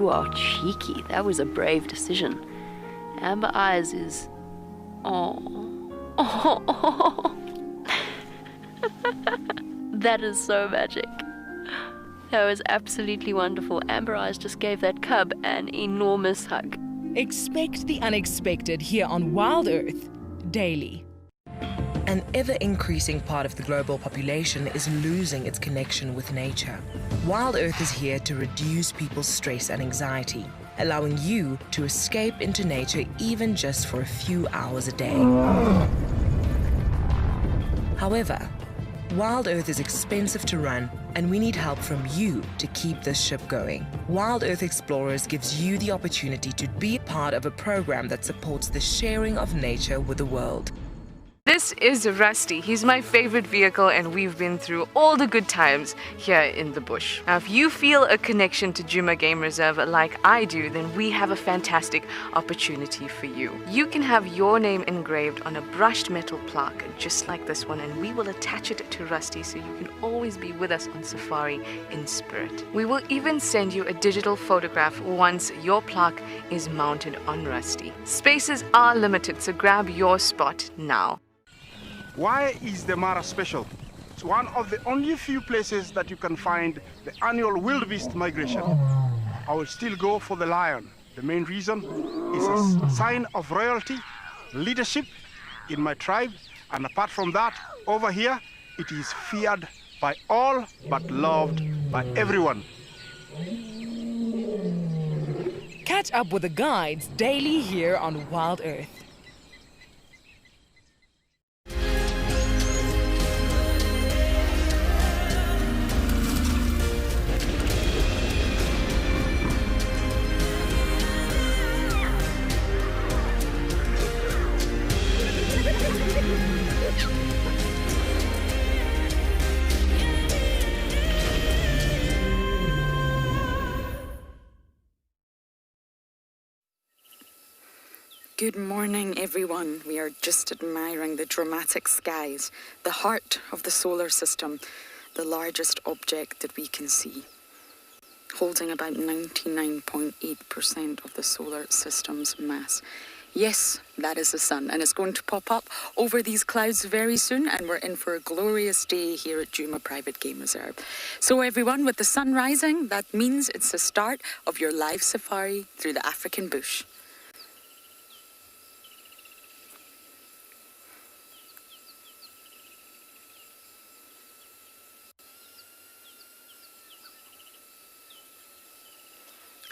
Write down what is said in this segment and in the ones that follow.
You are cheeky. That was a brave decision. Amber Eyes is... Oh. That is so magic. That was absolutely wonderful. Amber Eyes just gave that cub an enormous hug. Expect the unexpected here on Wild Earth daily. An ever-increasing part of the global population is losing its connection with nature. Wild Earth is here to reduce people's stress and anxiety, allowing you to escape into nature even just for a few hours a day. However, Wild Earth is expensive to run, and we need help from you to keep this ship going. Wild Earth Explorers gives you the opportunity to be part of a program that supports the sharing of nature with the world. This is Rusty. He's my favorite vehicle, and we've been through all the good times here in the bush. Now, if you feel a connection to Djuma Game Reserve like I do, then we have a fantastic opportunity for you. You can have your name engraved on a brushed metal plaque just like this one, and we will attach it to Rusty so you can always be with us on safari in spirit. We will even send you a digital photograph once your plaque is mounted on Rusty. Spaces are limited, so grab your spot now. Why is the Mara special? It's one of the only few places that you can find the annual wildebeest migration. I will still go for the lion. The main reason is a sign of royalty, leadership in my tribe, and apart from that, over here, it is feared by all but loved by everyone. Catch up with the guides daily here on Wild Earth. Good morning, everyone. We are just admiring the dramatic skies, the heart of the solar system, the largest object that we can see, holding about 99.8% of the solar system's mass. Yes, that is the sun, and it's going to pop up over these clouds very soon, and we're in for a glorious day here at Djuma Private Game Reserve. So everyone, with the sun rising, that means it's the start of your live safari through the African bush.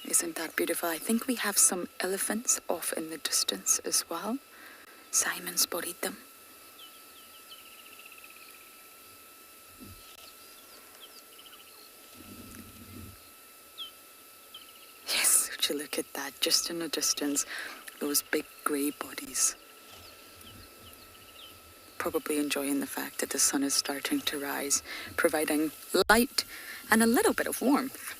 Isn't that beautiful? I think we have some elephants off in the distance as well. Simon spotted them. Yes, would you look at that, just in the distance, those big grey bodies. Probably enjoying the fact that the sun is starting to rise, providing light and a little bit of warmth.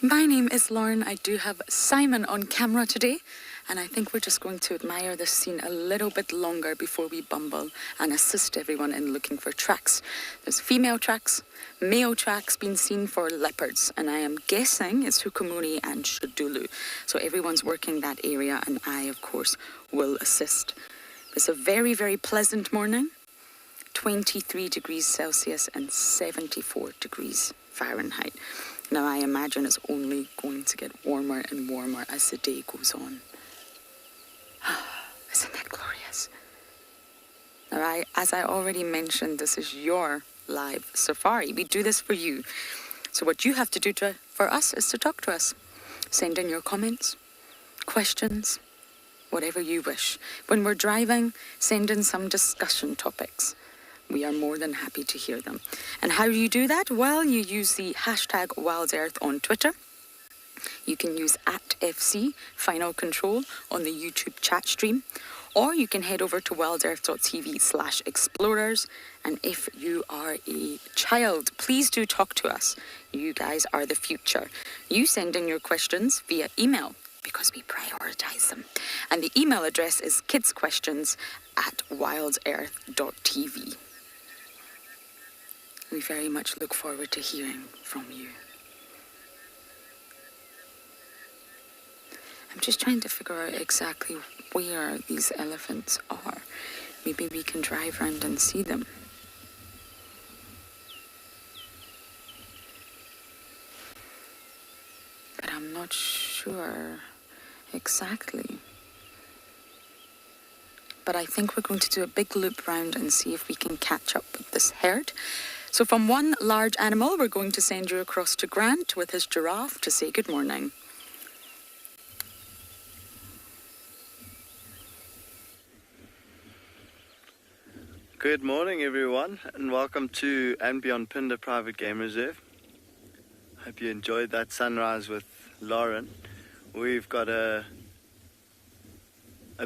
My name is Lauren. I do have Simon on camera today, and I think we're just going to admire this scene a little bit longer before we bumble and assist everyone in looking for tracks. There's female tracks, male tracks being seen for leopards, and I am guessing it's Hukumuni and Shadulu. So everyone's working that area, and I, of course, will assist. It's a very, very pleasant morning, 23 degrees Celsius and 74 degrees Fahrenheit. Now, I imagine it's only going to get warmer and warmer as the day goes on. Isn't that glorious? Now, as I already mentioned, this is your live safari. We do this for you. So what you have to do for us is to talk to us. Send in your comments, questions, whatever you wish. When we're driving, send in some discussion topics. We are more than happy to hear them. And how do you do that? Well, you use the hashtag WildEarth on Twitter. You can use @FC Final Control on the YouTube chat stream. Or you can head over to wildearth.tv/explorers. And if you are a child, please do talk to us. You guys are the future. You send in your questions via email, because we prioritize them. And the email address is kidsquestions@wildearth.tv. We very much look forward to hearing from you. I'm just trying to figure out exactly where these elephants are. Maybe we can drive around and see them. But I'm not sure exactly. But I think we're going to do a big loop round and see if we can catch up with this herd. So from one large animal, we're going to send you across to Grant with his giraffe to say good morning. Good morning everyone, and welcome to and Beyond Phinda Private Game Reserve. Hope you enjoyed that sunrise with Lauren. We've got a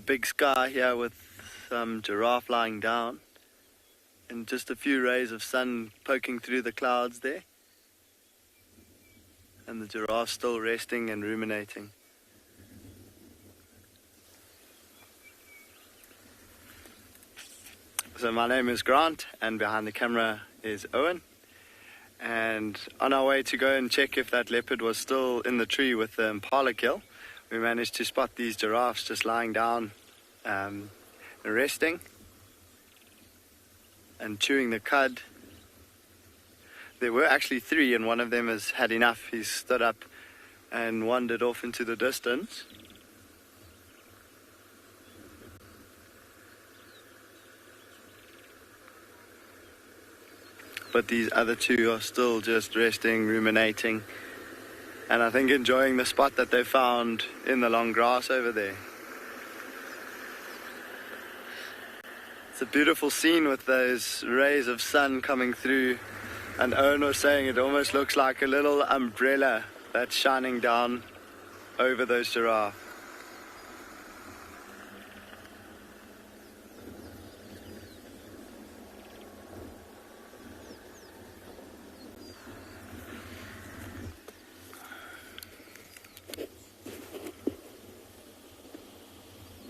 big sky here with some giraffe lying down and just a few rays of sun poking through the clouds there, and the giraffe still resting and ruminating. So my name is Grant, and behind the camera is Owen, and on our way to go and check if that leopard was still in the tree with the impala kill, we managed to spot these giraffes just lying down resting and chewing the cud. There were actually three, and one of them has had enough. He's stood up and wandered off into the distance. But these other two are still just resting, ruminating, and I think enjoying the spot that they found in the long grass over there. It's a beautiful scene with those rays of sun coming through, and Owen was saying it almost looks like a little umbrella that's shining down over those giraffes.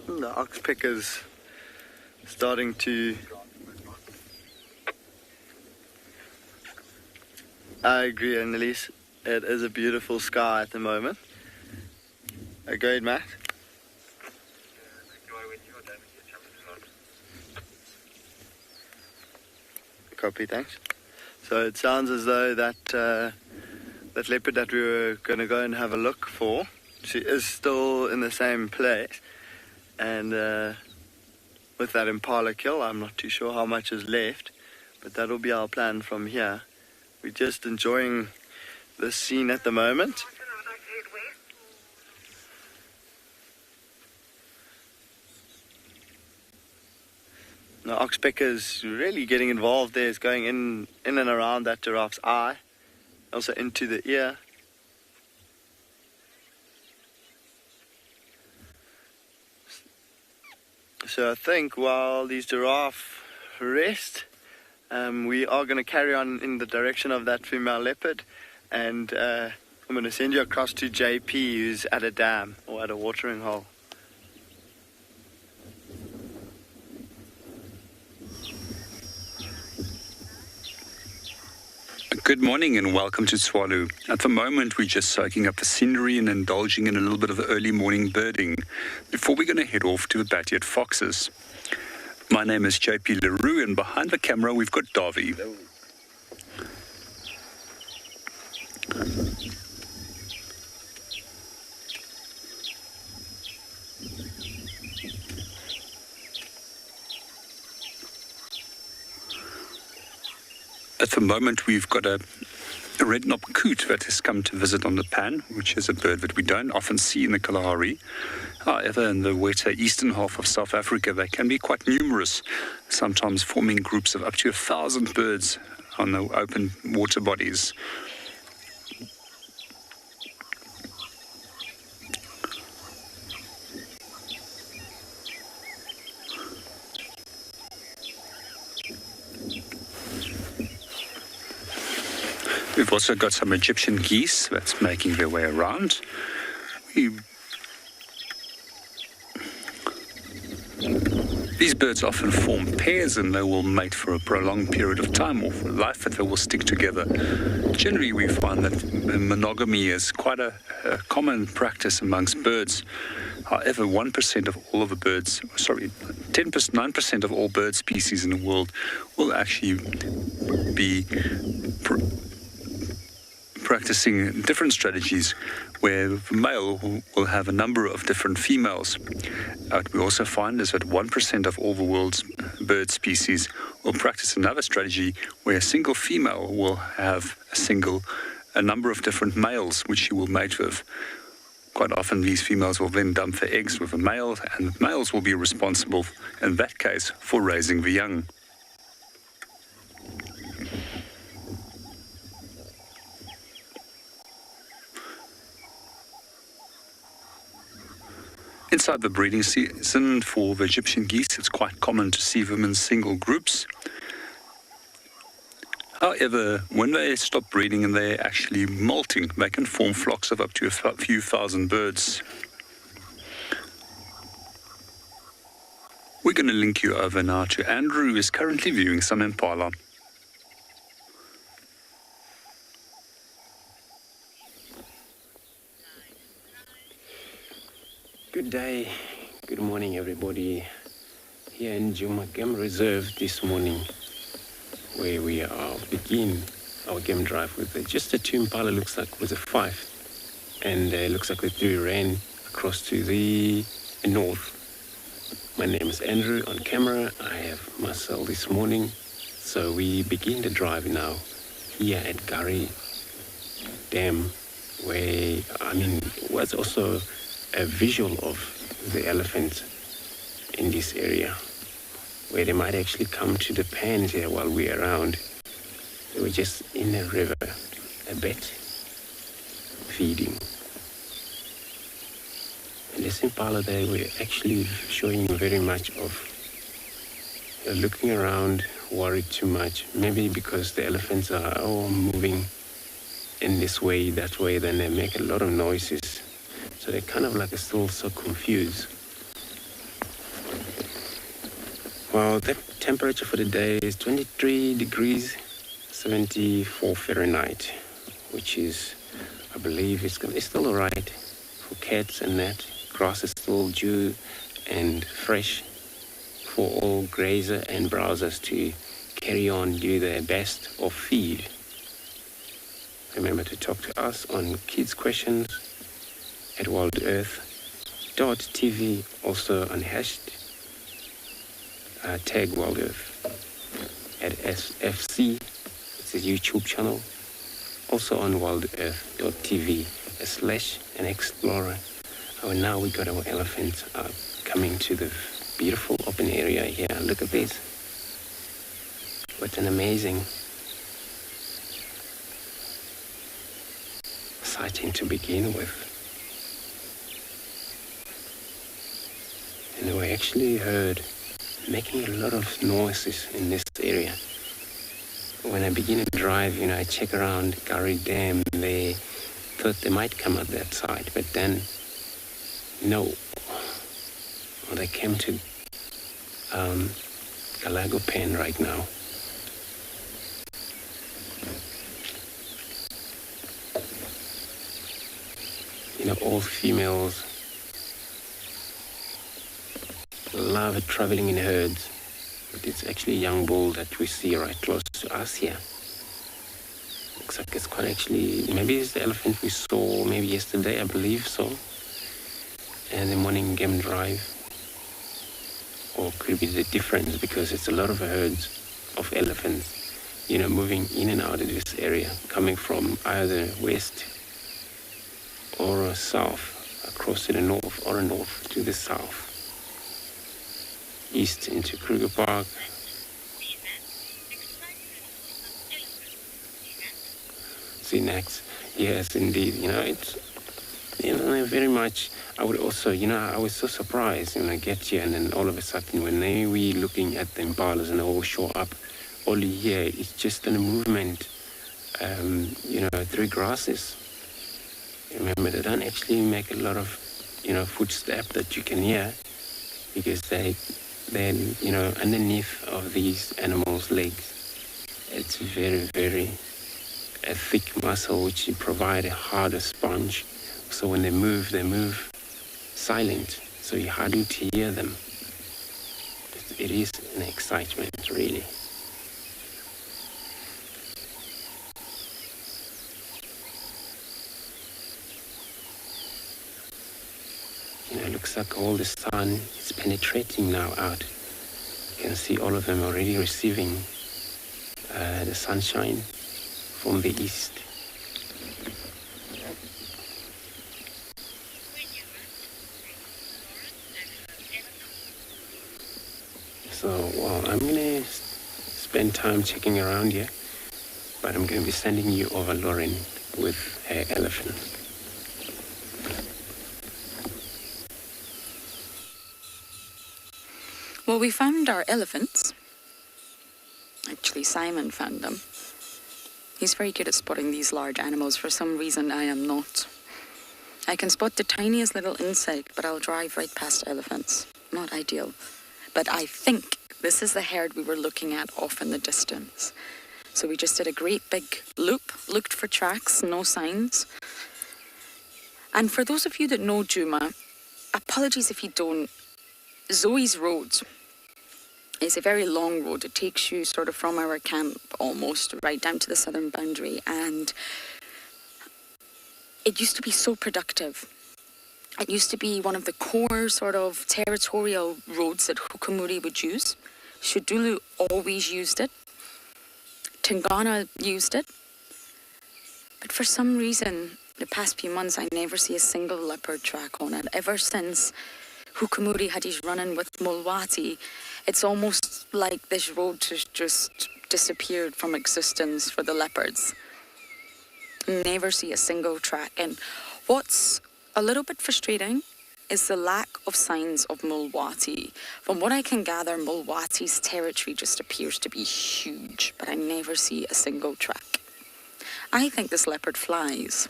The oxpecker's starting to... I agree, Annalise. It is a beautiful sky at the moment. Agreed, Matt? Copy, thanks. So it sounds as though that that leopard that we were going to go and have a look for, she is still in the same place. And with that impala kill, I'm not too sure how much is left, but that'll be our plan from here. We're just enjoying the scene at the moment. The oxpecker's really getting involved there. It's going in and around that giraffe's eye, also into the ear. So I think while these giraffe rest, we are going to carry on in the direction of that female leopard, and I'm going to send you across to JP, who's at a dam or at a watering hole. Good morning and welcome to Swallow. At the moment, we're just soaking up the scenery and indulging in a little bit of early morning birding before we're going to head off to the backyard foxes. My name is JP LaRue, and behind the camera, we've got Davy. At the moment, we've got a red-knob coot that has come to visit on the pan, which is a bird that we don't often see in the Kalahari. However, in the wetter eastern half of South Africa, they can be quite numerous, sometimes forming groups of up to 1,000 birds on the open water bodies. We've also got some Egyptian geese that's making their way around. The These birds often form pairs and they will mate for a prolonged period of time or for life, that they will stick together. Generally, we find that monogamy is quite a common practice amongst birds. However, 1% of all of the birds, 9% of all bird species in the world will actually be practicing different strategies where the male will have a number of different females. What we also find is that 1% of all the world's bird species will practice another strategy where a single female will have a number of different males which she will mate with. Quite often these females will then dump the eggs with the male, and the males will be responsible, in that case, for raising the young. Inside the breeding season for the Egyptian geese, it's quite common to see them in single groups. However, when they stop breeding and they're actually molting, they can form flocks of up to a few thousand birds. We're going to link you over now to Andrew, who is currently viewing some impala. Good day, good morning everybody. Here in Djuma Game Reserve this morning, where we are begin our game drive with just a 2 impala, looks like with a 5, and looks like the 3 ran across to the north. My name is Andrew on camera. I have Marcel this morning, so we begin the drive now here at Gari Dam, where was also a visual of the elephants in this area, where they might actually come to the pans here while we're around. They were just in the river a bit, feeding. And this impala, they were actually showing very much of looking around, worried too much. Maybe because the elephants are all moving in this way, that way, then they make a lot of noises. So they're kind of like still so confused. Well, the temperature for the day is 23 degrees, 74 Fahrenheit, which is, I believe, it's still all right for cats and that. Grass is still due and fresh for all grazer and browsers to carry on, do their best or feed. Remember to talk to us on Kids Questions at wildearth.tv, also on tag wildearth at SFC, it's a YouTube channel, also on wildearth.tv/an explorer. Oh, now we got our elephants coming to the beautiful open area here. Look at this. What an amazing sighting to begin with. And we actually heard making a lot of noises in this area. When I begin to drive, I check around Gari Dam. They thought they might come out that side, but then no. Well, they came to Galago Pen right now. All females love traveling in herds, but it's actually a young bull that we see right close to us here. Looks like it's quite actually, maybe it's the elephant we saw maybe yesterday, I believe so, and the morning game drive, or could be the difference because it's a lot of herds of elephants, moving in and out of this area, coming from either west or south, across to the north, or north to the south, east into Kruger Park. See next, yes, indeed. It's very much. I would also, I was so surprised when I get here, and then all of a sudden, when we looking at the impalas and they all show up, all you hear is just a movement, through grasses. Remember, they don't actually make a lot of, footsteps that you can hear, because they then, you know, underneath of these animals' legs, it's very, very a thick muscle which provide a harder sponge. So when they move silent. So you're hardly to hear them. It is an excitement, really. You know, it looks like all the sun is penetrating now out. You can see all of them already receiving the sunshine from the east. So, well, I'm going to spend time checking around here, but I'm going to be sending you over Lauren with her elephant. Well, we found our elephants. Actually, Simon found them. He's very good at spotting these large animals. For some reason, I am not. I can spot the tiniest little insect, but I'll drive right past elephants. Not ideal. But I think this is the herd we were looking at off in the distance. So we just did a great big loop, looked for tracks, no signs. And for those of you that know Djuma, apologies if you don't, Zoe's Road is a very long road. It takes you sort of from our camp almost right down to the southern boundary. And it used to be so productive. It used to be one of the core sort of territorial roads that Hukamuri would use. Shudulu always used it. Tingana used it. But for some reason, the past few months, I never see a single leopard track on it. Ever since Hukamuri had his run-in with Mulwati, it's almost like this road has just disappeared from existence for the leopards. Never see a single track. And what's a little bit frustrating is the lack of signs of Mulwati. From what I can gather, Mulwati's territory just appears to be huge, but I never see a single track. I think this leopard flies.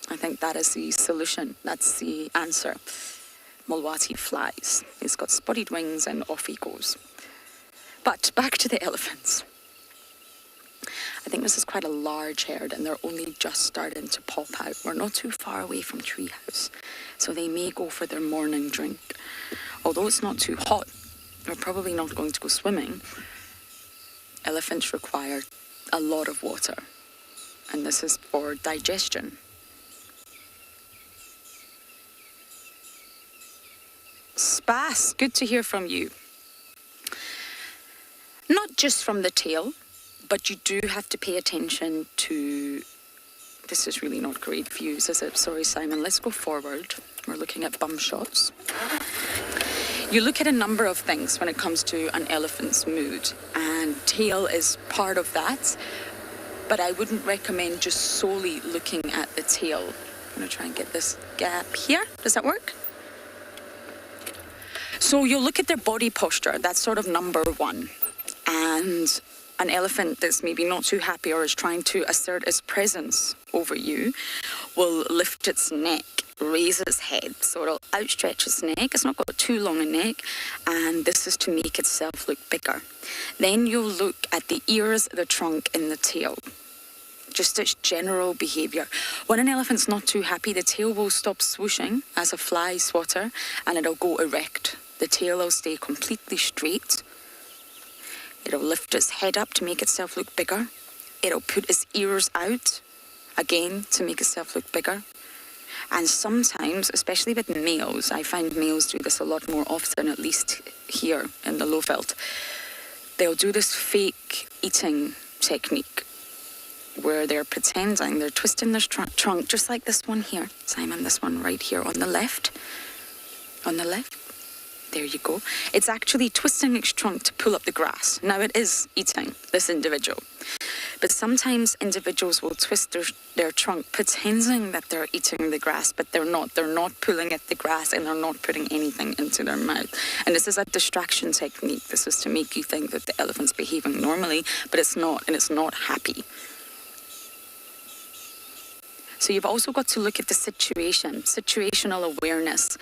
I think that is the solution. That's the answer. Mulwati flies. He's got spotted wings and off he goes. But back to the elephants. I think this is quite a large herd and they're only just starting to pop out. We're not too far away from Treehouse, so they may go for their morning drink. Although it's not too hot, we're probably not going to go swimming. Elephants require a lot of water, and this is for digestion. Spas, good to hear from you. Not just from the tail, but you do have to pay attention to... This is really not great views, is it? Sorry, Simon. Let's go forward. We're looking at bum shots. You look at a number of things when it comes to an elephant's mood, and tail is part of that. But I wouldn't recommend just solely looking at the tail. I'm going to try and get this gap here. Does that work? So you'll look at their body posture. That's sort of number one. And an elephant that's maybe not too happy or is trying to assert its presence over you will lift its neck, raise its head. So it'll outstretch its neck. It's not got too long a neck. And this is to make itself look bigger. Then you'll look at the ears, the trunk, and the tail. Just its general behavior. When an elephant's not too happy, the tail will stop swooshing as a fly swatter and it'll go erect. The tail will stay completely straight. It'll lift its head up to make itself look bigger. It'll put its ears out, again, to make itself look bigger. And sometimes, especially with males, I find males do this a lot more often, at least here in the Lowveld. They'll do this fake eating technique where they're pretending, they're twisting their trunk, just like this one here. Simon, this one right here on the left. On the left. There you go. It's actually twisting its trunk to pull up the grass. Now it is eating, this individual. But sometimes individuals will twist their trunk pretending that they're eating the grass, but they're not. They're not pulling at the grass and they're not putting anything into their mouth. And this is a distraction technique. This is to make you think that the elephant's behaving normally, but it's not, and it's not happy. So you've also got to look at the situation, situational awareness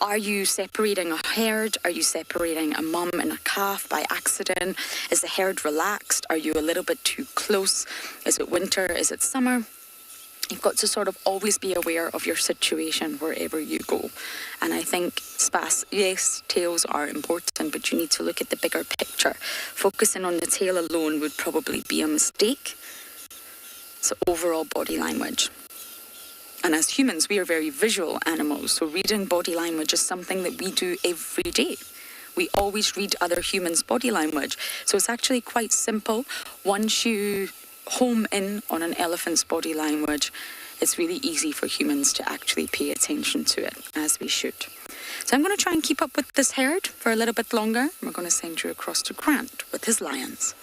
Are you separating a herd? Are you separating a mum and a calf by accident? Is the herd relaxed? Are you a little bit too close? Is it winter? Is it summer? You've got to sort of always be aware of your situation wherever you go. And I think yes, tails are important, but you need to look at the bigger picture. Focusing on the tail alone would probably be a mistake. So overall body language. And as humans, we are very visual animals. So reading body language is something that we do every day. We always read other humans' body language. So it's actually quite simple. Once you home in on an elephant's body language, it's really easy for humans to actually pay attention to it, as we should. So I'm going to try and keep up with this herd for a little bit longer. We're going to send you across to Grant with his lions.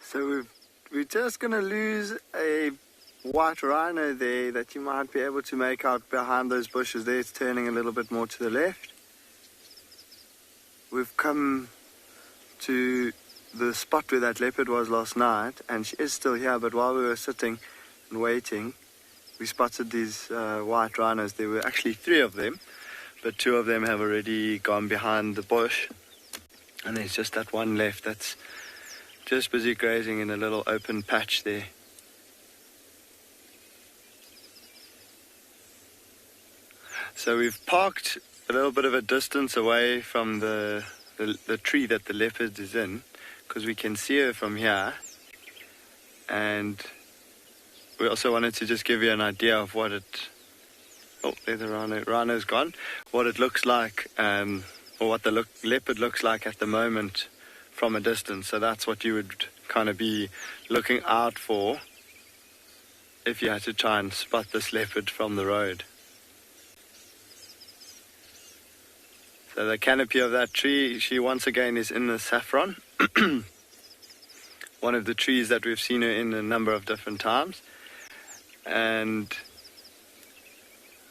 So we're just going to lose a white rhino there that you might be able to make out behind those bushes there. It's turning a little bit more to the left. We've come to the spot where that leopard was last night, and she is still here, but while we were sitting and waiting, we spotted these white rhinos. There were actually 3 of them, but 2 of them have already gone behind the bush, and there's just that one left that's just busy grazing in a little open patch there. So we've parked a little bit of a distance away from the tree that the leopard is in, because we can see her from here. And we also wanted to just give you an idea of what it... Oh, there the rhino's gone. What it looks like, or what the leopard looks like at the moment from a distance. So that's what you would kind of be looking out for if you had to try and spot this leopard from the road. So the canopy of that tree, she once again is in the saffron. One of the trees that we've seen her in a number of different times. And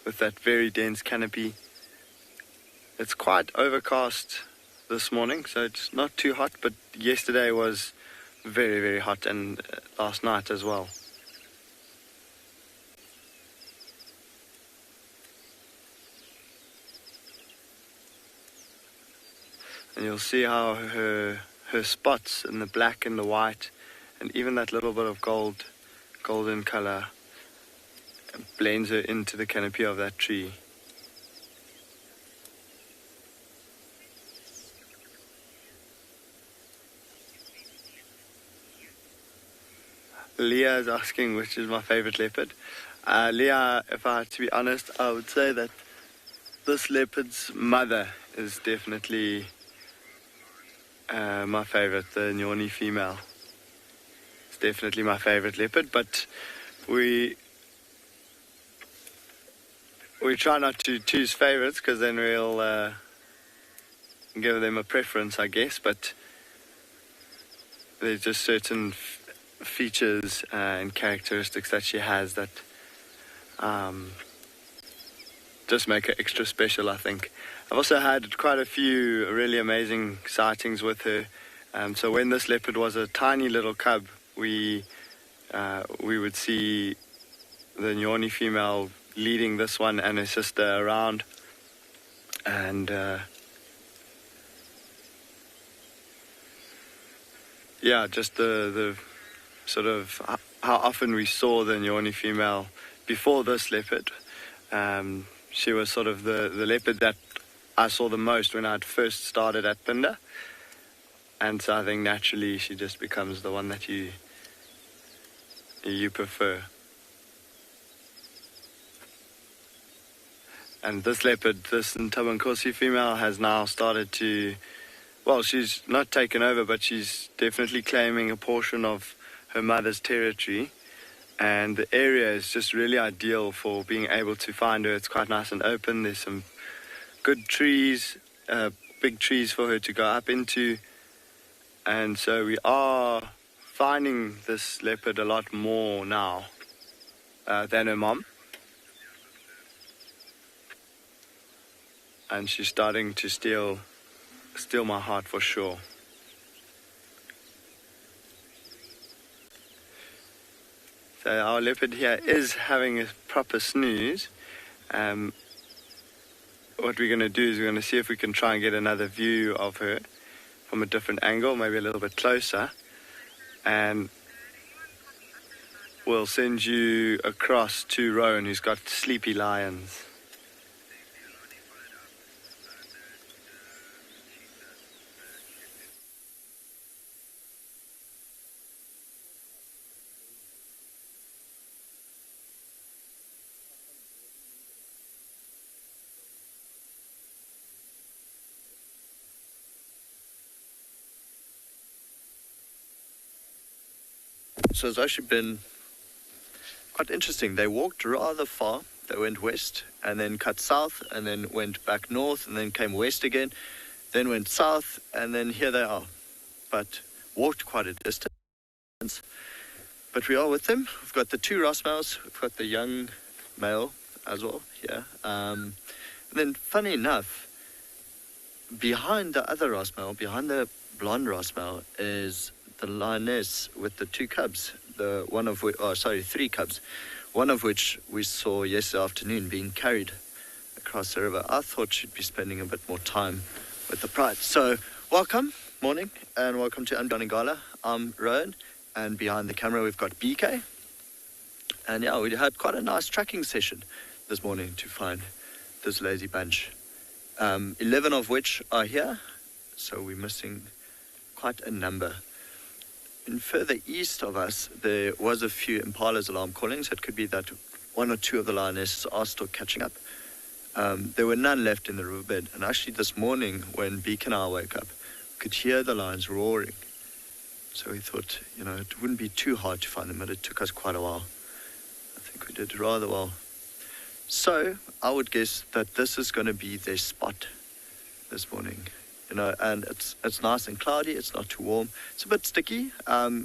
with that very dense canopy, it's quite overcast this morning, so it's not too hot, but yesterday was very, very hot, and last night as well. And you'll see how her spots in the black and the white, and even that little bit of golden color, blends her into the canopy of that tree. Leah is asking which is my favorite leopard. Leah, if I had to be honest, I would say that this leopard's mother is definitely my favorite, the Nyoni female. It's definitely my favorite leopard, but we try not to choose favorites, because then we'll give them a preference, I guess. But there's just certain features and characteristics that she has that just make her extra special, I think. I've also had quite a few really amazing sightings with her. So when this leopard was a tiny little cub, we would see the Nyoni female leading this one and her sister around, and yeah, just the sort of how often we saw the Nyoni female before this leopard. She was sort of the leopard that I saw the most when I'd first started at Pinda, and so I think naturally she just becomes the one that you prefer. And this leopard, this Ntabankosi female, has now started to, well, she's not taken over, but she's definitely claiming a portion of her mother's territory. And the area is just really ideal for being able to find her. It's quite nice and open. There's some good trees, big trees for her to go up into. And so we are finding this leopard a lot more now than her mom. And she's starting to steal my heart for sure. So our leopard here is having a proper snooze. What we're going to do is we're going to see if we can try and get another view of her from a different angle, maybe a little bit closer. And we'll send you across to ROAN, who's got sleepy lions. So it's actually been quite interesting. They walked rather far. They went west and then cut south and then went back north and then came west again, then went south, and then here they are. But walked quite a distance. But we are with them. We've got the 2 Ross males. We've got the young male as well here. And then funny enough, behind the other Ross male, behind the blonde Ross male, is the lioness with the 2 cubs, 3 cubs, one of which we saw yesterday afternoon being carried across the river. I thought she'd be spending a bit more time with the pride. So welcome, morning, and welcome to Untitled. I'm ROAN, and behind the camera we've got BK. And yeah, we had quite a nice tracking session this morning to find this lazy bunch. 11 of which are here, so we're missing quite a number. And further east of us, there was a few impalas alarm calling, so it could be that 1 or 2 of the lionesses are still catching up. There were none left in the riverbed, and actually this morning when Beacon and I woke up, we could hear the lions roaring. So we thought, it wouldn't be too hard to find them, but it took us quite a while. I think we did rather well. So I would guess that this is going to be their spot this morning. And it's nice and cloudy, it's not too warm. It's a bit sticky,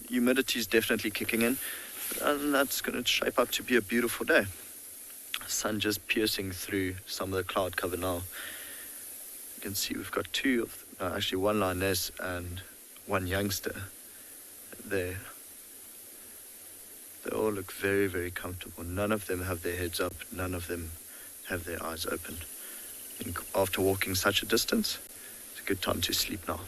humidity is definitely kicking in, and that's going to shape up to be a beautiful day. Sun just piercing through some of the cloud cover now. You can see we've got actually 1 lioness and 1 youngster there. They all look very, very comfortable. None of them have their heads up, none of them have their eyes open. I think after walking such a distance, a good time to sleep now.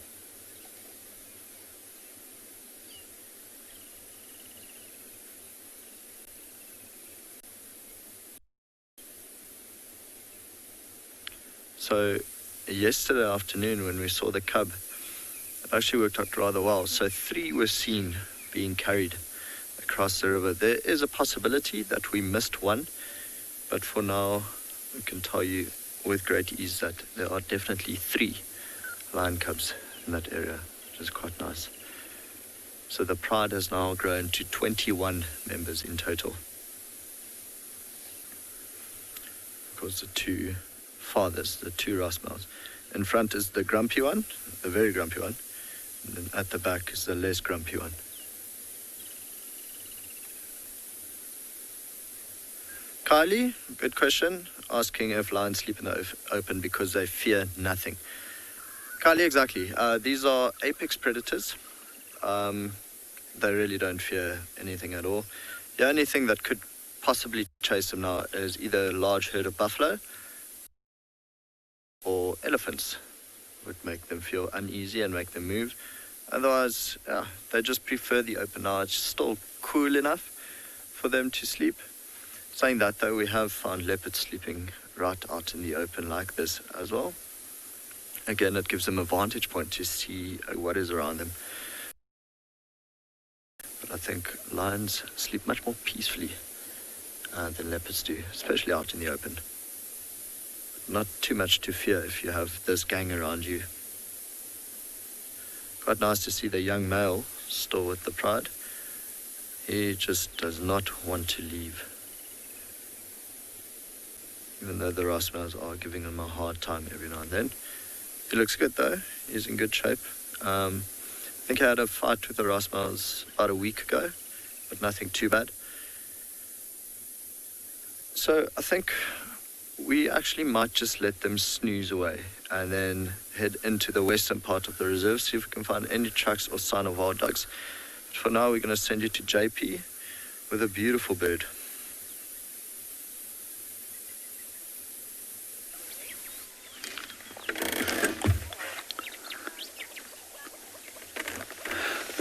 So yesterday afternoon when we saw the cub, it actually worked out rather well. So 3 were seen being carried across the river. There is a possibility that we missed 1, but for now we can tell you with great ease that there are definitely 3 lion cubs in that area, which is quite nice. So the pride has now grown to 21 members in total. Of course, the 2 fathers, the 2 Ross males. In front is the grumpy one, the very grumpy one, and then at the back is the less grumpy one. Kylie, good question, asking if lions sleep in the open because they fear nothing. Kylie, exactly. These are apex predators. They really don't fear anything at all. The only thing that could possibly chase them now is either a large herd of buffalo or elephants. Would make them feel uneasy and make them move. Otherwise, they just prefer the open now. It's still cool enough for them to sleep. Saying that though, we have found leopards sleeping right out in the open like this as well. Again, it gives them a vantage point to see what is around them. But I think lions sleep much more peacefully than leopards do, especially out in the open. Not too much to fear if you have this gang around you. Quite nice to see the young male still with the pride. He just does not want to leave. Even though the Ross males are giving him a hard time every now and then. He looks good though, he's in good shape. I think I had a fight with the Ross males about a week ago, but nothing too bad. So I think we actually might just let them snooze away and then head into the western part of the reserve, see if we can find any tracks or sign of wild dogs. But for now, we're going to send you to JP with a beautiful bird.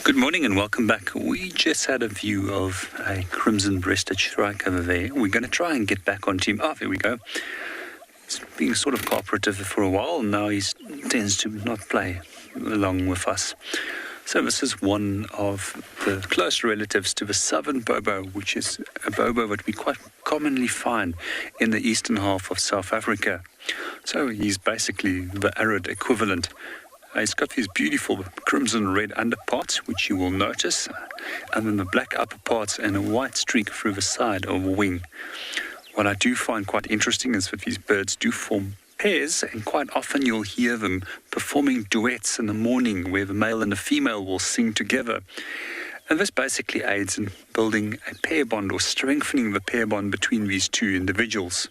Good morning and welcome back. We just had a view of a crimson-breasted shrike over there. We're going to try and get back on team. Oh, there we go. He's being sort of cooperative for a while, and now he tends to not play along with us. So this is one of the close relatives to the southern bobo, which is a bobo that we quite commonly find in the eastern half of South Africa. So he's basically the arid equivalent. He's got these beautiful crimson-red underparts, which you will notice, and then the black upper parts and a white streak through the side of the wing. What I do find quite interesting is that these birds do form pairs, and quite often you'll hear them performing duets in the morning where the male and the female will sing together. And this basically aids in building a pair bond or strengthening the pair bond between these two individuals.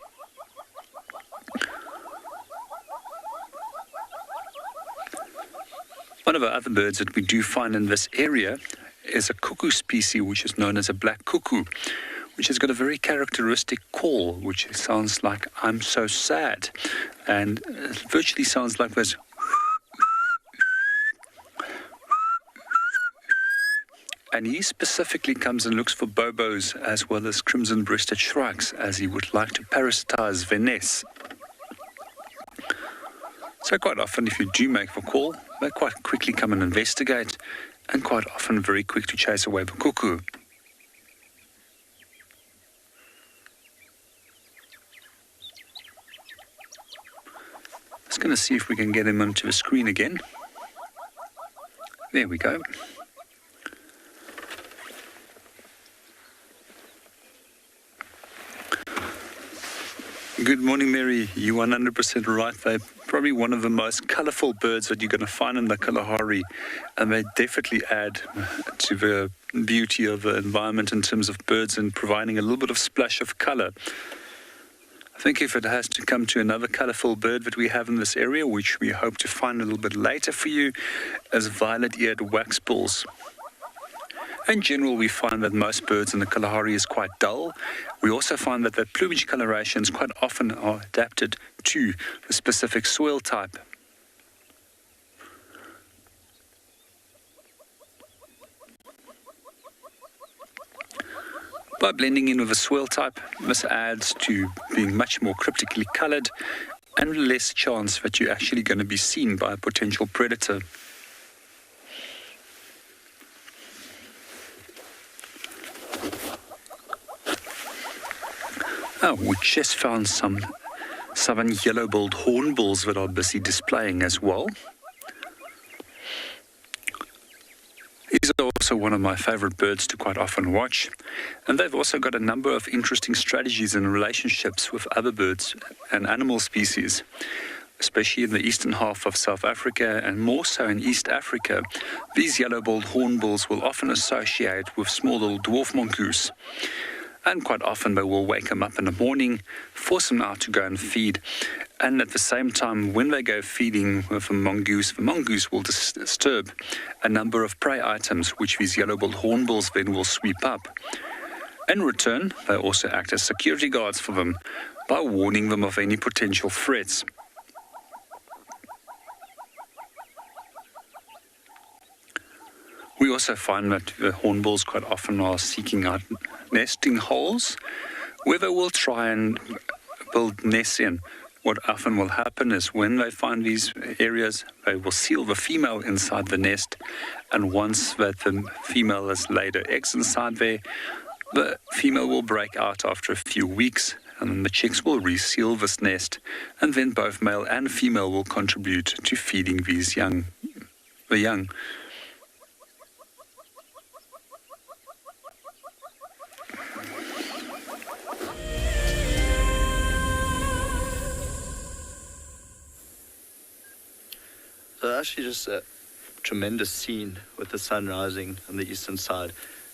One of the other birds that we do find in this area is a cuckoo species which is known as a black cuckoo, which has got a very characteristic call which sounds like "I'm so sad," and it virtually sounds like this. And he specifically comes and looks for bobos as well as crimson-breasted shrikes, as he would like to parasitize their nests. So quite often, if you do make the call, they quite quickly come and investigate, and quite often very quick to chase away the cuckoo. Just going to see if we can get him onto the screen again. There we go. Good morning, Mary. You're 100% right. They're probably one of the most colourful birds that you're going to find in the Kalahari, and they definitely add to the beauty of the environment in terms of birds and providing a little bit of splash of colour. I think if it has to come to another colourful bird that we have in this area, which we hope to find a little bit later for you, is violet-eared waxbills. In general, we find that most birds in the Kalahari is quite dull. We also find that their plumage colorations quite often are adapted to the specific soil type. By blending in with the soil type, this adds to being much more cryptically coloured and less chance that you're actually going to be seen by a potential predator. Oh, we just found some southern yellow-billed hornbills that are busy displaying as well. These are also one of my favourite birds to quite often watch, and they've also got a number of interesting strategies and relationships with other birds and animal species, especially in the eastern half of South Africa and more so in East Africa. These yellow-billed hornbills will often associate with small little dwarf mongoose. And quite often they will wake them up in the morning, force them out to go and feed. And at the same time, when they go feeding with the mongoose will disturb a number of prey items, which these yellow-billed hornbills then will sweep up. In return, they also act as security guards for them by warning them of any potential threats. We also find that the hornbills quite often are seeking out nesting holes where they will try and build nests in. What often will happen is when they find these areas, they will seal the female inside the nest, and once that the female has laid her eggs inside there, the female will break out after a few weeks, and then the chicks will reseal this nest, and then both male and female will contribute to feeding these the young. So actually just a tremendous scene with the sun rising on the eastern side,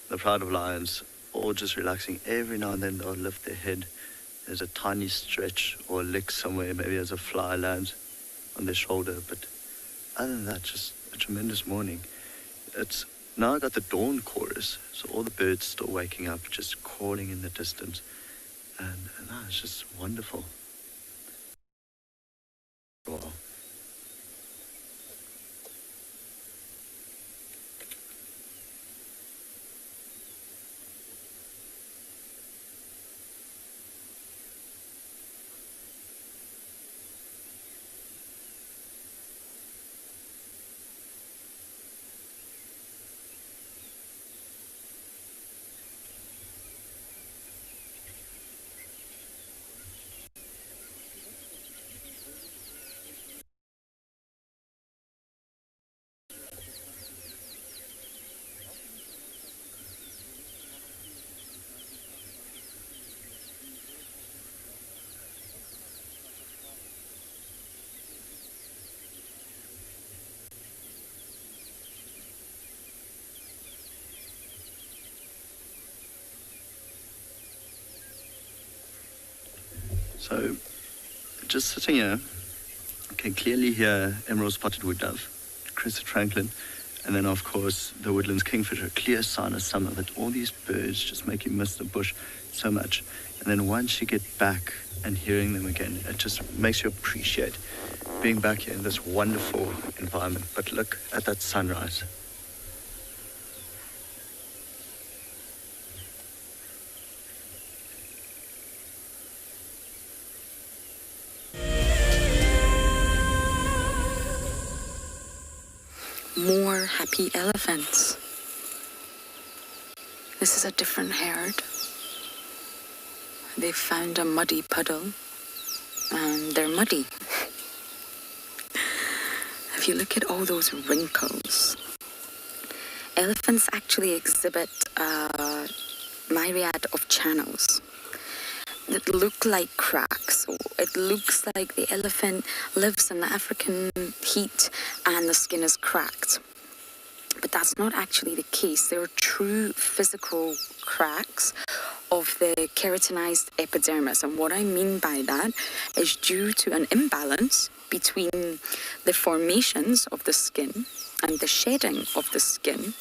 the pride of lions all just relaxing. Every now and then they'll lift their head. There's a tiny stretch or a lick somewhere, maybe as a fly lands on their shoulder, but other than that, just a tremendous morning. It's now I got the dawn chorus, so all the birds still waking up, just calling in the distance, and it's just wonderful. Wow. So, just sitting here, I can clearly hear emerald spotted wood dove, crested francolin, and then of course the woodland's kingfisher, clear sign of summer, but all these birds just make you miss the bush so much. And then once you get back and hearing them again, it just makes you appreciate being back here in this wonderful environment. But look at that sunrise. More happy elephants. This is a different herd. They found a muddy puddle and they're muddy. If you look at all those wrinkles, elephants actually exhibit a myriad of channels that look like cracks. It looks like the elephant lives in the African heat and the skin is cracked. But that's not actually the case. There are true physical cracks of the keratinized epidermis. And what I mean by that is due to an imbalance between the formations of the skin and the shedding of the skin.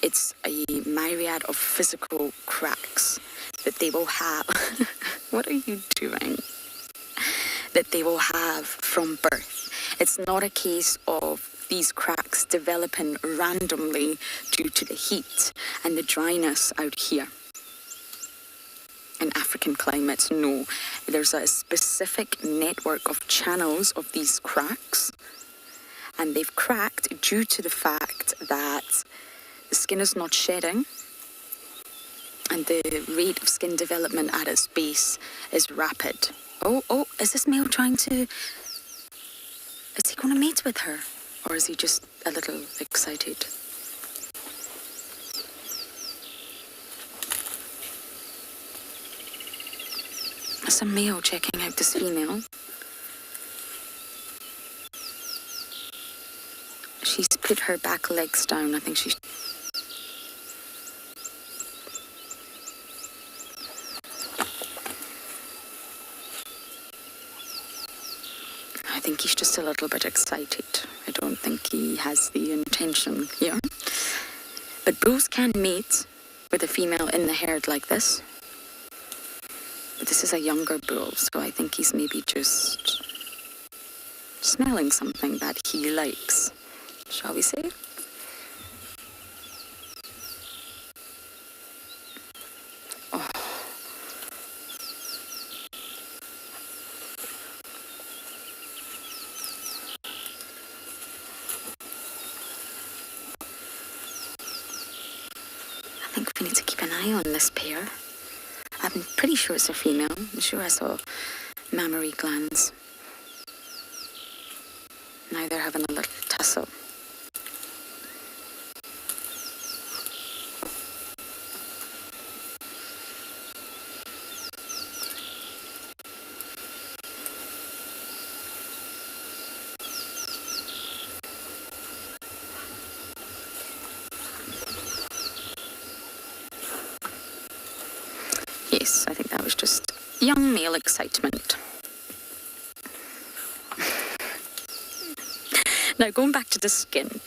It's a myriad of physical cracks that they will have. What are you doing? That they will have from birth. It's not a case of these cracks developing randomly due to the heat and the dryness out here. In African climates, no. There's a specific network of channels of these cracks, and they've cracked due to the fact that the skin is not shedding and the rate of skin development at its base is rapid. Oh, is this male trying to... Is he going to mate with her? Or is he just a little excited? There's a male checking out this female. She's put her back legs down. I think she's... I think he's just a little bit excited. I don't think he has the intention here. But bulls can mate with a female in the herd like this. But this is a younger bull, so I think he's maybe just smelling something that he likes. Shall we say? Oh. I think we need to keep an eye on this pair. I'm pretty sure it's a female. I'm sure I saw mammary glands. Now they're having a little tussle. Yes, I think that was just young male excitement. Now, going back to the skin.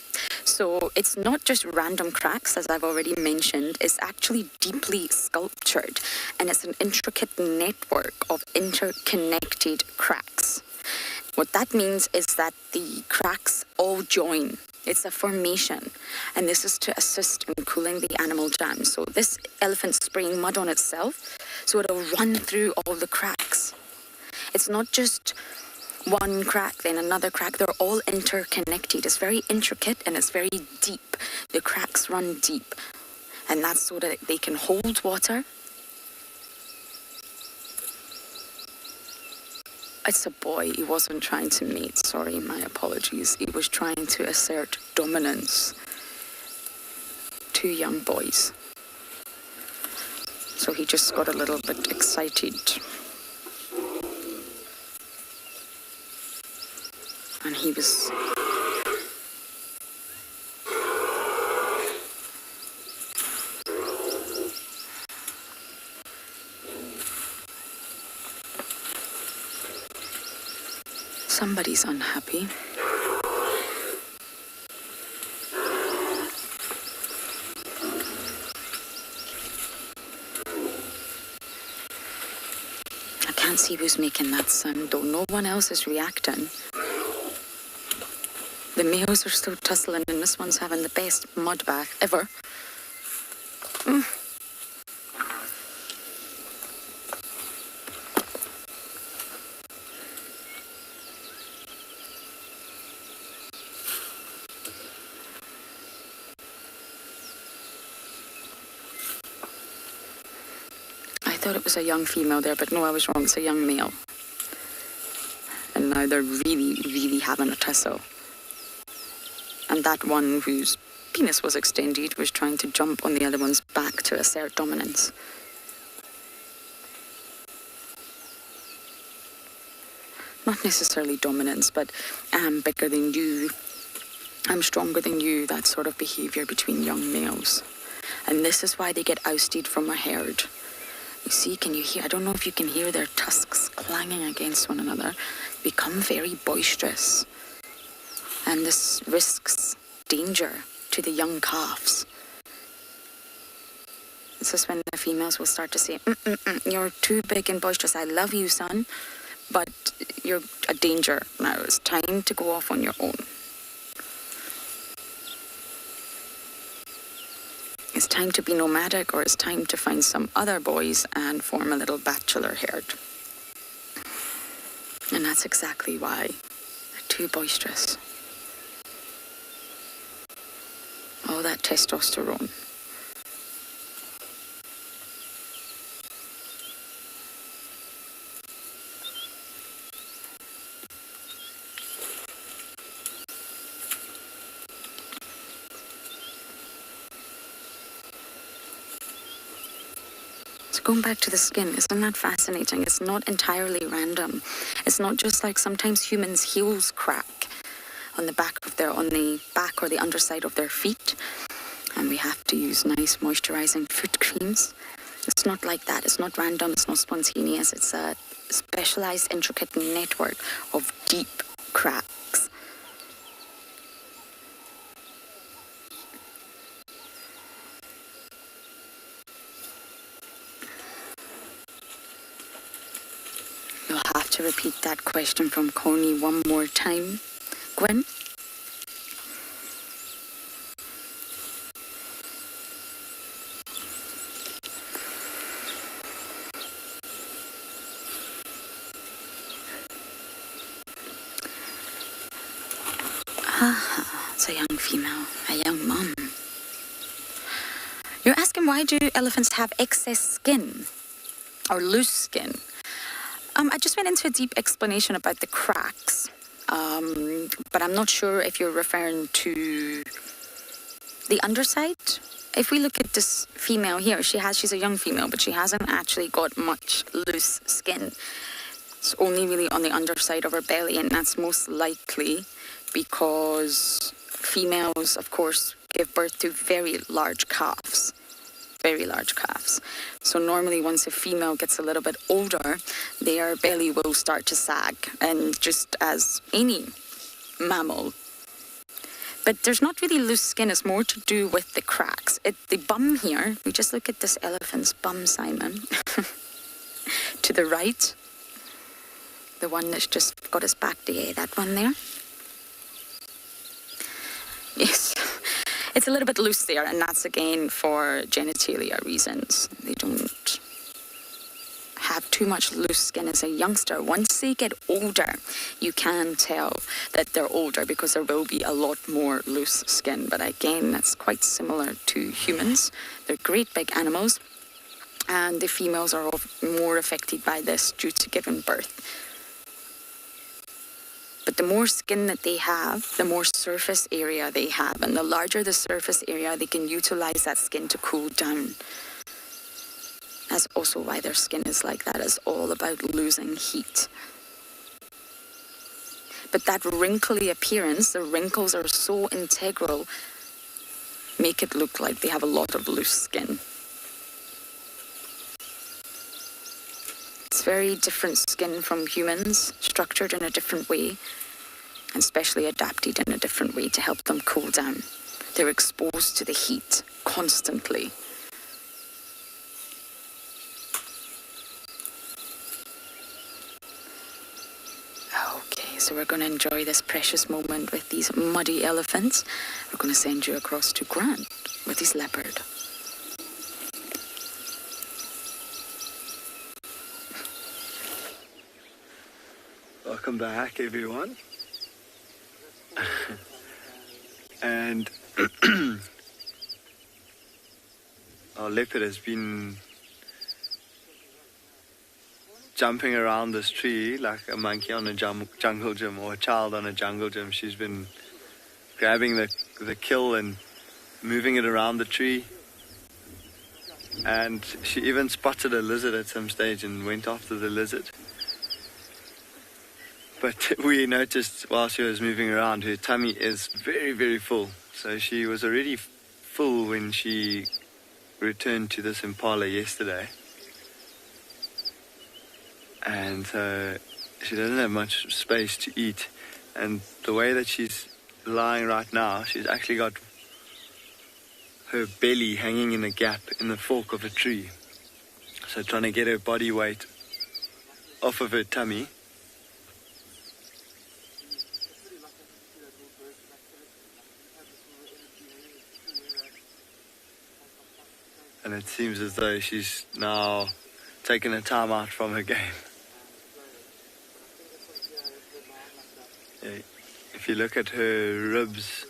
So it's not just random cracks, as I've already mentioned. It's actually deeply sculptured, and it's an intricate network of interconnected cracks. What that means is that the cracks all join. It's a formation, and this is to assist in cooling the animal down. So this elephant's spraying mud on itself, so it'll run through all the cracks. It's not just one crack, then another crack. They're all interconnected. It's very intricate and it's very deep. The cracks run deep, and that's so that they can hold water. It's a boy. He wasn't trying to mate. Sorry, my apologies. He was trying to assert dominance. 2 young boys. So he just got a little bit excited. And he was... Somebody's unhappy. I can't see who's making that sound, though. No one else is reacting. The males are still tussling, and this one's having the best mud bath ever. I thought it was a young female there, but no, I was wrong. It's a young male. And now they're really, really having a tussle. And that one whose penis was extended was trying to jump on the other one's back to assert dominance. Not necessarily dominance, but I'm bigger than you, I'm stronger than you, that sort of behavior between young males. And this is why they get ousted from a herd. You see, can you hear? I don't know if you can hear their tusks clanging against one another. Become very boisterous. And this risks danger to the young calves. This is when the females will start to say, you're too big and boisterous. I love you, son, but you're a danger now. It's time to go off on your own. It's time to be nomadic, or it's time to find some other boys and form a little bachelor herd. And that's exactly why they're too boisterous. All that testosterone. So going back to the skin, isn't that fascinating? It's not entirely random. It's not just like sometimes humans' heels crack on the back or the underside of their feet, and we have to use nice moisturizing foot creams. It's not like that. It's not random. It's not spontaneous. It's a specialized, intricate network of deep cracks. You'll have to repeat that question from Connie one more time. Gwen? It's a young female, a young mom. You're asking, why do elephants have excess skin or loose skin? I just went into a deep explanation about the cracks, but I'm not sure if you're referring to the underside. If we look at this female here, she's a young female, but she hasn't actually got much loose skin. It's only really on the underside of her belly, and that's most likely because females, of course, give birth to very large calves. Very large calves. So normally once a female gets a little bit older, their belly will start to sag. And just as any mammal, But there's not really loose skin, it's more to do with the cracks. The bum here, we just look at this elephant's bum, Simon. To the right, the one that's just got his back to you, that one there. Yes, it's a little bit loose there, and that's again for genitalia reasons. They don't have too much loose skin as a youngster. Once they get older, you can tell that they're older because there will be a lot more loose skin. But again, that's quite similar to humans. They're great big animals, and the females are more affected by this due to giving birth. But the more skin that they have, the more surface area they have, and the larger the surface area, they can utilize that skin to cool down. That's also why their skin is like that. It's all about losing heat. But that wrinkly appearance, the wrinkles are so integral, make it look like they have a lot of loose skin. It's very different skin from humans, structured in a different way, and specially adapted in a different way to help them cool down. They're exposed to the heat constantly. Okay, so we're going to enjoy this precious moment with these muddy elephants. We're going to send you across to Grant with his leopard. Welcome back, everyone. And our leopard has been jumping around this tree like a monkey on a jungle gym, or a child on a jungle gym. She's been grabbing the kill and moving it around the tree. And she even spotted a lizard at some stage and went after the lizard. But we noticed while she was moving around, her tummy is very, very full. So she was already full when she returned to this impala yesterday. And she doesn't have much space to eat. And the way that she's lying right now, she's actually got her belly hanging in a gap in the fork of a tree. So trying to get her body weight off of her tummy. And it seems as though she's now taken a time out from her game. If you look at her ribs,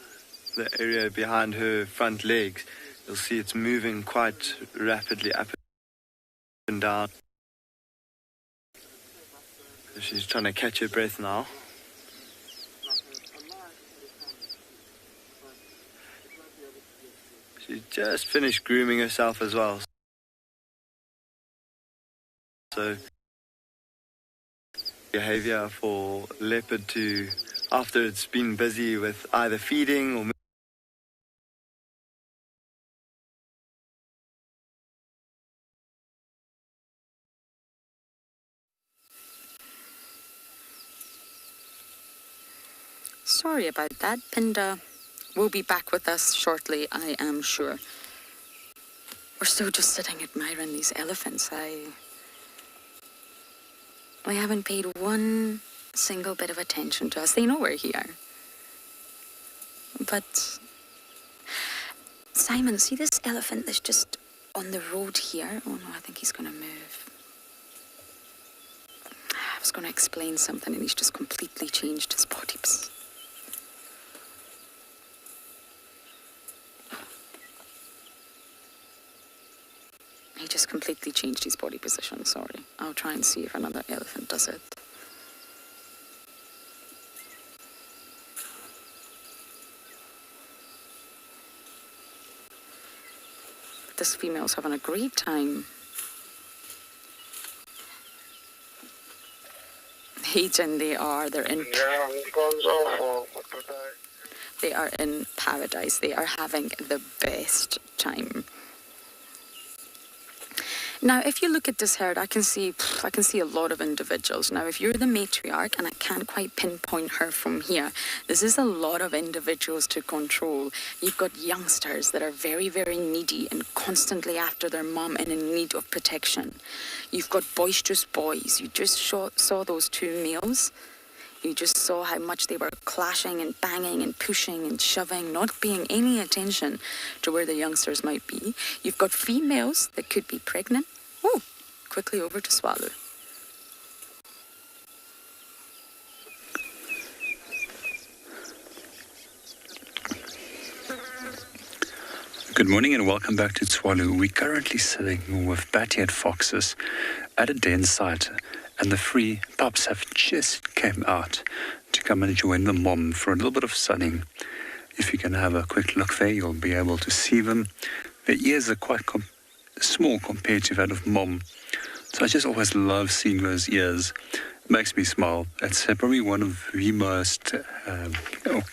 the area behind her front legs, you'll see it's moving quite rapidly up and down. So she's trying to catch her breath now. She just finished grooming herself as well. So behavior for leopard to, after it's been busy with either feeding or Sorry about that. Pinda will be back with us shortly, I am sure. We're still just sitting admiring these elephants. We haven't paid one single bit of attention to us. They know we're here. But Simon, see this elephant that's just on the road here? Oh no, I think he's going to move. I was going to explain something and he's just completely changed his body. He just completely changed his body position, sorry. I'll try and see if another elephant does it. This female's having a great time. Hating they are in paradise. They are having the best time. Now, if you look at this herd, I can see a lot of individuals. Now, if you're the matriarch, and I can't quite pinpoint her from here, this is a lot of individuals to control. You've got youngsters that are very, very needy and constantly after their mom and in need of protection. You've got boisterous boys. You just saw those two males. You just saw how much they were clashing and banging and pushing and shoving, not paying any attention to where the youngsters might be. You've got females that could be pregnant. Oh, quickly over to Swallow. Good morning and welcome back to Swallow. We're currently sitting with bat-eared foxes at a den site, and the three pups have just came out to come and join the mom for a little bit of sunning. If you can have a quick look there, you'll be able to see them. Their ears are quite small compared to that of mom, so I just always love seeing those ears. It makes me smile. It's probably one of the most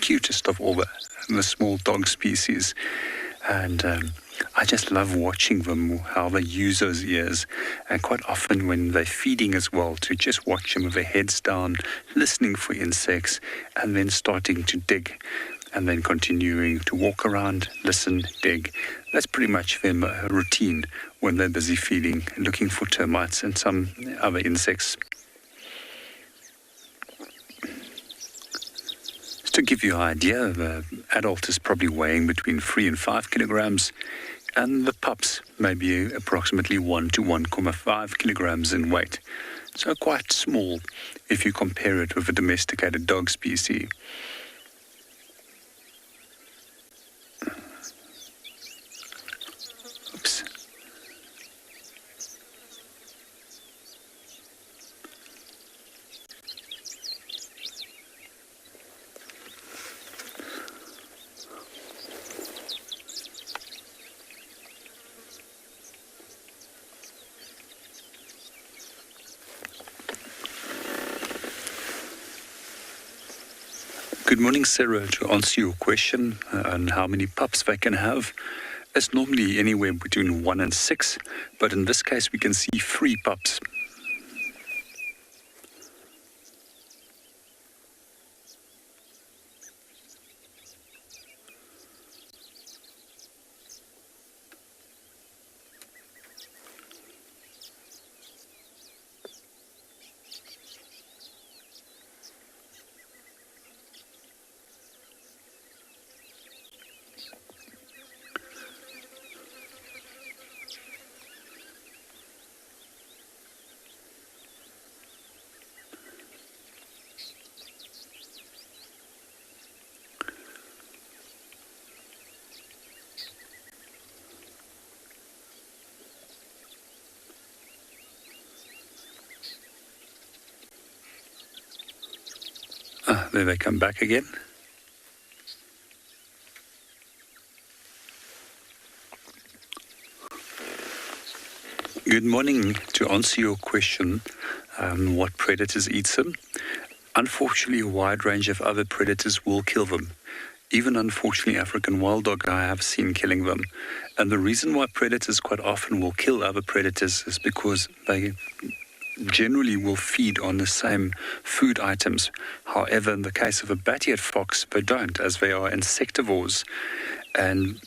cutest of all the small dog species. And I just love watching them, how they use those ears. And quite often when they're feeding as well, to just watch them with their heads down, listening for insects, and then starting to dig, and then continuing to walk around, listen, dig. That's pretty much their routine when they're busy feeding, looking for termites and some other insects. To give you an idea, the adult is probably weighing between 3 and 5 kilograms, and the pups may be approximately 1 to 1.5 kilograms in weight. So quite small if you compare it with a domesticated dog species. Oops. Good morning, Sarah. To answer your question on how many pups they can have, it's normally anywhere between 1 and 6, but in this case we can see 3 pups. There they come back again. Good morning. To answer your question, what predators eat them? Unfortunately, a wide range of other predators will kill them. Even unfortunately, African wild dog I have seen killing them. And the reason why predators quite often will kill other predators is because they generally will feed on the same food items. However, in the case of a bat-eared fox, they don't, as they are insectivores. And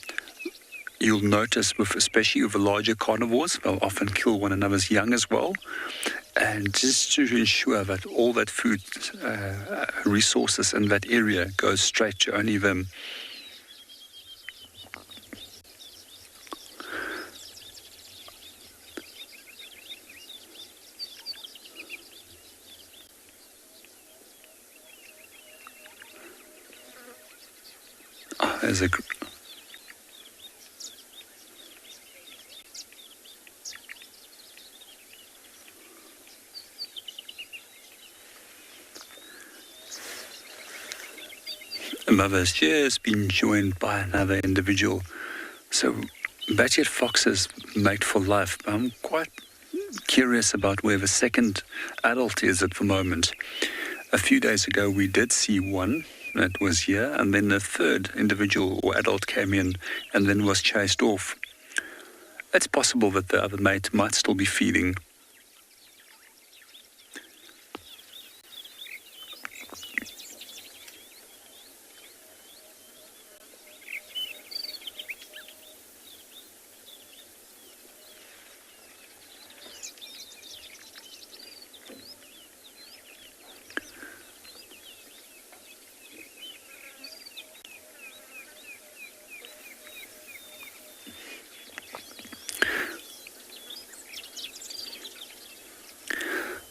you'll notice, especially with the larger carnivores, they'll often kill one another's young as well. And just to ensure that all that food resources in that area goes straight to only them. There's a mother's just been joined by another individual. So bat-eared foxes mate for life. I'm quite curious about where the second adult is at the moment. A few days ago we did see one that was here, and then the third individual or adult came in and then was chased off. It's possible that the other mate might still be feeding.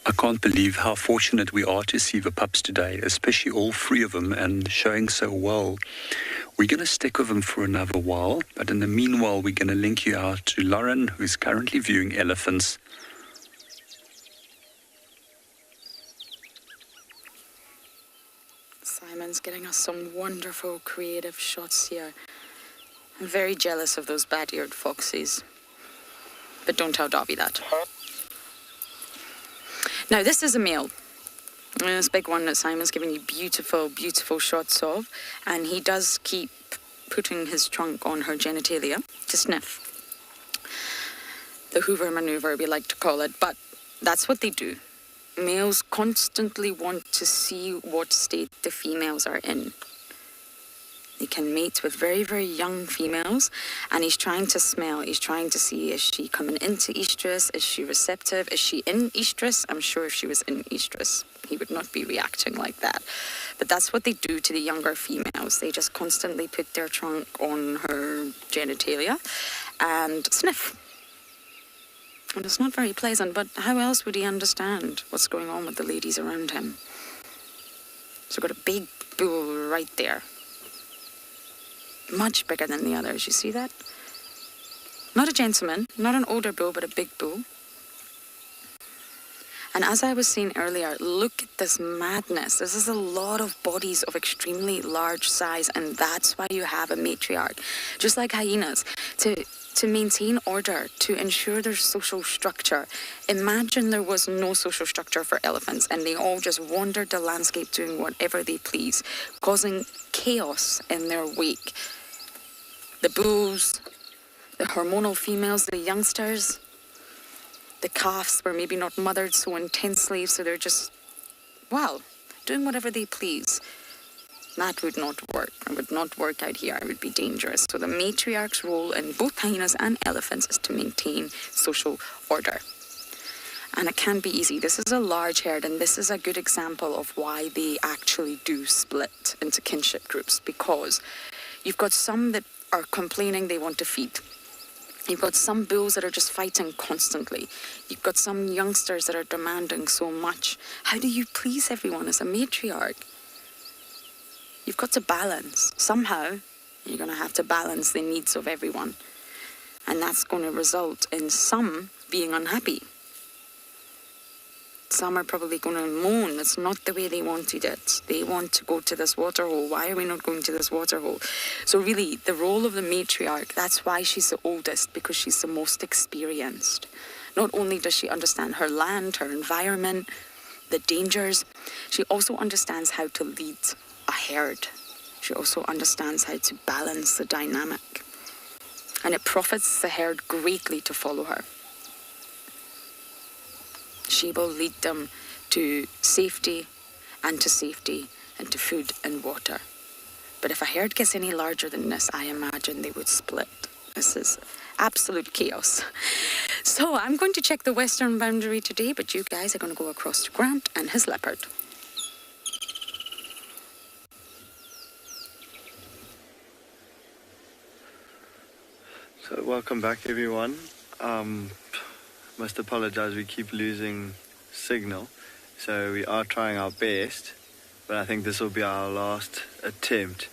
I can't believe how fortunate we are to see the pups today, especially all three of them, and showing so well. We're going to stick with them for another while, but in the meanwhile, we're going to link you out to Lauren, who's currently viewing elephants. Simon's getting us some wonderful creative shots here. I'm very jealous of those bat-eared foxes. But don't tell Darby that. Now, this is a male. This big one that Simon's giving you beautiful, beautiful shots of. And he does keep putting his trunk on her genitalia to sniff. The Hoover maneuver, we like to call it. But that's what they do. Males constantly want to see what state the females are in. They can mate with very, very young females, and he's trying to smell. He's trying to see, is she coming into estrus? Is she receptive? Is she in estrus? I'm sure if she was in estrus, he would not be reacting like that. But that's what they do to the younger females. They just constantly put their trunk on her genitalia and sniff. And it's not very pleasant, but how else would he understand what's going on with the ladies around him? So we've got a big bull right there. Much bigger than the others, you see that? Not a gentleman, not an older bull, but a big bull. And as I was saying earlier, look at this madness. This is a lot of bodies of extremely large size, and that's why you have a matriarch. Just like hyenas, to maintain order, to ensure their social structure. Imagine there was no social structure for elephants, and they all just wandered the landscape doing whatever they please, causing chaos in their wake. The bulls, the hormonal females, the youngsters, the calves were maybe not mothered so intensely, so they're just, well, doing whatever they please. That would not work. It would not work out here. It would be dangerous. So the matriarch's role in both hyenas and elephants is to maintain social order. And it can be easy. This is a large herd, and this is a good example of why they actually do split into kinship groups, because you've got some that are complaining they want to feed. You've got some bulls that are just fighting constantly. You've got some youngsters that are demanding so much. How do you please everyone as a matriarch? You've got to balance. Somehow, you're going to have to balance the needs of everyone. And that's going to result in some being unhappy. Some are probably going to moan. It's not the way they wanted it. They want to go to this waterhole. Why are we not going to this waterhole? So really, the role of the matriarch, that's why she's the oldest, because she's the most experienced. Not only does she understand her land, her environment, the dangers, she also understands how to lead a herd. She also understands how to balance the dynamic. And it profits the herd greatly to follow her. She will lead them to safety and to food and water. But if a herd gets any larger than this, I imagine they would split. This is absolute chaos. So I'm going to check the western boundary today, but you guys are going to go across to Grant and his leopard. So welcome back, everyone. Must apologize, we keep losing signal, so we are trying our best, but I think this will be our last attempt.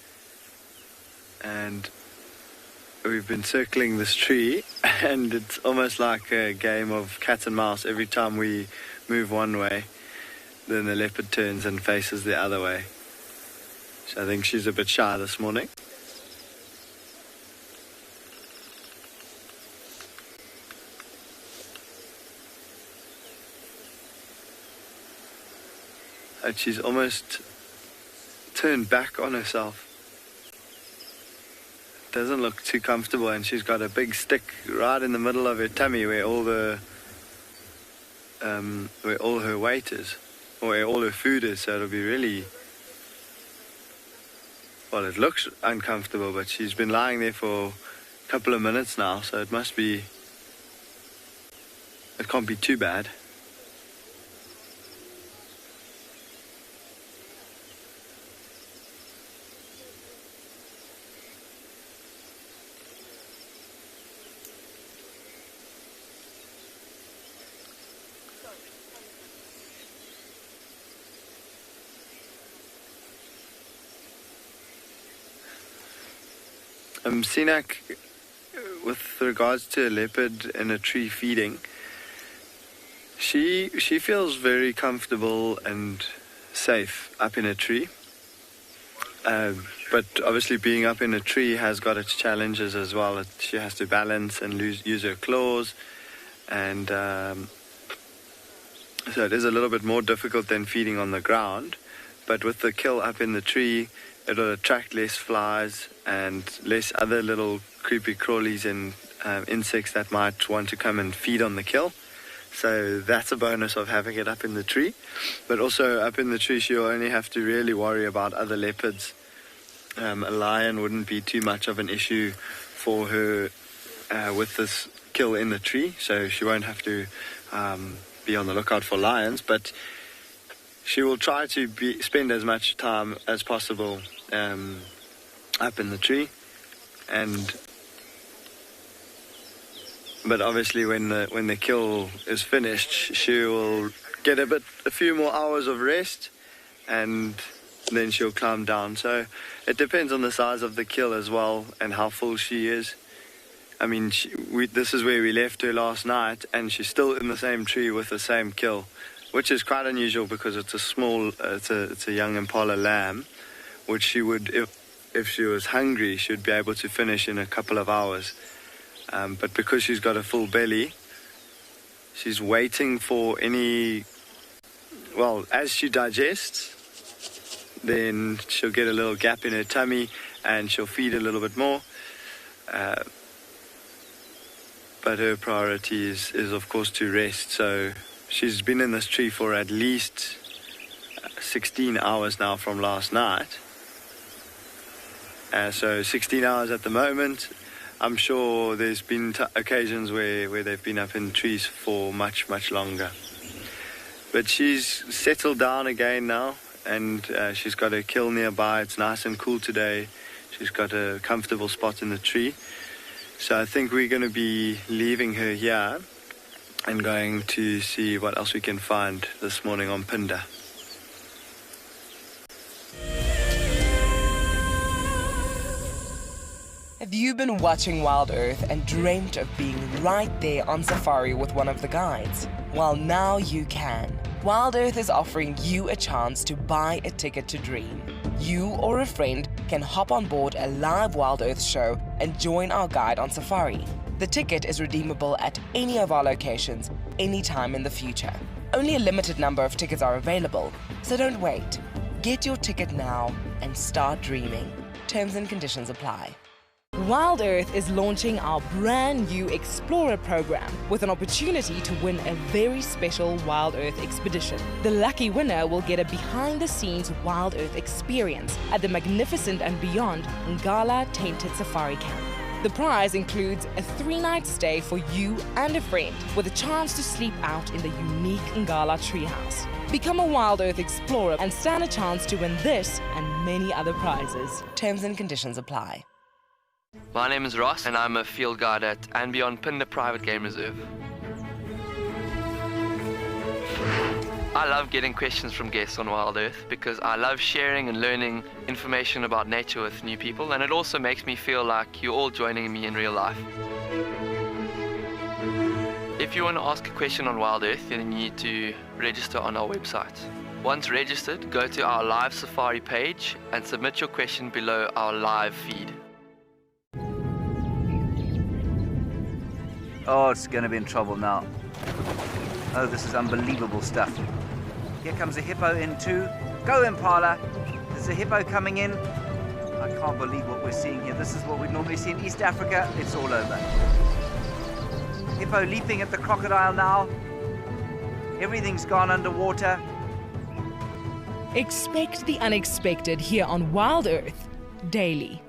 And we've been circling this tree, and it's almost like a game of cat and mouse. Every time we move one way, then the leopard turns and faces the other way. So I think she's a bit shy this morning. And she's almost turned back on herself. doesn't look too comfortable, and she's got a big stick right in the middle of her tummy where all her weight is, or where all her food is. So it'll be really, well, it looks uncomfortable, but she's been lying there for a couple of minutes now, so it can't be too bad. Sinak, with regards to a leopard in a tree feeding, she feels very comfortable and safe up in a tree. But obviously being up in a tree has got its challenges as well. She has to balance and use her claws, and so it is a little bit more difficult than feeding on the ground. But with the kill up in the tree, it'll attract less flies and less other little creepy crawlies and insects that might want to come and feed on the kill. So that's a bonus of having it up in the tree. But also up in the tree, she'll only have to really worry about other leopards. A lion wouldn't be too much of an issue for her with this kill in the tree, so she won't have to be on the lookout for lions. But she will try to spend as much time as possible up in the tree, but obviously when the kill is finished, she will get a few more hours of rest, and then she'll calm down. So it depends on the size of the kill as well and how full she is. I mean, this is where we left her last night, and she's still in the same tree with the same kill, which is quite unusual because it's a young impala lamb, which she would, if she was hungry, she would be able to finish in a couple of hours. But because she's got a full belly, she's waiting for as she digests, then she'll get a little gap in her tummy and she'll feed a little bit more. But her priority is of course to rest. So she's been in this tree for at least 16 hours now from last night. So 16 hours at the moment. I'm sure there's been occasions where they've been up in trees for much, much longer. But she's settled down again now, and she's got a kill nearby. It's nice and cool today. She's got a comfortable spot in the tree. So I think we're going to be leaving her here and going to see what else we can find this morning on Pinda. Have you been watching Wild Earth and dreamt of being right there on safari with one of the guides? Well, now you can. Wild Earth is offering you a chance to buy a ticket to dream. You or a friend can hop on board a live Wild Earth show and join our guide on safari. The ticket is redeemable at any of our locations, anytime in the future. Only a limited number of tickets are available, so don't wait. Get your ticket now and start dreaming. Terms and conditions apply. Wild Earth is launching our brand new Explorer program with an opportunity to win a very special Wild Earth expedition. The lucky winner will get a behind-the-scenes Wild Earth experience at the magnificent and beyond Ngala Tainted Safari Camp. The prize includes a 3-night stay for you and a friend with a chance to sleep out in the unique Ngala treehouse. Become a Wild Earth Explorer and stand a chance to win this and many other prizes. Terms and conditions apply. My name is Ross, and I'm a field guide at and beyond Pinda Private Game Reserve. I love getting questions from guests on Wild Earth because I love sharing and learning information about nature with new people, and it also makes me feel like you're all joining me in real life. If you want to ask a question on Wild Earth, then you need to register on our website. Once registered, go to our live safari page and submit your question below our live feed. Oh, it's going to be in trouble now. Oh, this is unbelievable stuff. Here comes a hippo in too. Go, Impala. There's a hippo coming in. I can't believe what we're seeing here. This is what we normally see in East Africa. It's all over. Hippo leaping at the crocodile now. Everything's gone underwater. Expect the unexpected here on Wild Earth daily.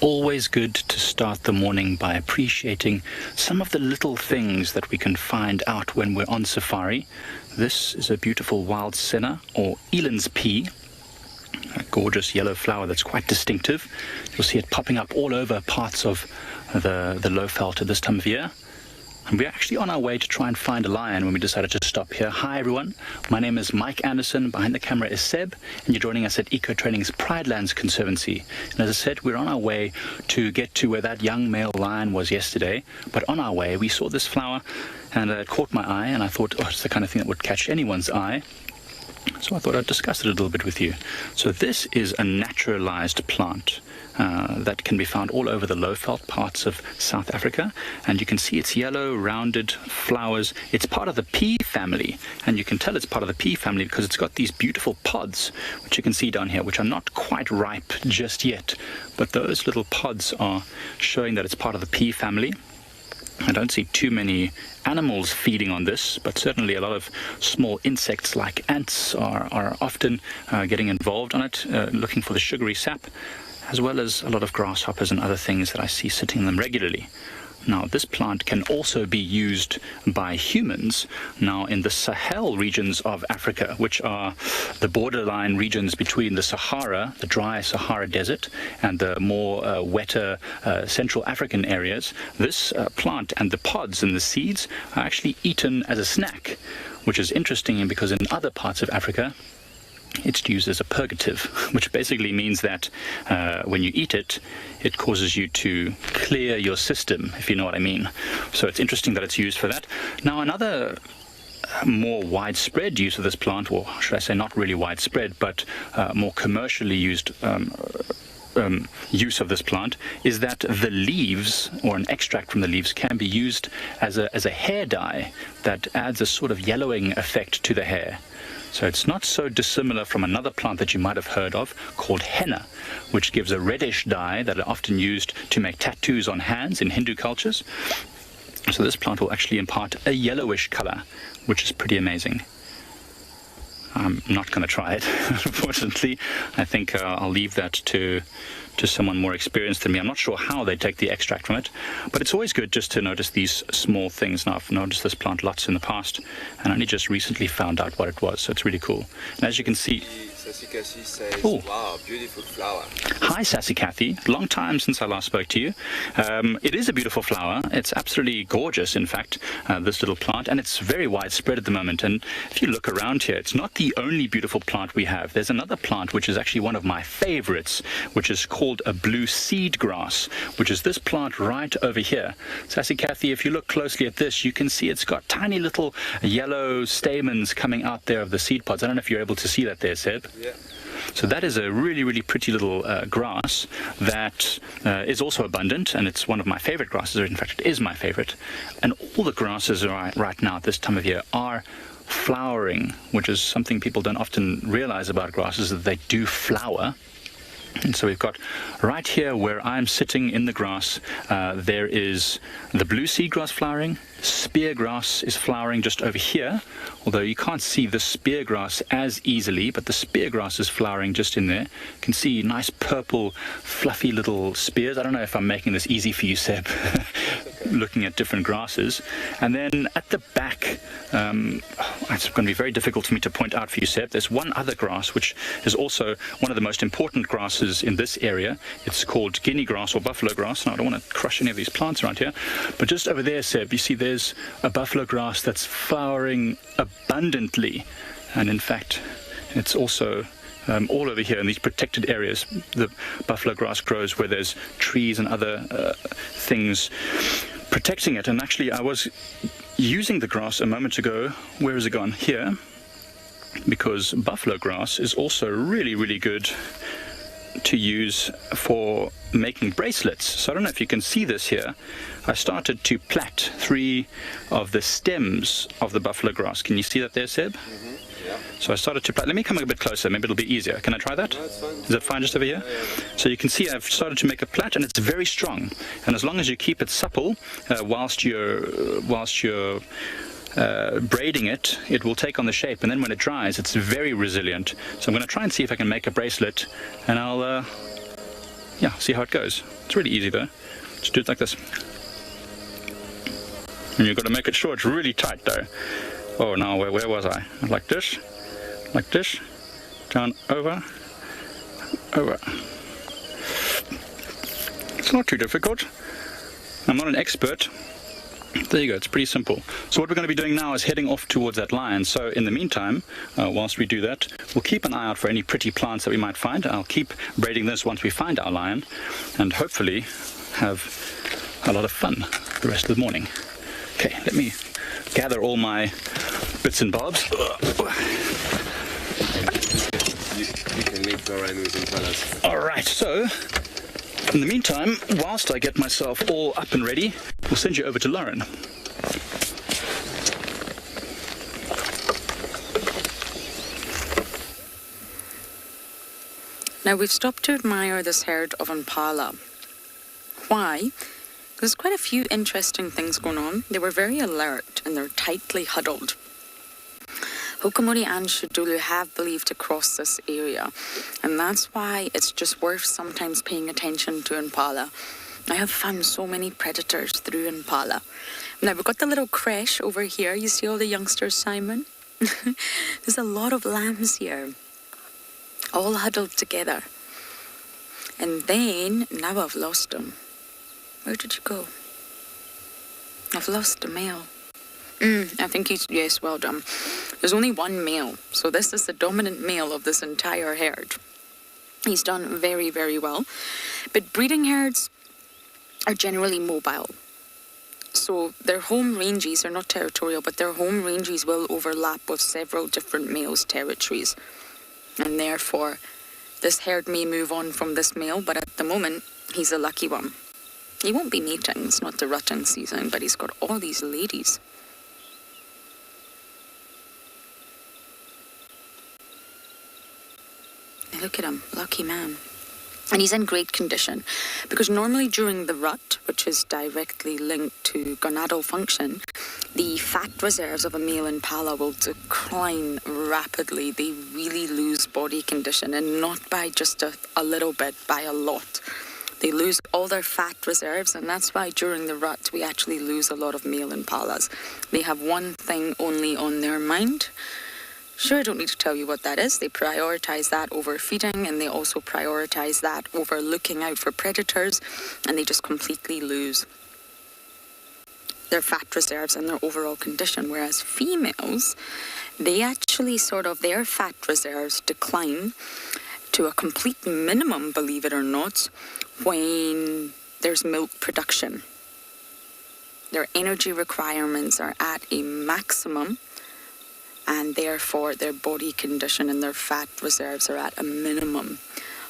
Always good to start the morning by appreciating some of the little things that we can find out when we're on safari. This is a beautiful wild senna, or eland's pea, a gorgeous yellow flower that's quite distinctive. You'll see it popping up all over parts of the low veld at this time of year. And we're actually on our way to try and find a lion when we decided to stop here. Hi everyone, my name is Mike Anderson, behind the camera is Seb, and you're joining us at Eco Training's Pridelands Conservancy. And as I said, we're on our way to get to where that young male lion was yesterday, but on our way we saw this flower and it caught my eye, and I thought, oh, it's the kind of thing that would catch anyone's eye. So I thought I'd discuss it a little bit with you. So this is a naturalized plant that can be found all over the low veld parts of South Africa, and you can see its yellow rounded flowers. It's part of the pea family, and you can tell it's part of the pea family because it's got these beautiful pods, which you can see down here, which are not quite ripe just yet, but those little pods are showing that it's part of the pea family. I don't see too many animals feeding on this, but certainly a lot of small insects like ants are often getting involved on it, looking for the sugary sap, as well as a lot of grasshoppers and other things that I see sitting in them regularly. Now, this plant can also be used by humans now in the Sahel regions of Africa, which are the borderline regions between the Sahara, the dry Sahara desert, and the more wetter Central African areas. This plant and the pods and the seeds are actually eaten as a snack, which is interesting because in other parts of Africa, it's used as a purgative, which basically means that when you eat it, it causes you to clear your system, if you know what I mean. So it's interesting that it's used for that. Now, another more widespread use of this plant, or should I say not really widespread, but more commercially used use of this plant, is that the leaves, or an extract from the leaves, can be used as a hair dye that adds a sort of yellowing effect to the hair. So it's not so dissimilar from another plant that you might have heard of called henna, which gives a reddish dye that are often used to make tattoos on hands in Hindu cultures. So this plant will actually impart a yellowish color, which is pretty amazing. I'm not going to try it, unfortunately. I think I'll leave that to someone more experienced than me. I'm not sure how they take the extract from it, but it's always good just to notice these small things. Now, I've noticed this plant lots in the past, and only just recently found out what it was, so it's really cool. And as you can see... Oh. Wow, beautiful flower. Hi, Sassy Kathy. Long time since I last spoke to you. It is a beautiful flower. It's absolutely gorgeous, in fact, this little plant, and it's very widespread at the moment. And if you look around here, it's not the only beautiful plant we have. There's another plant which is actually one of my favorites, which is called a blue seed grass, which is this plant right over here. Sassy Kathy, if you look closely at this, you can see it's got tiny little yellow stamens coming out there of the seed pods. I don't know if you're able to see that there, Seb. Yeah. So that is a really, really pretty little grass that is also abundant, and it's one of my favorite grasses, or in fact it is my favorite. And all the grasses right now at this time of year are flowering, which is something people don't often realize about grasses, that they do flower. And so we've got right here where I'm sitting in the grass, there is the blue seedgrass flowering. Speargrass is flowering just over here, although you can't see the speargrass as easily, but the speargrass is flowering just in there. You can see nice purple fluffy little spears. I don't know if I'm making this easy for you, Seb, looking at different grasses. And then at the back, it's going to be very difficult for me to point out for you, Seb. There's one other grass which is also one of the most important grasses in this area. It's called guinea grass or buffalo grass. Now, I don't want to crush any of these plants around here, but just over there, Seb, you see there's a buffalo grass that's flowering abundantly, and in fact it's also all over here in these protected areas. The buffalo grass grows where there's trees and other things protecting it. And actually I was using the grass a moment ago. Where has it gone? Here, because buffalo grass is also really, really good to use for making bracelets. So I don't know if you can see this here. I started to plait 3 of the stems of the buffalo grass. Can you see that there, Seb? Yeah. So I started to plait. Let me come a bit closer, maybe it'll be easier. Can I try that? No, it's fine. Is that fine just over here? Yeah. So you can see I've started to make a plait, and it's very strong. And as long as you keep it supple whilst you're braiding it, it will take on the shape, and then when it dries, it's very resilient. So I'm going to try and see if I can make a bracelet, and I'll see how it goes. It's really easy though. Just do it like this. And you've got to make it sure it's really tight though. Oh, now where was I? Like this, down, over. It's not too difficult. I'm not an expert. There you go, it's pretty simple. So what we're going to be doing now is heading off towards that lion. So in the meantime, whilst we do that, we'll keep an eye out for any pretty plants that we might find. I'll keep braiding this once we find our lion, and hopefully have a lot of fun the rest of the morning. Okay, let me gather all my bits and bobs. You can make the right moves and tell us. Alright, so in the meantime, whilst I get myself all up and ready, we'll send you over to Lauren. Now we've stopped to admire this herd of impala. Why? There's quite a few interesting things going on. They were very alert and they're tightly huddled. Hokomori and Shidulu have believed to cross this area, and that's why it's just worth sometimes paying attention to impala. I have found so many predators through impala. Now we've got the little creche over here. You see all the youngsters, Simon? There's a lot of lambs here, all huddled together. And then, now I've lost him. Where did you go? I've lost the male. I think he's, yes, well done. There's only one male, so this is the dominant male of this entire herd. He's done very, very well. But breeding herds are generally mobile. So their home ranges are not territorial, but their home ranges will overlap with several different males' territories. And therefore, this herd may move on from this male, but at the moment, he's a lucky one. He won't be mating, it's not the rutting season, but he's got all these ladies. Look at him, lucky man. And he's in great condition, because normally during the rut, which is directly linked to gonadal function, the fat reserves of a male impala will decline rapidly. They really lose body condition, and not by just a little bit, by a lot. They lose all their fat reserves, and that's why during the rut we actually lose a lot of male impalas. They have one thing only on their mind. Sure, I don't need to tell you what that is. They prioritize that over feeding, and they also prioritize that over looking out for predators, and they just completely lose their fat reserves and their overall condition. Whereas females, they actually their fat reserves decline to a complete minimum, believe it or not, when there's milk production. Their energy requirements are at a maximum, and therefore their body condition and their fat reserves are at a minimum.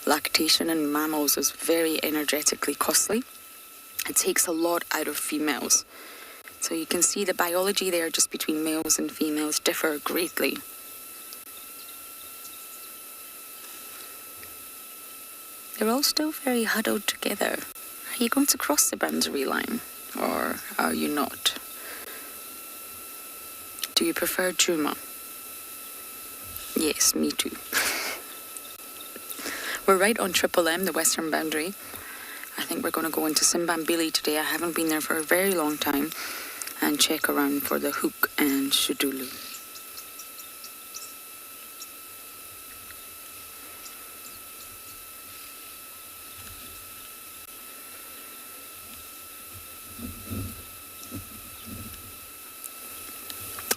Lactation in mammals is very energetically costly. It takes a lot out of females. So you can see the biology there just between males and females differ greatly. They're all still very huddled together. Are you going to cross the boundary line, or are you not? Do you prefer Juma? Yes, me too. We're right on Triple M, the western boundary. I think we're going to go into Simbambili today. I haven't been there for a very long time, and check around for the hook and Shidulu.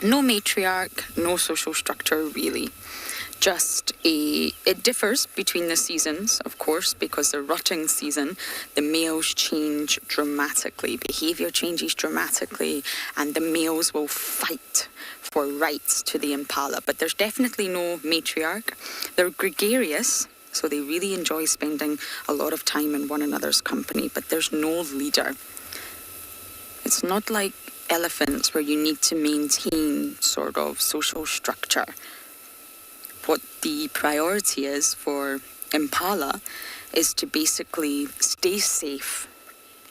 No matriarch, no social structure really. It differs between the seasons, of course, because the rutting season, the males change dramatically, behavior changes dramatically, and the males will fight for rights to the impala. But there's definitely no matriarch. They're gregarious, So they really enjoy spending a lot of time in one another's company, but there's no leader. It's not like elephants where you need to maintain sort of social structure. What the priority is for impala is to basically stay safe.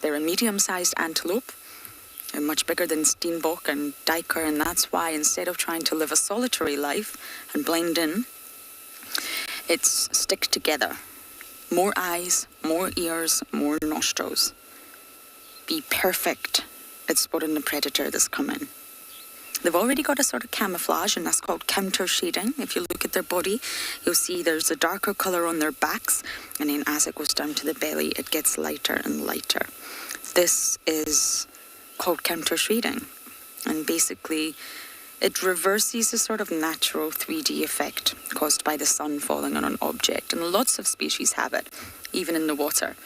They're a medium-sized antelope. They're much bigger than steenbok and duiker, and that's why instead of trying to live a solitary life and blend in, it's stick together. More eyes, more ears, more nostrils. Be perfect at spotting the predator that's coming. They've already got a sort of camouflage, and that's called counter shading. If you look at their body, you'll see there's a darker colour on their backs, and then as it goes down to the belly, it gets lighter and lighter. This is called counter shading, and basically it reverses the sort of natural 3D effect caused by the sun falling on an object, and lots of species have it, even in the water.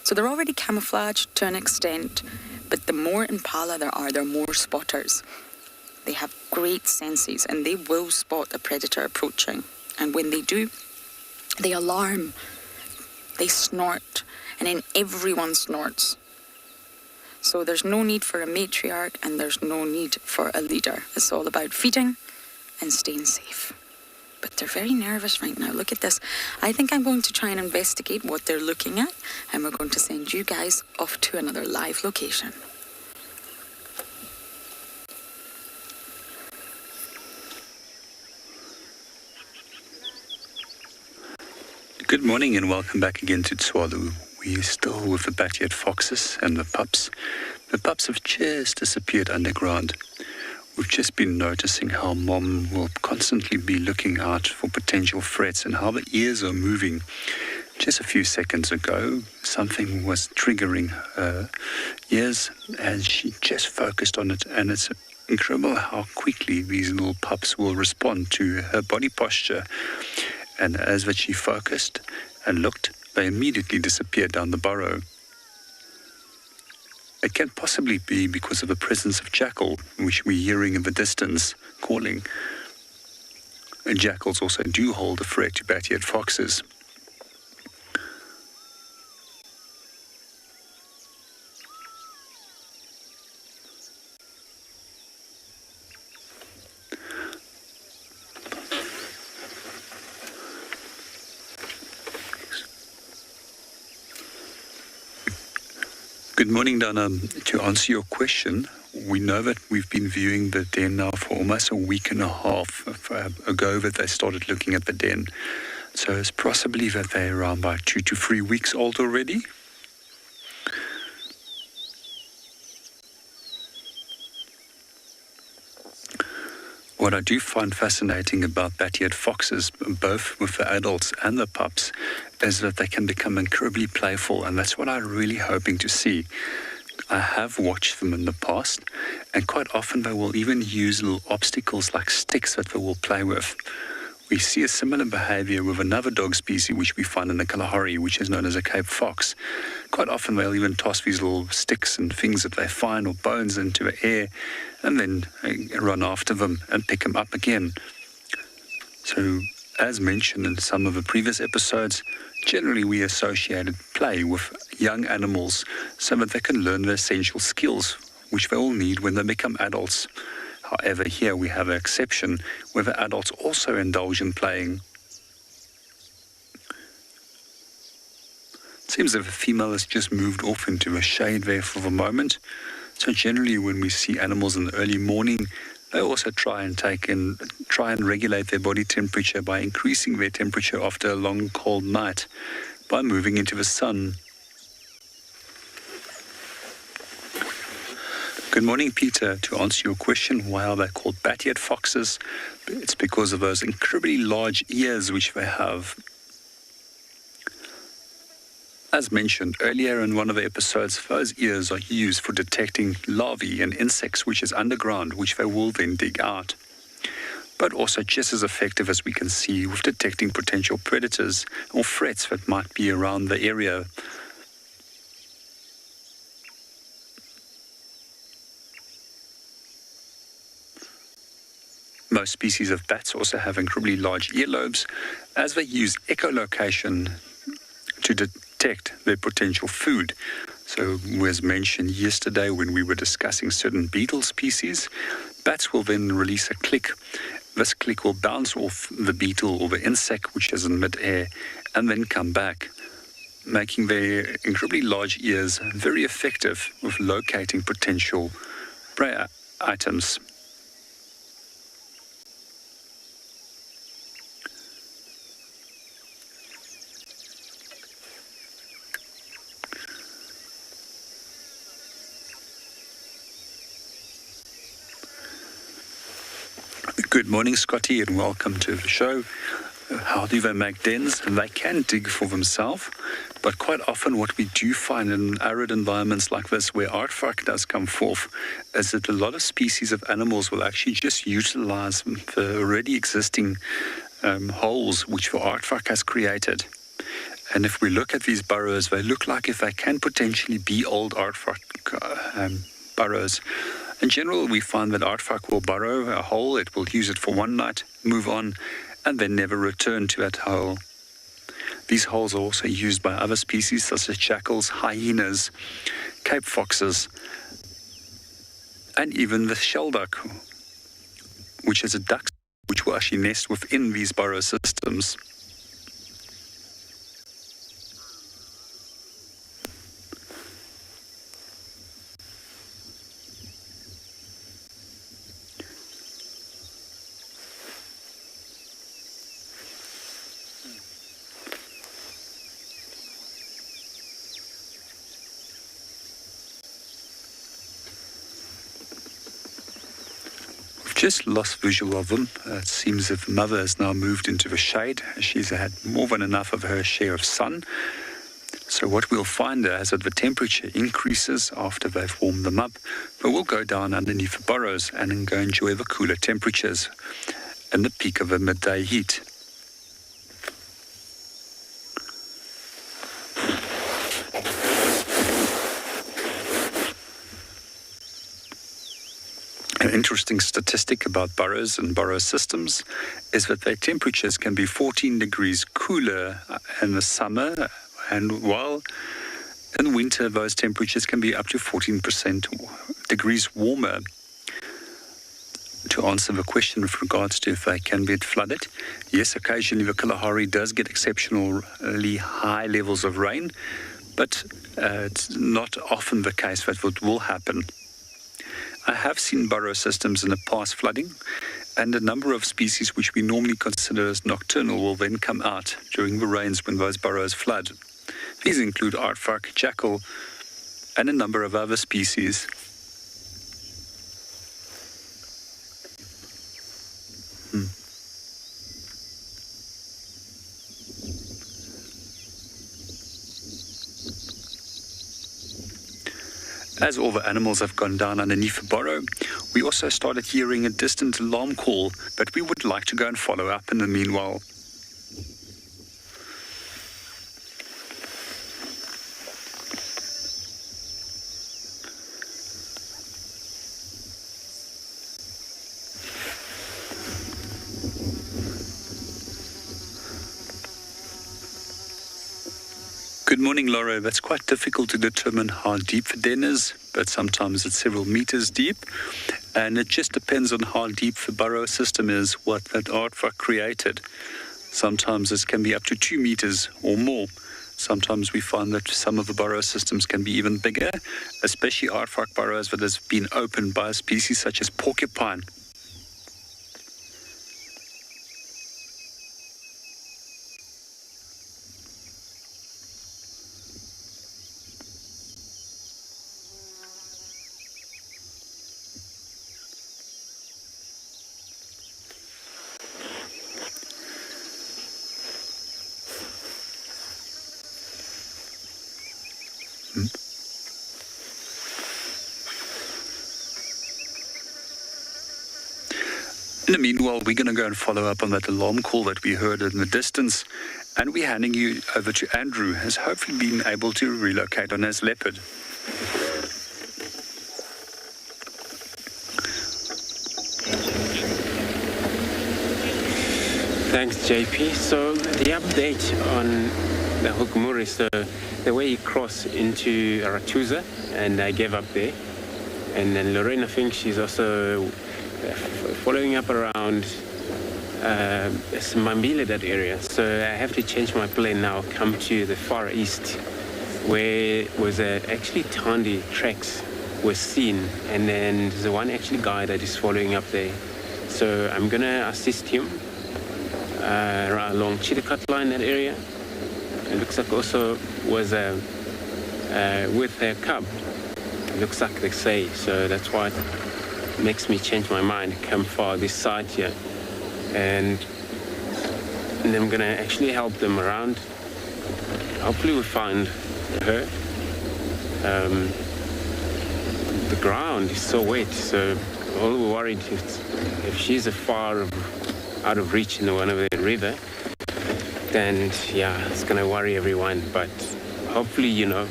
So they're already camouflaged to an extent, but the more impala there are, there are more spotters. They have great senses, and they will spot a predator approaching. And when they do, they alarm, they snort, and then everyone snorts. So there's no need for a matriarch, and there's no need for a leader. It's all about feeding and staying safe. But they're very nervous right now. Look at this. I think I'm going to try and investigate what they're looking at, and we're going to send you guys off to another live location. Good morning and welcome back again to Tswalu. We're still with the bat-eared foxes and the pups. The pups have just disappeared underground. We've just been noticing how Mom will constantly be looking out for potential threats and how the ears are moving. Just a few seconds ago, something was triggering her ears and she just focused on it, and it's incredible how quickly these little pups will respond to her body posture. And as that she focused and looked, they immediately disappeared down the burrow. It can possibly be because of the presence of jackal, which we're hearing in the distance calling. And jackals also do hold a threat to bat-eared foxes. Good morning, Dana. To answer your question, we know that we've been viewing the den now for almost a week and a half ago that they started looking at the den. So it's possibly that they're around about 2 to 3 weeks old already. What I do find fascinating about bat-eared foxes, both with the adults and the pups, is that they can become incredibly playful, and that's what I'm really hoping to see. I have watched them in the past, and quite often they will even use little obstacles like sticks that they will play with. We see a similar behavior with another dog species which we find in the Kalahari, which is known as a Cape fox. Quite often they'll even toss these little sticks and things that they find or bones into the air and then run after them and pick them up again. So, as mentioned in some of the previous episodes, generally we associated play with young animals so that they can learn the essential skills which they will need when they become adults. However, here we have an exception where the adults also indulge in playing. It seems that the female has just moved off into a shade there for the moment. So generally when we see animals in the early morning, they also try and regulate their body temperature by increasing their temperature after a long cold night by moving into the sun. Good morning, Peter. To answer your question, why are they called bat-eared foxes? It's because of those incredibly large ears which they have. As mentioned earlier in one of the episodes, those ears are used for detecting larvae and insects which is underground, which they will then dig out. But also just as effective as we can see with detecting potential predators or threats that might be around the area. Most species of bats also have incredibly large earlobes, as they use echolocation to detect their potential food. So, as mentioned yesterday when we were discussing certain beetle species, bats will then release a click. This click will bounce off the beetle or the insect, which is in mid-air, and then come back, making their incredibly large ears very effective with locating potential prey items. Good morning, Scotty, and welcome to the show. How do they make dens? They can dig for themselves, but quite often what we do find in arid environments like this, where aardvark does come forth, is that a lot of species of animals will actually just utilize the already existing holes which the aardvark has created. And if we look at these burrows, they look like if they can potentially be old aardvark burrows. In general, we find that aardvark will burrow a hole, it will use it for one night, move on, and then never return to that hole. These holes are also used by other species such as jackals, hyenas, Cape foxes, and even the shelduck, which is a duck which will actually nest within these burrow systems. Just lost visual of them. It seems as if mother has now moved into the shade. She's had more than enough of her share of sun. So what we'll find is that the temperature increases after they've warmed them up, but we'll go down underneath the burrows and then go enjoy the cooler temperatures in the peak of the midday heat. An interesting statistic about burrows and burrow systems is that their temperatures can be 14 degrees cooler in the summer, and while in winter those temperatures can be up to 14% degrees warmer. To answer the question with regards to if they can get flooded, yes, occasionally the Kalahari does get exceptionally high levels of rain, but it's not often the case that what will happen. I have seen burrow systems in the past flooding, and a number of species which we normally consider as nocturnal will then come out during the rains when those burrows flood. These include aardvark, jackal, and a number of other species. As all the animals have gone down underneath the burrow, we also started hearing a distant alarm call, but we would like to go and follow up in the meanwhile. Good morning, Laura. That's quite difficult to determine how deep the den is, but sometimes it's several meters deep, and it just depends on how deep the burrow system is, what that aardvark created. Sometimes it can be up to 2 meters or more. Sometimes we find that some of the burrow systems can be even bigger, especially aardvark burrows that has been opened by a species such as porcupine. In the meanwhile, we're going to go and follow up on that alarm call that we heard in the distance, and we're handing you over to Andrew, who has hopefully been able to relocate on his leopard. Thanks, JP. So the update on the Hukumuri, so the way you cross into RATTRAY, and I gave up there. And then Lorraine, I think she's also following up around Mambile, that area. So I have to change my plan now, come to the far east, where was actually Tandi tracks was seen, and then there's one actually guy that is following up there. So I'm gonna assist him along Chitticut line, that area. It looks like also was with their cub. It looks like they say, so that's why it makes me change my mind, come for this side here. And then I'm gonna actually help them around. Hopefully we find her. The ground is so wet, so all we're worried if she's far out of reach in one of the river, then yeah, it's gonna worry everyone. But hopefully, you know,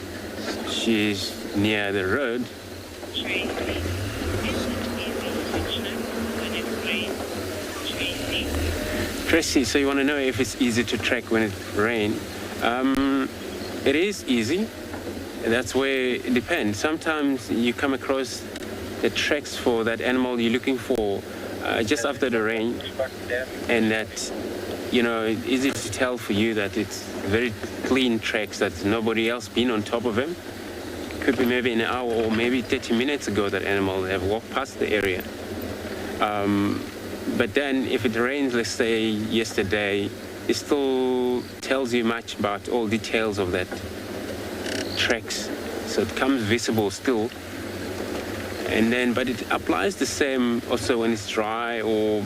she's near the road. Tracy, so you want to know if it's easy to track when it rains? It is easy. That's where it depends. Sometimes you come across the tracks for that animal you're looking for just after the rain, and that, you know, it's easy to tell for you that it's very clean tracks, that nobody else been on top of them. Could be maybe an hour or maybe 30 minutes ago that animal have walked past the area. But then if it rains, let's say yesterday, it still tells you much about all details of that tracks, so it comes visible still. And then, but it applies the same also when it's dry, or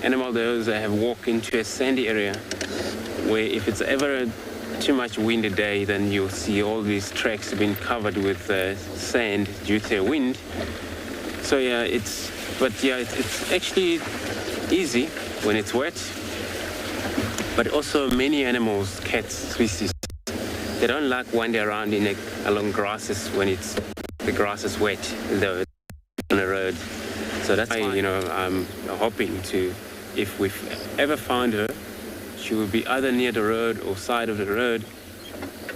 animal those that have walked into a sandy area, where if it's ever too much windy day, then you'll see all these tracks have been covered with sand due to the wind. So yeah, it's actually easy when it's wet. But also many animals, cats, species, they don't like wander around along grasses when the grass is wet, though on the road. So that's why, you know, I'm hoping to, if we've ever found her, she will be either near the road or side of the road,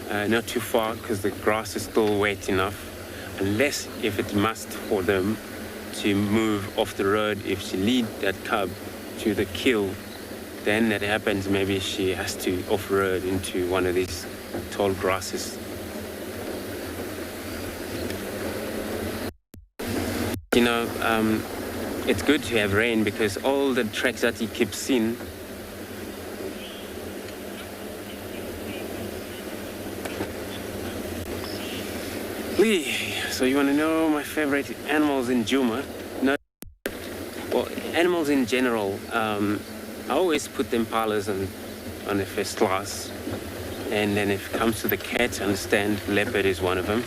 not too far, because the grass is still wet enough, unless if it must for them to move off the road. If she lead that cub to the kill, then that happens, maybe she has to off-road into one of these tall grasses. You know, it's good to have rain, because all the tracks that you keep seeing, so you want to know my favorite animals in Djuma? No, well, animals in general. I always put the impalas on the first class, and then if it comes to the cats, I understand leopard is one of them.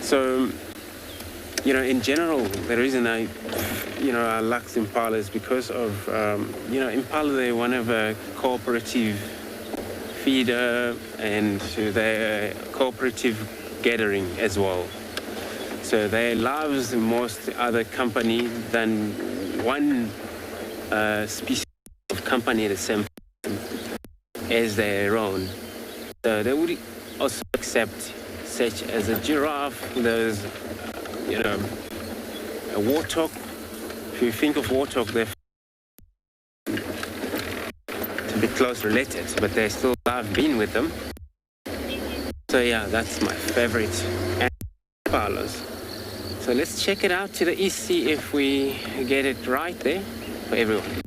So, you know, in general, the reason I like impalas because of, you know, impala, they're one of a cooperative feeder, and they're cooperative gathering as well. So they love most other company than one species of company the same as their own. So they would also accept such as a giraffe, there's, you know, a warthog. If you think of warthog, they're a bit close related, but they still love being with them. So yeah, that's my favorite impalas. So let's check it out to the east, see if we get it right there for everyone.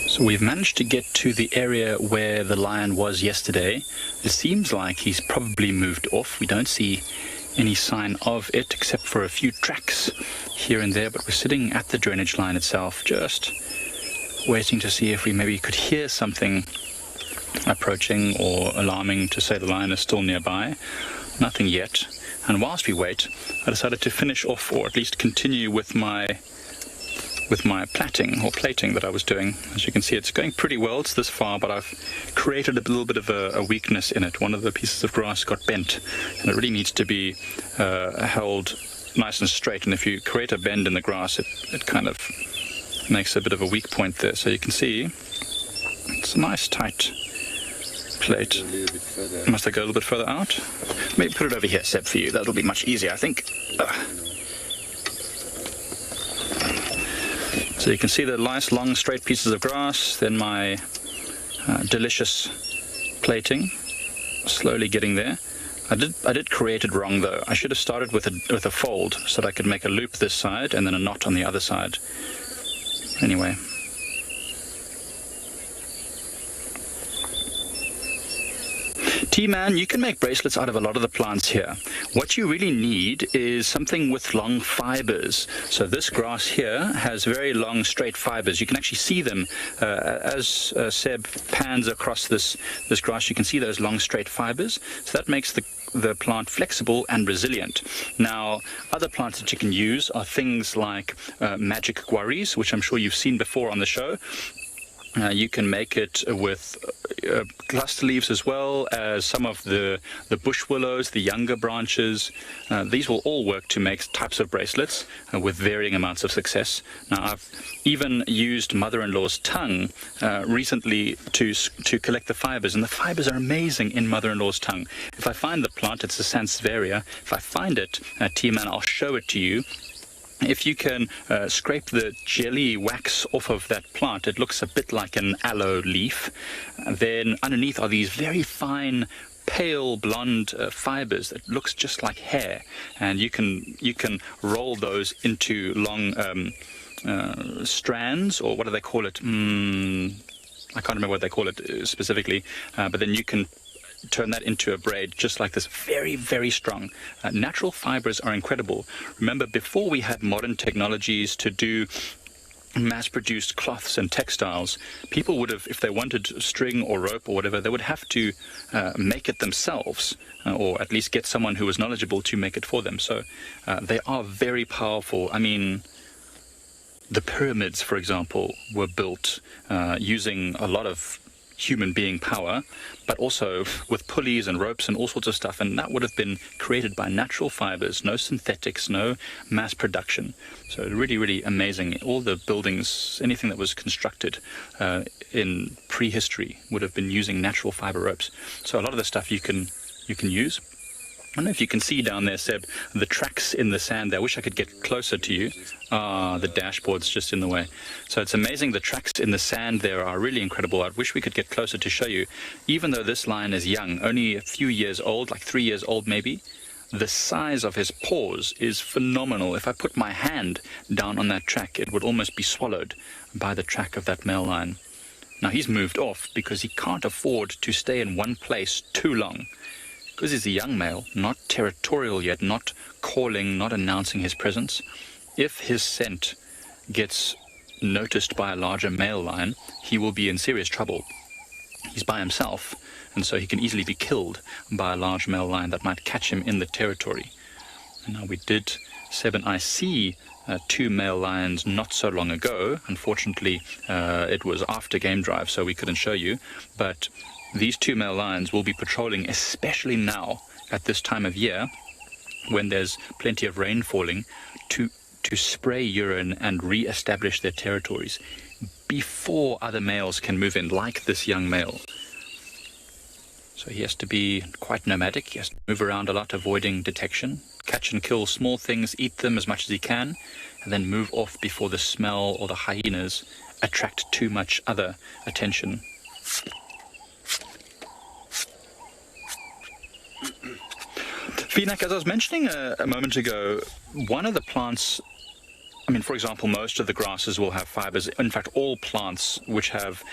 So we've managed to get to the area where the lion was yesterday. It seems like he's probably moved off. We don't see any sign of it except for a few tracks here and there, but we're sitting at the drainage line itself, just waiting to see if we maybe could hear something approaching or alarming to say the lion is still nearby. Nothing yet. And whilst we wait, I decided to finish off, or at least continue with my with my plaiting or plating that I was doing. As you can see, it's going pretty well. It's this far, but I've created a little bit of a weakness in it. One of the pieces of grass got bent, and it really needs to be held nice and straight. And if you create a bend in the grass, it kind of makes a bit of a weak point there. So you can see it's a nice tight plate. Must I go a little bit further out? Maybe put it over here, Seb, for you. That'll be much easier, I think. So you can see the nice long straight pieces of grass, then my delicious plating, slowly getting there. I did create it wrong though. I should have started with a fold so that I could make a loop this side and then a knot on the other side. Anyway. T-Man, you can make bracelets out of a lot of the plants here. What you really need is something with long fibers. So this grass here has very long straight fibers. You can actually see them as Seb pans across this grass. You can see those long straight fibers. So that makes the plant flexible and resilient. Now, other plants that you can use are things like magic guaris, which I'm sure you've seen before on the show. You can make it with cluster leaves as well as some of the bush willows, the younger branches. These will all work to make types of bracelets with varying amounts of success. Now, I've even used mother-in-law's tongue recently to collect the fibers, and the fibers are amazing in mother-in-law's tongue. If I find the plant, it's a Sansevieria. If I find it, T-Man, I'll show it to you. If you can scrape the jelly wax off of that plant, it looks a bit like an aloe leaf. And then underneath are these very fine, pale blonde fibers that looks just like hair. And you can roll those into long strands, or what do they call it? I can't remember what they call it specifically. But then you can turn that into a braid just like this, very, very strong. Natural fibers are incredible. Remember, before we had modern technologies to do mass-produced cloths and textiles, people would have, if they wanted string or rope or whatever, they would have to make it themselves, or at least get someone who was knowledgeable to make it for them. So they are very powerful. I mean, the pyramids, for example, were built using a lot of human being power, but also with pulleys and ropes and all sorts of stuff, and that would have been created by natural fibers, no synthetics, no mass production. So really, really amazing. All the buildings, anything that was constructed in prehistory would have been using natural fiber ropes. So a lot of the stuff you can use. I don't know if you can see down there, Seb, the tracks in the sand there. I wish I could get closer to you. The dashboard's just in the way. So it's amazing. The tracks in the sand there are really incredible. I wish we could get closer to show you. Even though this lion is young, only a few years old, like 3 years old maybe, the size of his paws is phenomenal. If I put my hand down on that track, it would almost be swallowed by the track of that male lion. Now, he's moved off because he can't afford to stay in one place too long. Because he's a young male, not territorial yet, not calling, not announcing his presence. If his scent gets noticed by a larger male lion, he will be in serious trouble. He's by himself, and so he can easily be killed by a large male lion that might catch him in the territory. And now we did, Seb and I, see 2 male lions not so long ago. Unfortunately, it was after game drive, so we couldn't show you, but these 2 male lions will be patrolling, especially now at this time of year when there's plenty of rain falling, to spray urine and re-establish their territories before other males can move in, like this young male. So he has to be quite nomadic. He has to move around a lot, avoiding detection, catch and kill small things, eat them as much as he can, and then move off before the smell or the hyenas attract too much other attention. Finak, as I was mentioning a moment ago, one of the plants, I mean, for example, most of the grasses will have fibers. In fact, all plants which have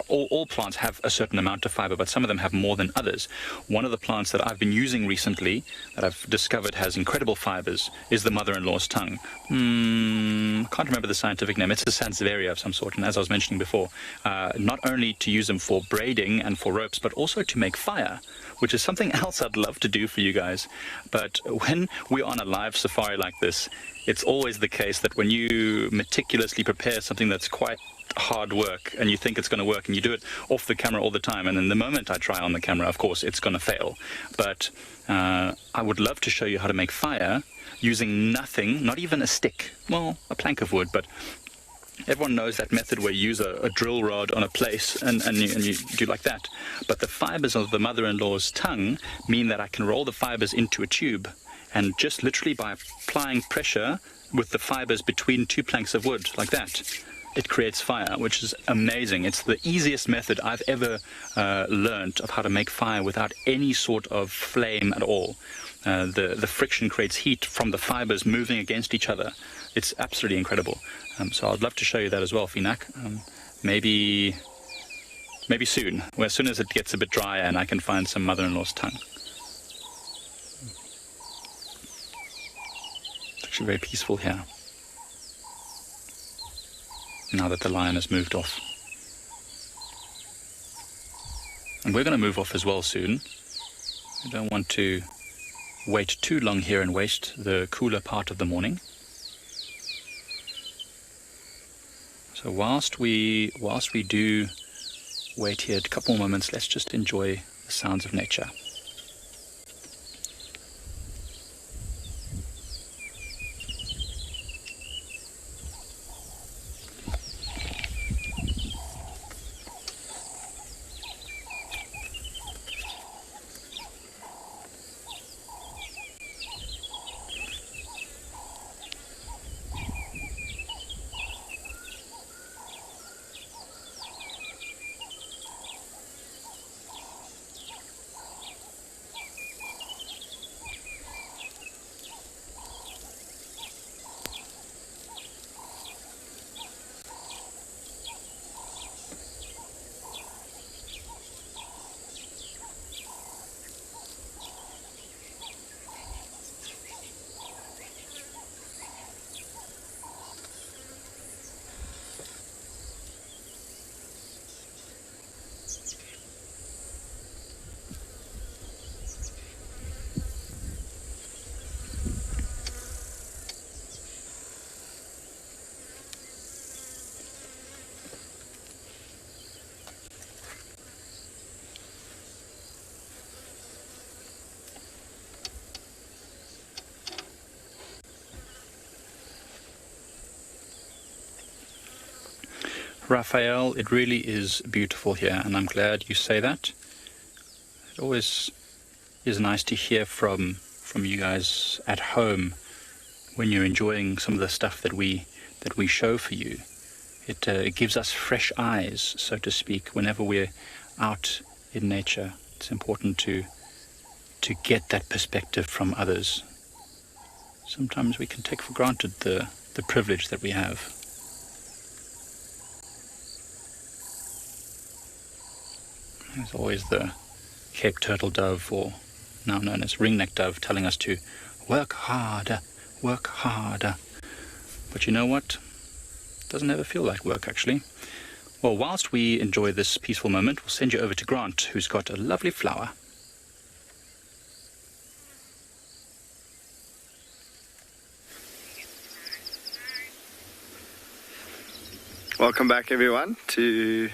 all plants have a certain amount of fiber, but some of them have more than others. One of the plants that I've been using recently, that I've discovered has incredible fibers, is the mother-in-law's tongue. Can't remember the scientific name. It's a sansevieria of some sort, and as I was mentioning before, not only to use them for braiding and for ropes, but also to make fire, which is something else I'd love to do for you guys. But when we're on a live safari like this, it's always the case that when you meticulously prepare something that's quite hard work and you think it's going to work and you do it off the camera all the time, and then the moment I try on the camera, of course, it's going to fail. But I would love to show you how to make fire using nothing, not even a stick, well, a plank of wood, but everyone knows that method where you use a drill rod on a place and you do like that. But the fibers of the mother-in-law's tongue mean that I can roll the fibers into a tube, and just literally by applying pressure with the fibers between two planks of wood, like that, it creates fire, which is amazing. It's the easiest method I've ever learned of how to make fire without any sort of flame at all. The friction creates heat from the fibers moving against each other. It's absolutely incredible. So I'd love to show you that as well, Finak. Maybe soon, well, as soon as it gets a bit drier and I can find some mother-in-law's tongue. It's actually very peaceful here, now that the lion has moved off. And we're going to move off as well soon. We don't want to wait too long here and waste the cooler part of the morning. So whilst we do wait here a couple more moments, let's just enjoy the sounds of nature. Raphael, it really is beautiful here, and I'm glad you say that. It always is nice to hear from you guys at home when you're enjoying some of the stuff that we show for you. It gives us fresh eyes, so to speak, whenever we're out in nature. It's important to get that perspective from others. Sometimes we can take for granted the privilege that we have. There's always the Cape turtle dove, or now known as ringneck dove, telling us to work harder, work harder. But you know what? It doesn't ever feel like work, actually. Well, whilst we enjoy this peaceful moment, we'll send you over to Grant, who's got a lovely flower. Welcome back, everyone, to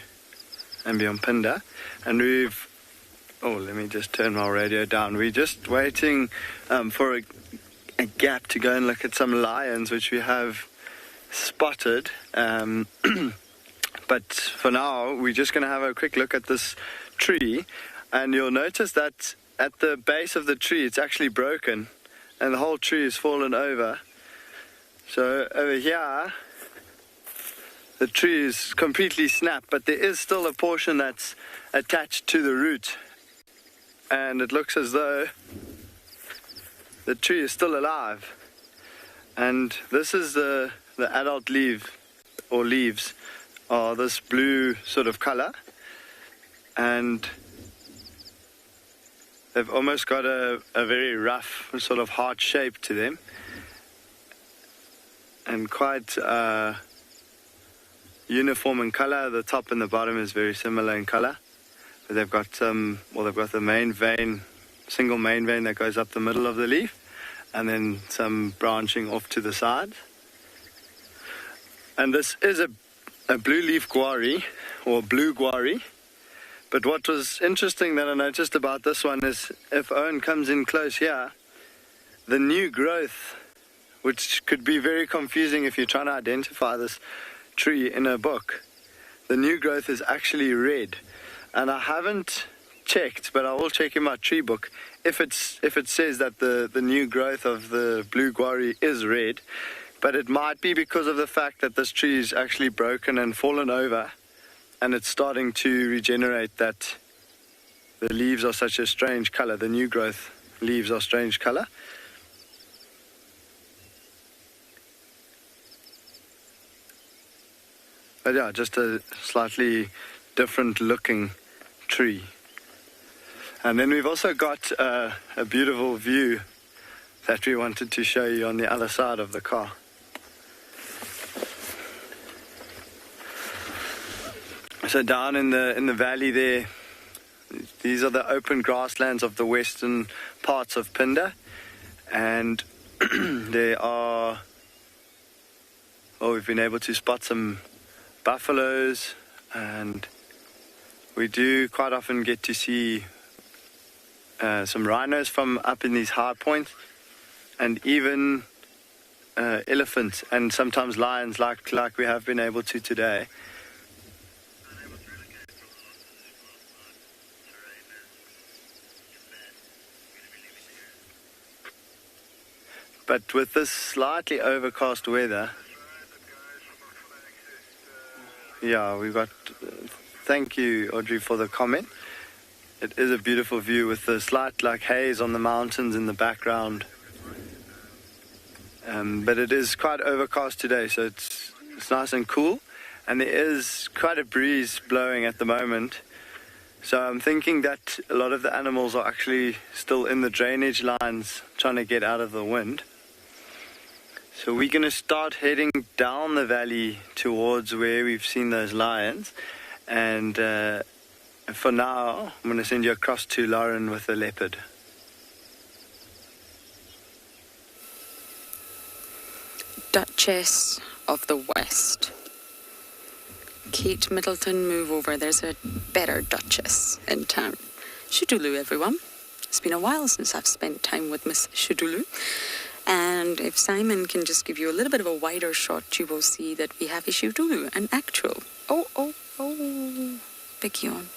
Pinda, and let me just turn my radio down. We're just waiting for a gap to go and look at some lions, which we have spotted. But for now, we're just going to have a quick look at this tree, and you'll notice that at the base of the tree, it's actually broken, and the whole tree has fallen over. So over here, the tree is completely snapped, but there is still a portion that's attached to the root. And it looks as though the tree is still alive. And this is the adult leaf, or leaves, are this blue sort of color. and they've almost got a very rough, sort of heart shape to them, and quite uniform in color. The top and the bottom is very similar in color, but they've got they've got the main vein, single main vein that goes up the middle of the leaf, and then some branching off to the side. And this is a blue leaf guari, or blue guari. But what was interesting that I noticed about this one is, if Owen comes in close here, the new growth, which could be very confusing if you're trying to identify this tree in a book, the new growth is actually red. And I haven't checked, but I will check in my tree book if it says that the new growth of the blue guari is red. But it might be because of the fact that this tree is actually broken and fallen over, and it's starting to regenerate, that the leaves are such a strange color. The new growth leaves are strange color. But yeah, just a slightly different looking tree. And then we've also got a beautiful view that we wanted to show you on the other side of the car. So down in the valley there, these are the open grasslands of the western parts of Phinda, and there are, we've been able to spot some buffaloes, and we do quite often get to see some rhinos from up in these high points, and even elephants and sometimes lions, like we have been able to today. But with this slightly overcast weather, yeah, we've got, thank you, Audrey, for the comment. It is a beautiful view with the slight haze on the mountains in the background. But it is quite overcast today, so it's nice and cool. And there is quite a breeze blowing at the moment. So I'm thinking that a lot of the animals are actually still in the drainage lines trying to get out of the wind. So we're going to start heading down the valley towards where we've seen those lions. And for now, I'm going to send you across to Lauren with the leopard. Duchess of the West. Kate Middleton, move over. There's a better Duchess in town. Shudulu, everyone. It's been a while since I've spent time with Miss Shudulu. And if Simon can just give you a little bit of a wider shot, you will see that we have a Shudulu, an actual. Oh, big yawn.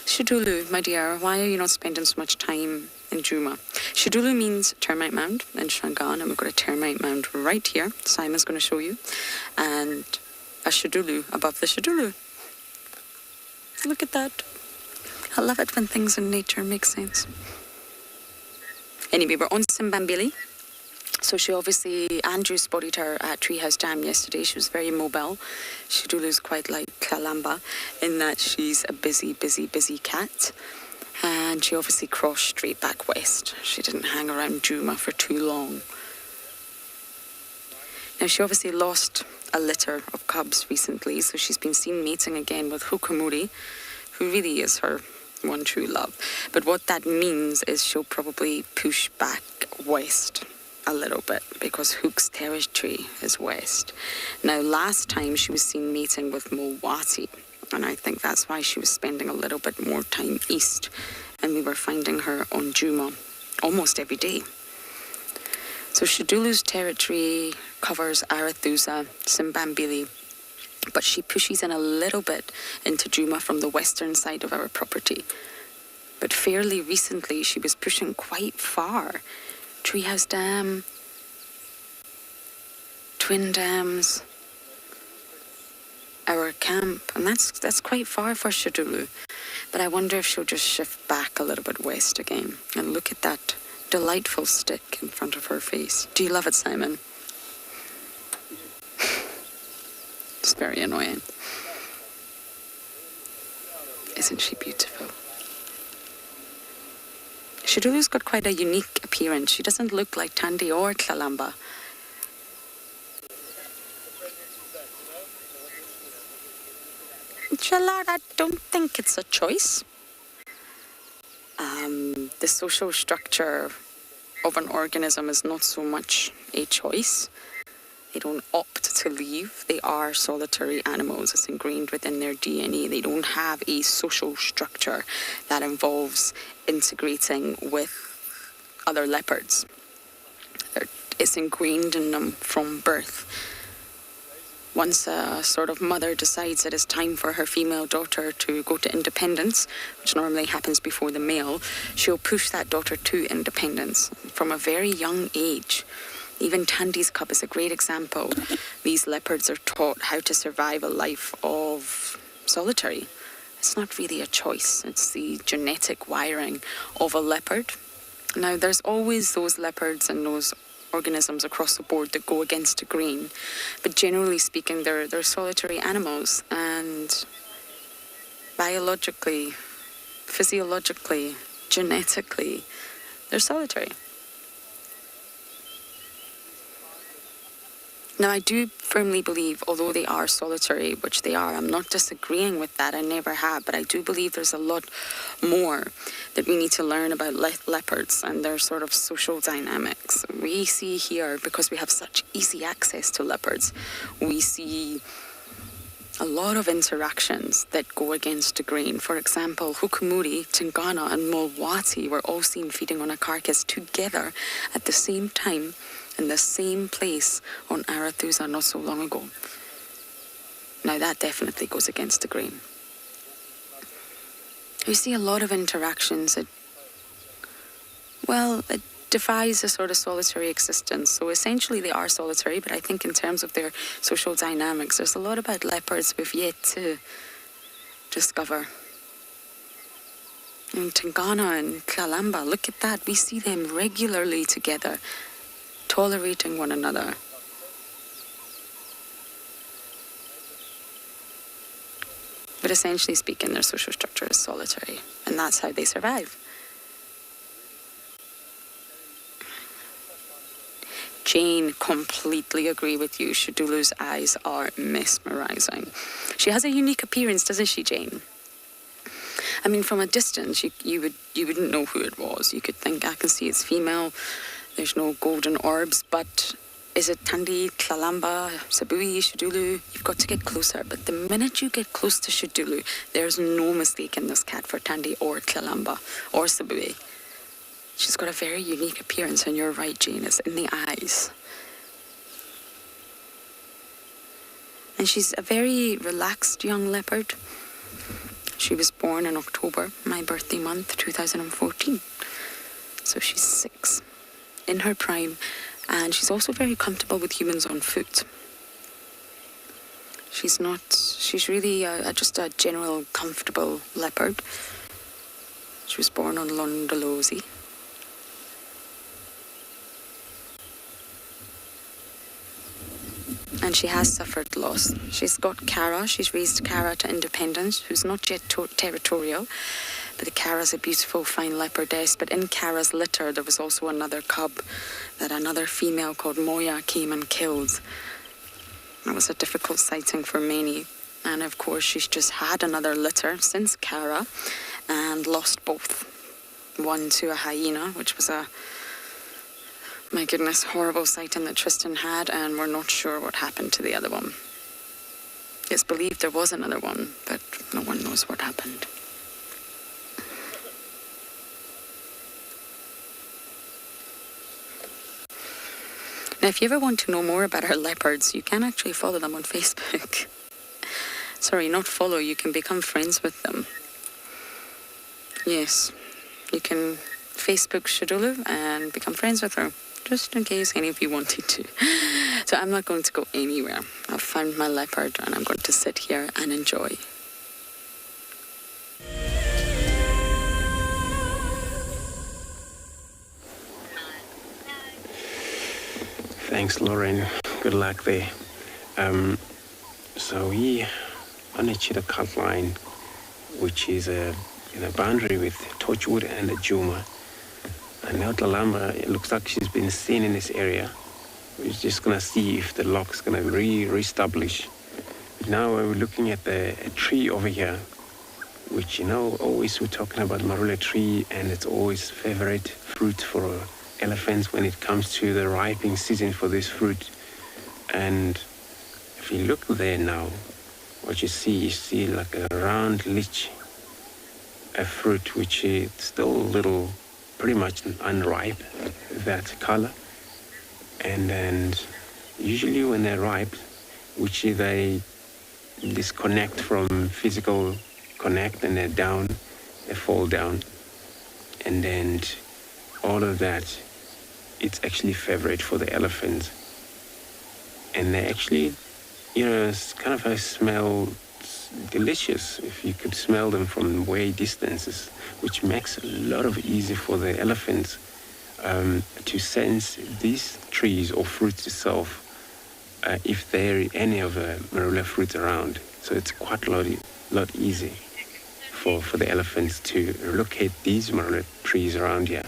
Shudulu, my dear, why are you not spending so much time in Djuma? Shudulu means termite mound in Shangaan, and we've got a termite mound right here. Simon's going to show you. And a Shudulu above the Shudulu. Look at that. I love it when things in nature make sense. Anyway, we're on Simbambili. So she obviously, Andrew spotted her at Treehouse Dam yesterday. She was very mobile. Shudulu's quite like Kalamba in that she's a busy cat. And she obviously crossed straight back west. She didn't hang around Djuma for too long. Now, she obviously lost a litter of cubs recently, so she's been seen mating again with Hukamuri, who really is her one true love. But what that means is she'll probably push back west a little bit, because Hook's territory is west. Now, last time she was seen mating with Mulwati, and I think that's why she was spending a little bit more time east, and we were finding her on Djuma almost every day. So Shudulu's territory covers Arathusa, Simbambili, but she pushes in a little bit into Djuma from the western side of our property. But fairly recently, she was pushing quite far. Treehouse Dam, Twin Dams, our camp, and that's quite far for Shudulu. But I wonder if she'll just shift back a little bit west again. And look at that delightful stick in front of her face. Do you love it, Simon? It's very annoying. Isn't she beautiful? Shidulu's got quite a unique appearance. She doesn't look like Tandy or Tlalamba. Chalad, I don't think it's a choice. The social structure of an organism is not so much a choice. They don't opt to leave. They are solitary animals. It's ingrained within their DNA. They don't have a social structure that involves integrating with other leopards. It's ingrained in them from birth. Once a sort of mother decides it is time for her female daughter to go to independence, which normally happens before the male, she'll push that daughter to independence from a very young age. Even Tandy's cub is a great example. These leopards are taught how to survive a life of solitary. It's not really a choice. It's the genetic wiring of a leopard. Now, there's always those leopards and those organisms across the board that go against the grain. But generally speaking, they're solitary animals, and biologically, physiologically, genetically, they're solitary. Now, I do firmly believe, although they are solitary, which they are, I'm not disagreeing with that, I never have, but I do believe there's a lot more that we need to learn about leopards and their sort of social dynamics. We see here, because we have such easy access to leopards, we see a lot of interactions that go against the grain. For example, Hukumuri, Tingana and Mulwati were all seen feeding on a carcass together at the same time in the same place on Arathusa not so long ago. Now that definitely goes against the grain. We see a lot of interactions that, well, it defies a sort of solitary existence. So essentially they are solitary, but I think in terms of their social dynamics, there's a lot about leopards we've yet to discover. And Tingana and Tlalamba, look at that. We see them regularly together, tolerating one another. But essentially speaking, their social structure is solitary, and that's how they survive. Jane, completely agree with you. Shidulu's eyes are mesmerizing. She has a unique appearance, doesn't she, Jane? I mean, from a distance, you wouldn't know who it was. You could think, I can see it's female. There's no golden orbs, but is it Tandy, Tlalamba, Sabui, Shidulu? You've got to get closer. But the minute you get close to Shidulu, there's no mistaking this cat for Tandy or Tlalamba or Sabui. She's got a very unique appearance, and you're right, Jane, it's in the eyes. And she's a very relaxed young leopard. She was born in October, my birthday month, 2014. So she's 6, in her prime, and she's also very comfortable with humans on foot. She's really just a general comfortable leopard. She was born on Londolozi. And she has suffered loss. She's got Kara. She's raised Kara to independence, who's not yet territorial. But the Kara's a beautiful, fine leopardess. But in Kara's litter, there was also another cub that another female called Moya came and killed. That was a difficult sighting for many. And of course, she's just had another litter since Kara and lost both. One to a hyena, which was a, my goodness, horrible sighting that Tristan had, and we're not sure what happened to the other one. It's believed there was another one, but no one knows what happened. Now, if you ever want to know more about our leopards, you can actually follow them on Facebook. Sorry, not follow, you can become friends with them. Yes, you can Facebook Shidulu and become friends with her, just in case any of you wanted to. So I'm not going to go anywhere. I've found my leopard and I'm going to sit here and enjoy. Thanks, Lauren. Good luck there. So we on a cheetah cut line which is a boundary with Torchwood and Djuma. And Nyatalamba, it looks like she's been seen in this area. We're just going to see if the lock's going to re-establish. But now we're looking at a tree over here, which, always we're talking about marula tree, and it's always favorite fruit for elephants when it comes to the ripening season for this fruit. And if you look there now, what you see like a round lychee, a fruit which is still a little, pretty much unripe, that color. And then usually when they're ripe, which they disconnect from physical connect and they're down, they fall down. And then all of that, it's actually favorite for the elephants. And they actually, it's kind of a smell delicious if you could smell them from way distances, which makes a lot of easy for the elephants to sense these trees or fruits itself if there are any of the marula fruits around. So it's quite a lot easy for the elephants to locate these marula trees around here.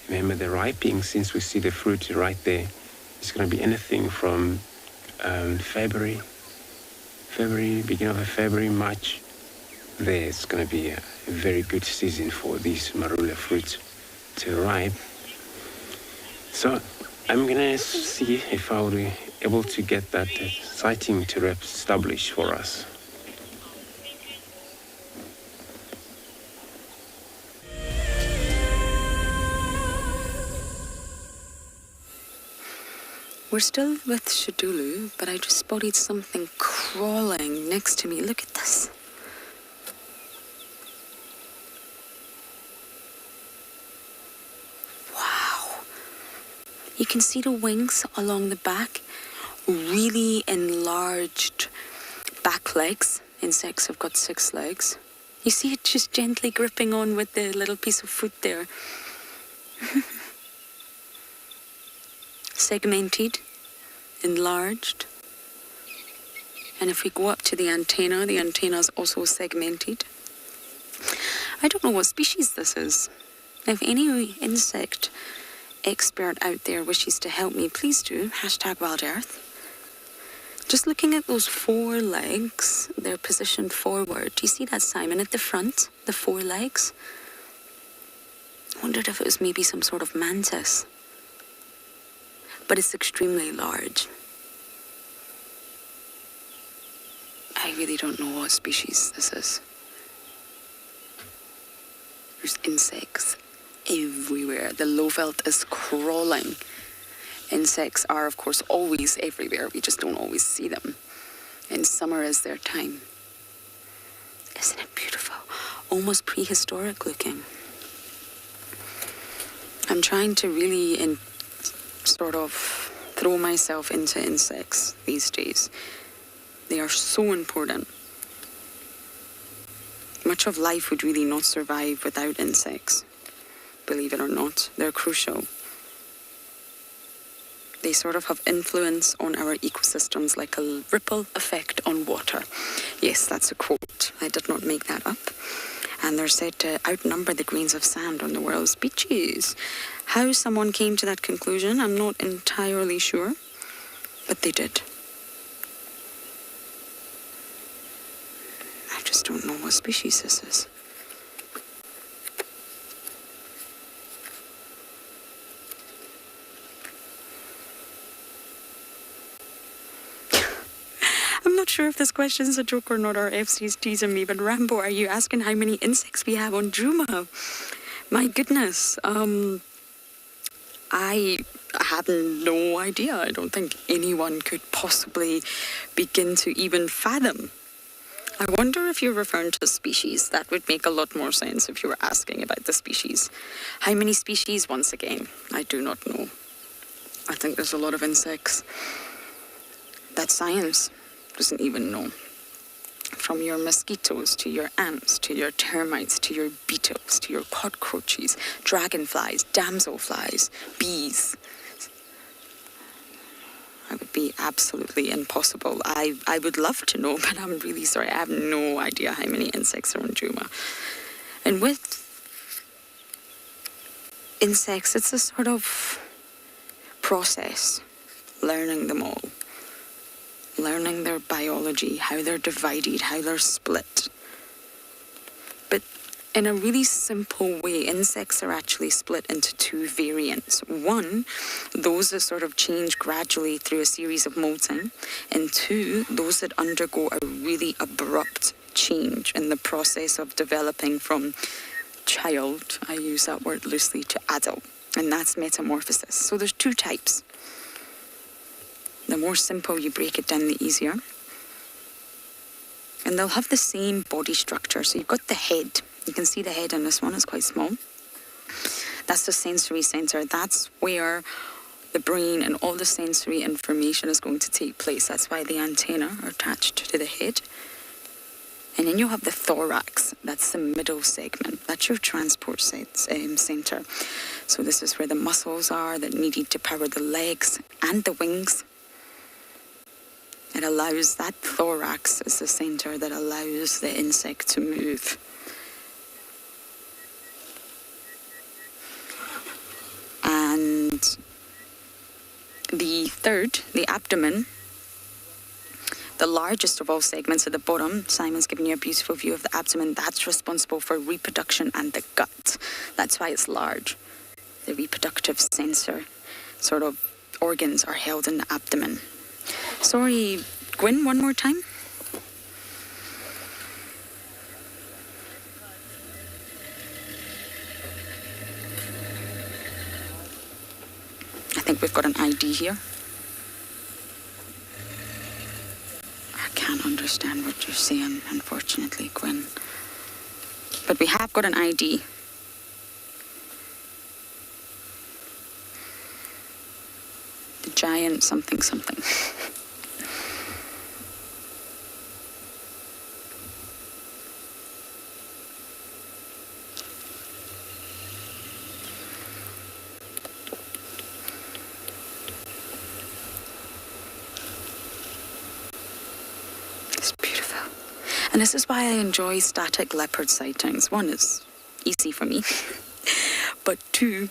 Remember the ripening, since we see the fruit right there, it's going to be anything from February, beginning of February, March. There's going to be a very good season for these marula fruits to ripe. So I'm going to see if I will be able to get that sighting to establish for us. We're still with Shadulu, but I just spotted something crawling next to me. Look at this. Wow. You can see the wings along the back, really enlarged back legs. Insects have got 6 legs. You see it just gently gripping on with the little piece of foot there. Segmented, enlarged. And if we go up to the antenna is also segmented. I don't know what species this is. If any insect expert out there wishes to help me, please do. #WildEarth. Just looking at those 4 legs, they're positioned forward. Do you see that, Simon, at the front? The 4 legs? I wondered if it was maybe some sort of mantis. But it's extremely large. I really don't know what species this is. There's insects everywhere. The Lowveld is crawling. Insects are, of course, always everywhere. We just don't always see them. And summer is their time. Isn't it beautiful? Almost prehistoric looking. I'm trying to really sort of throw myself into insects these days. They are so important. Much of life would really not survive without insects. Believe it or not, they're crucial. They sort of have influence on our ecosystems like a ripple effect on water. Yes, that's a quote. I did not make that up. And they're said to outnumber the grains of sand on the world's beaches. How someone came to that conclusion, I'm not entirely sure, but they did. I just don't know what species this is. I'm not sure if this question's a joke or not, or FC's teasing me, but Rambo, are you asking how many insects we have on Djuma? My goodness, I had no idea. I don't think anyone could possibly begin to even fathom. I wonder if you're referring to species. That would make a lot more sense if you were asking about the species. How many species, once again? I do not know. I think there's a lot of insects that science doesn't even know. From your mosquitoes, to your ants, to your termites, to your beetles, to your cockroaches, dragonflies, damselflies, bees. That would be absolutely impossible. I would love to know, but I'm really sorry. I have no idea how many insects are on Juma. And with insects, it's a sort of process, learning them all. Learning their biology, how they're divided, how they're split. But in a really simple way, insects are actually split into two variants. One, those that sort of change gradually through a series of molting, and two, those that undergo a really abrupt change in the process of developing from child, I use that word loosely, to adult, and that's metamorphosis. So there's two types. The more simple you break it down, the easier. And they'll have the same body structure. So you've got the head. You can see the head on this one, it's quite small. That's the sensory center. That's where the brain and all the sensory information is going to take place. That's why the antennae are attached to the head. And then you'll have the thorax. That's the middle segment. That's your transport center. So this is where the muscles are that needed to power the legs and the wings. It allows, that thorax is the center that allows the insect to move. And the third, the abdomen, the largest of all segments at the bottom, Simon's given you a beautiful view of the abdomen. That's responsible for reproduction and the gut. That's why it's large. The reproductive sensor sort of organs are held in the abdomen. Sorry, Gwen, one more time. I think we've got an ID here. I can't understand what you're saying, unfortunately, Gwen. But we have got an ID. The giant something something. And this is why I enjoy static leopard sightings. One, is easy for me. But two,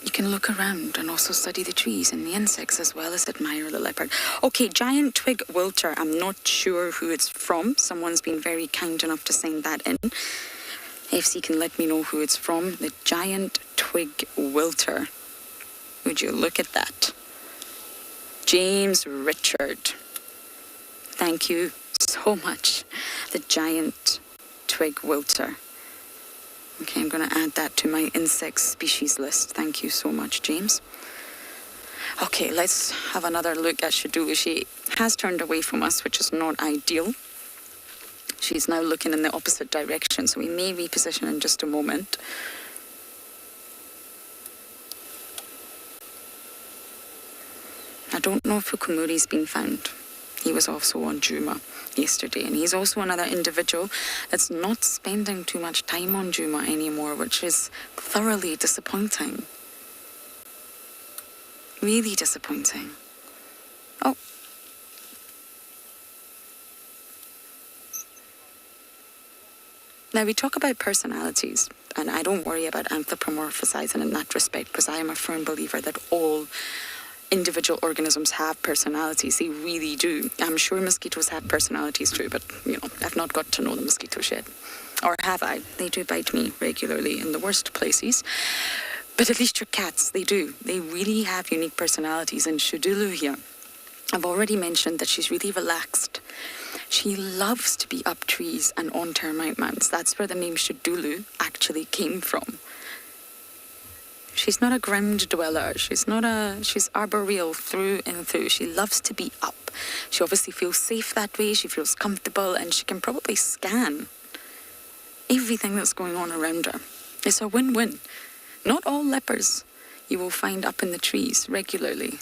you can look around and also study the trees and the insects as well as admire the leopard. Okay, giant twig wilter. I'm not sure who it's from. Someone's been very kind enough to send that in. FC can let me know who it's from. The giant twig wilter. Would you look at that? James Richard. Thank you so much. The giant twig wilter. Okay, I'm going to add that to my insect species list. Thank you so much, James. Okay, let's have another look at Shadulu. She has turned away from us, which is not ideal. She's now looking in the opposite direction, so we may reposition in just a moment. I don't know if Fukumuri's been found. He was also on Juma yesterday, and he's also another individual that's not spending too much time on Juma anymore, which is thoroughly disappointing. Really disappointing. Oh. Now, we talk about personalities, and I don't worry about anthropomorphizing in that respect, because I am a firm believer that all individual organisms have personalities. They really do. I'm sure mosquitoes have personalities too, but, I've not got to know the mosquitoes yet. Or have I? They do bite me regularly in the worst places. But at least your cats, they do. They really have unique personalities. And Shudulu here, I've already mentioned that she's really relaxed. She loves to be up trees and on termite mounds. That's where the name Shudulu actually came from. She's not a ground dweller. She's arboreal through and through. She loves to be up. She obviously feels safe that way. She feels comfortable, and she can probably scan everything that's going on around her. It's a win-win. Not all leopards you will find up in the trees regularly.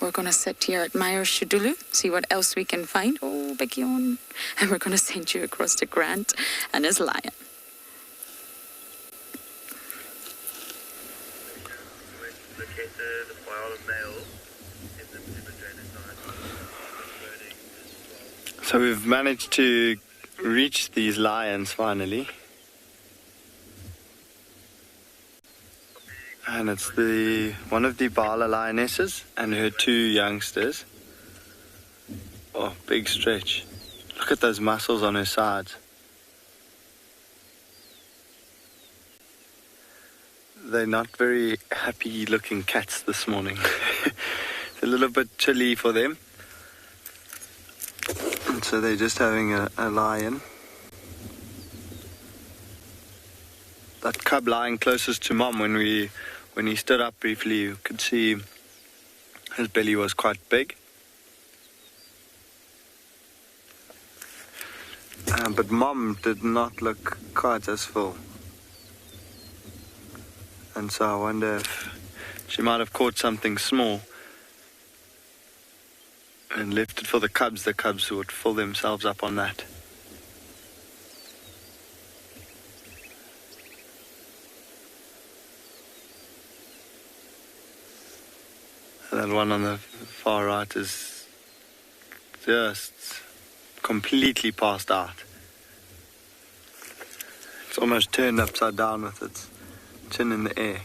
We're going to sit here at Meyer Shudulu, see what else we can find. Oh, big yawn. And we're going to send you across to Grant and his lion. So we've managed to reach these lions finally. And it's one of the Bala lionesses and her 2 youngsters. Oh, big stretch. Look at those muscles on her sides. They're not very happy looking cats this morning. It's a little bit chilly for them. And so they're just having a lie-in. That cub lying closest to Mom, when he stood up briefly, you could see his belly was quite big. But Mom did not look quite as full. And so I wonder if she might have caught something small and left it for the cubs. The cubs would fill themselves up on that. And that one on the far right is just completely passed out. It's almost turned upside down with its chin in the air.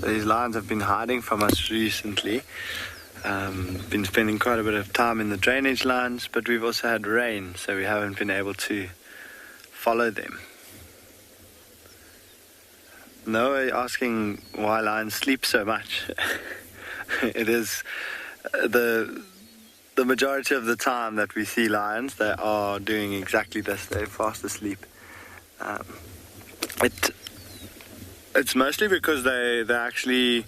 So these lions have been hiding from us recently. Been spending quite a bit of time in the drainage lines, but we've also had rain, so we haven't been able to follow them. Noah asking why lions sleep so much. It is the majority of the time that we see lions, they are doing exactly this. They're fast asleep. It's mostly because they actually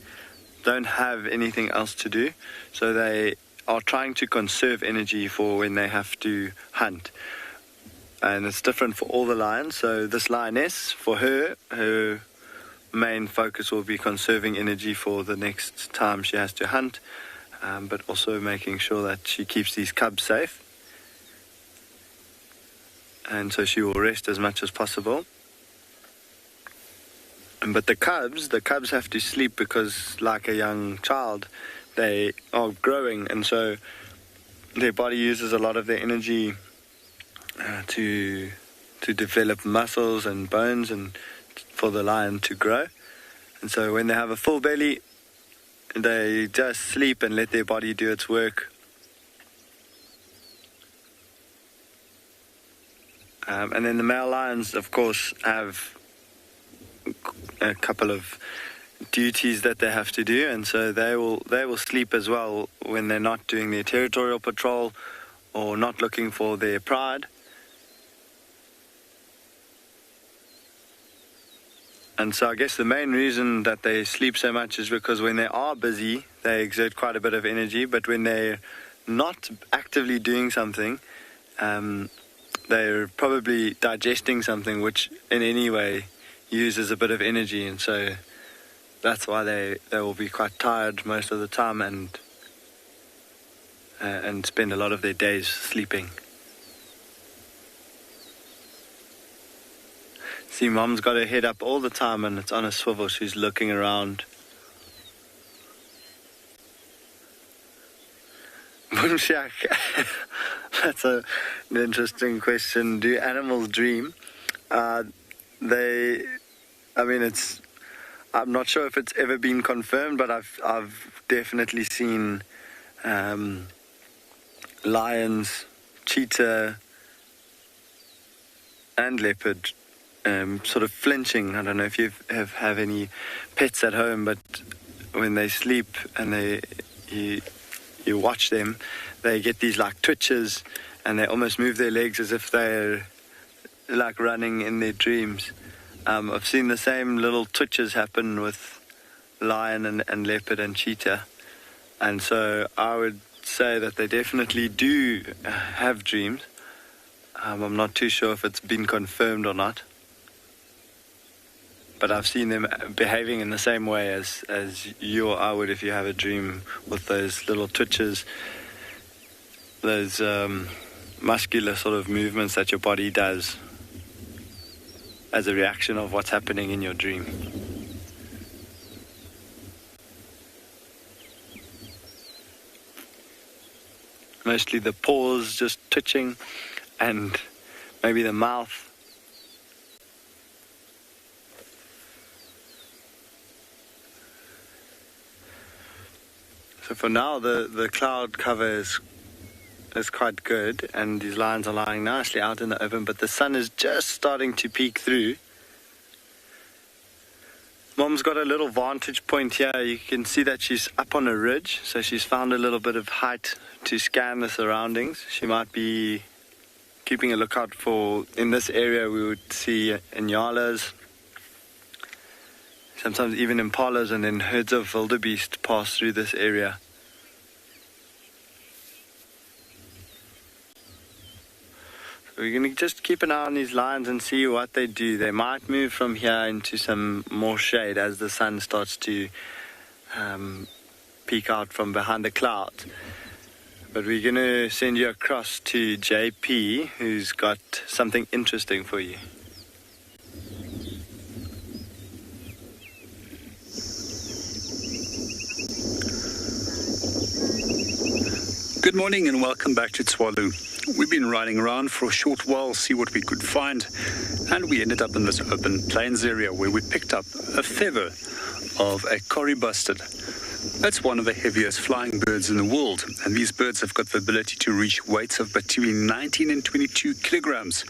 don't have anything else to do, so they are trying to conserve energy for when they have to hunt. And it's different for all the lions. So this lioness, for her main focus will be conserving energy for the next time she has to hunt, but also making sure that she keeps these cubs safe. And so she will rest as much as possible. But the cubs have to sleep because, like a young child, they are growing, and so their body uses a lot of their energy to develop muscles and bones and for the lion to grow. And so when they have a full belly, they just sleep and let their body do its work. And then the male lions, of course, have a couple of duties that they have to do, and so they will sleep as well when they're not doing their territorial patrol or not looking for their pride. And so I guess the main reason that they sleep so much is because when they are busy, they exert quite a bit of energy, but when they're not actively doing something, they're probably digesting something which in any way uses a bit of energy, and so that's why they will be quite tired most of the time and spend a lot of their days sleeping. See, Mom's got her head up all the time and it's on a swivel. She's looking around. Boomshak. That's an interesting question. Do animals dream? I'm not sure if it's ever been confirmed, but I've definitely seen lions, cheetah, and leopard sort of flinching. I don't know if you have any pets at home, but when they sleep and you watch them, they get these like twitches, and they almost move their legs as if they're like running in their dreams. I've seen the same little twitches happen with lion and leopard and cheetah, and so I would say that they definitely do have dreams. I'm not too sure if it's been confirmed or not, but I've seen them behaving in the same way as you or I would if you have a dream, with those little twitches those muscular sort of movements that your body does as a reaction of what's happening in your dream. Mostly the paws just twitching, and maybe the mouth. So for now, the cloud cover is quite good, and these lines are lying nicely out in the open, but the sun is just starting to peek through. Mom's got a little vantage point here. You can see that she's up on a ridge, so she's found a little bit of height to scan the surroundings. She might be keeping a lookout for, in this area we would see inyalas, sometimes even impalas, and then herds of wildebeest pass through this area. So we're going to just keep an eye on these lines and see what they do. They might move from here into some more shade as the sun starts to peek out from behind the clouds. But we're going to send you across to JP, who's got something interesting for you. Good morning and welcome back to Tswalu. We've been riding around for a short while, see what we could find, and we ended up in this open plains area where we picked up a feather of a curry bustard. That's one of the heaviest flying birds in the world, and these birds have got the ability to reach weights of between 19 and 22 kilograms.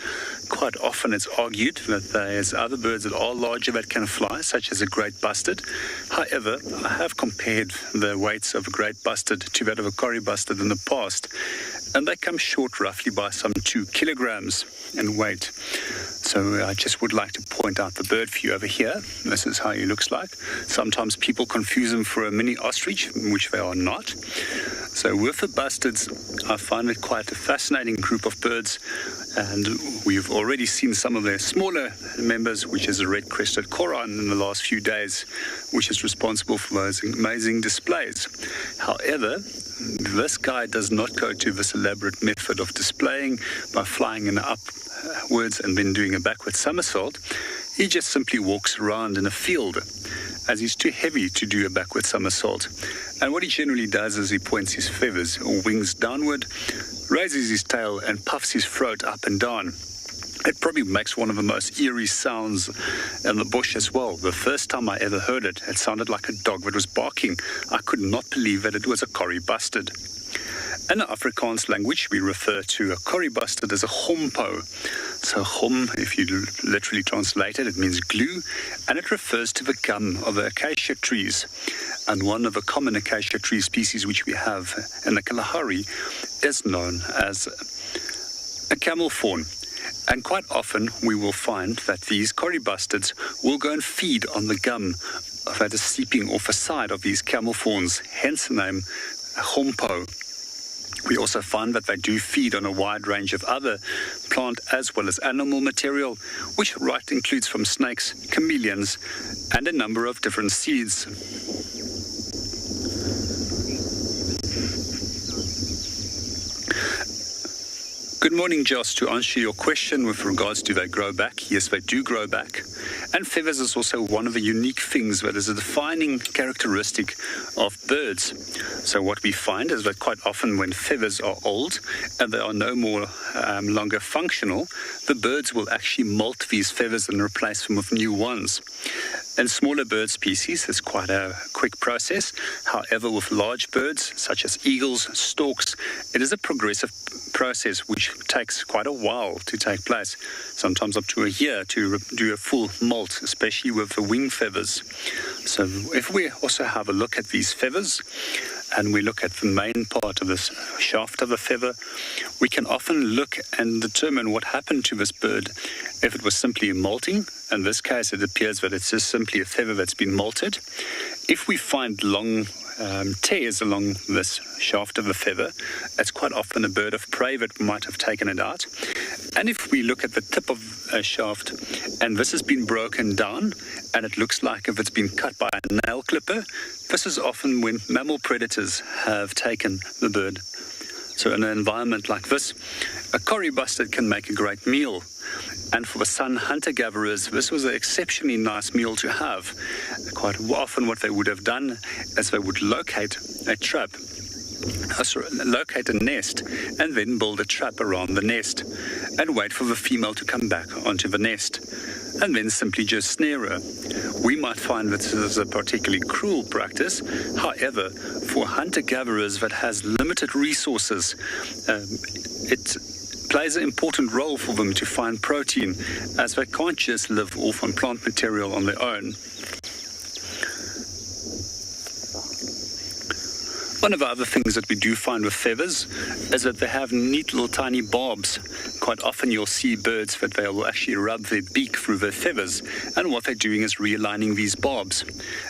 Quite often it's argued that there's other birds that are larger that can fly, such as a great bustard. However, I have compared the weights of a great bustard to that of a curry bustard in the past, and they come short roughly by some 2 kilograms in weight. So I just would like to point out the bird for you over here. This is how he looks like. Sometimes people confuse him for a mini ostrich, which they are not. So with the bustards, I find it quite a fascinating group of birds, and we've already seen some of their smaller members, which is a red-crested coran in the last few days, which is responsible for those amazing displays. However, this guy does not go to this elaborate method of displaying by flying in upwards and then doing a backward somersault. He just simply walks around in a field, as he's too heavy to do a backward somersault. And what he generally does is he points his feathers or wings downward, raises his tail and puffs his throat up and down. It probably makes one of the most eerie sounds in the bush as well. The first time I ever heard it, it sounded like a dog that was barking. I could not believe that it was a curry bustard. In the Afrikaans language, we refer to a curry bustard as a hompo. So hom, if you literally translate it, it means glue, and it refers to the gum of the acacia trees. And one of the common acacia tree species which we have in the Kalahari is known as a camel fawn. And quite often we will find that these curry bustards will go and feed on the gum that is seeping off the side of these camel fawns, hence the name hompo. We also find that they do feed on a wide range of other plant as well as animal material, which includes from snakes, chameleons, and a number of different seeds. Good morning, Joss. To answer your question with regards to they grow back, yes, they do grow back. And feathers is also one of the unique things that is a defining characteristic of birds. So what we find is that quite often when feathers are old and they are no more longer functional, the birds will actually molt these feathers and replace them with new ones. In smaller bird species, it's quite a quick process. However, with large birds, such as eagles, storks, it is a progressive process which takes quite a while to take place, sometimes up to a year to do a full molt, especially with the wing feathers. So if we also have a look at these feathers, and we look at the main part of this shaft of a feather, we can often look and determine what happened to this bird. If it was simply molting, in this case it appears that it's just simply a feather that's been molted. If we find long tears along this shaft of a feather, it's quite often a bird of prey that might have taken it out. And if we look at the tip of a shaft and this has been broken down and it looks like if it's been cut by a nail clipper, this is often when mammal predators have taken the bird. So in an environment like this, a corrie bustard can make a great meal. And for the Sun hunter-gatherers, this was an exceptionally nice meal to have. Quite often what they would have done is they would locate a trap, locate a nest, and then build a trap around the nest and wait for the female to come back onto the nest, and then simply just snare her. We might find that this is a particularly cruel practice. However, for hunter-gatherers that has limited resources, it plays an important role for them to find protein, as they can't just live off on plant material on their own. One of the other things that we do find with feathers is that they have neat little tiny barbs. Quite often you'll see birds that they will actually rub their beak through their feathers, and what they're doing is realigning these barbs.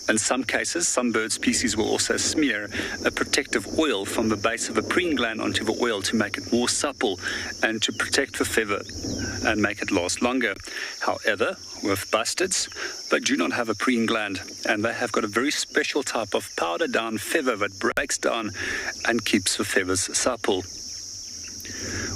In some cases, some bird species will also smear a protective oil from the base of the preen gland onto the oil to make it more supple and to protect the feather and make it last longer. However, with bustards, they do not have a preen gland, and they have got a very special type of powder down feather that breaks down and keeps the feathers supple.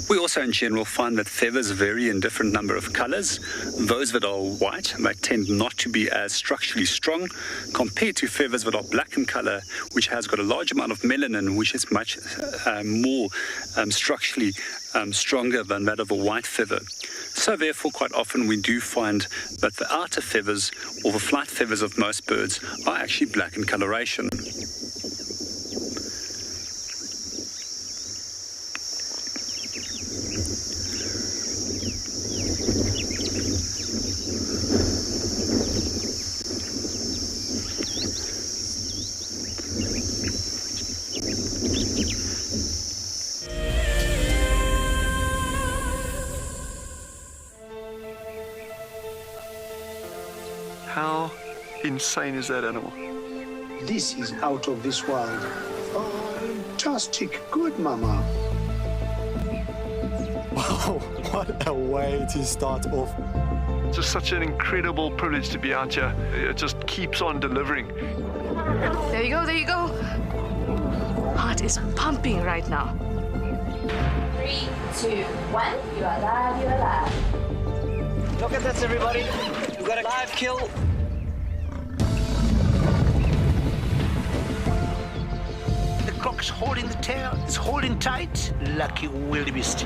We also in general find that feathers vary in different number of colors. Those that are white, they tend not to be as structurally strong compared to feathers that are black in color, which has got a large amount of melanin, which is much more structurally stronger than that of a white feather. So therefore, quite often we do find that the outer feathers or the flight feathers of most birds are actually black in coloration. How insane is that animal? This is out of this world. Fantastic. Good, Mama. Wow, what a way to start off. It's just such an incredible privilege to be out here. It just keeps on delivering. There you go, there you go. Heart is pumping right now. 3, 2, 1. You are live, you are live. Look at this, everybody. We've got a live kill. The croc's holding the tail. It's holding tight. Lucky wildebeest.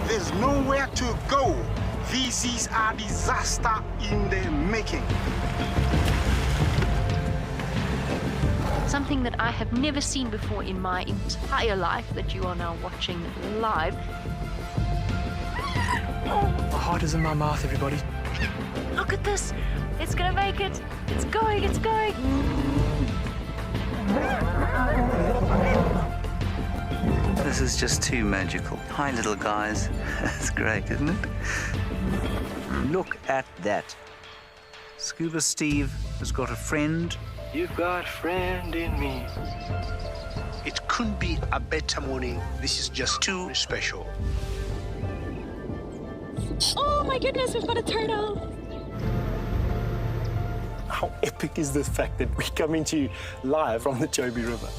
There's nowhere to go. This is a disaster in the making. Something that I have never seen before in my entire life that you are now watching live. My heart is in my mouth, everybody. Look at this. It's gonna make it. It's going, it's going. This is just too magical. Hi, little guys. That's great, isn't it? Look at that. Scuba Steve has got a friend. You've got a friend in me. It couldn't be a better morning. This is just too special. Oh my goodness, we've got a turtle. How epic is the fact that we're coming to you live from the Chobe River?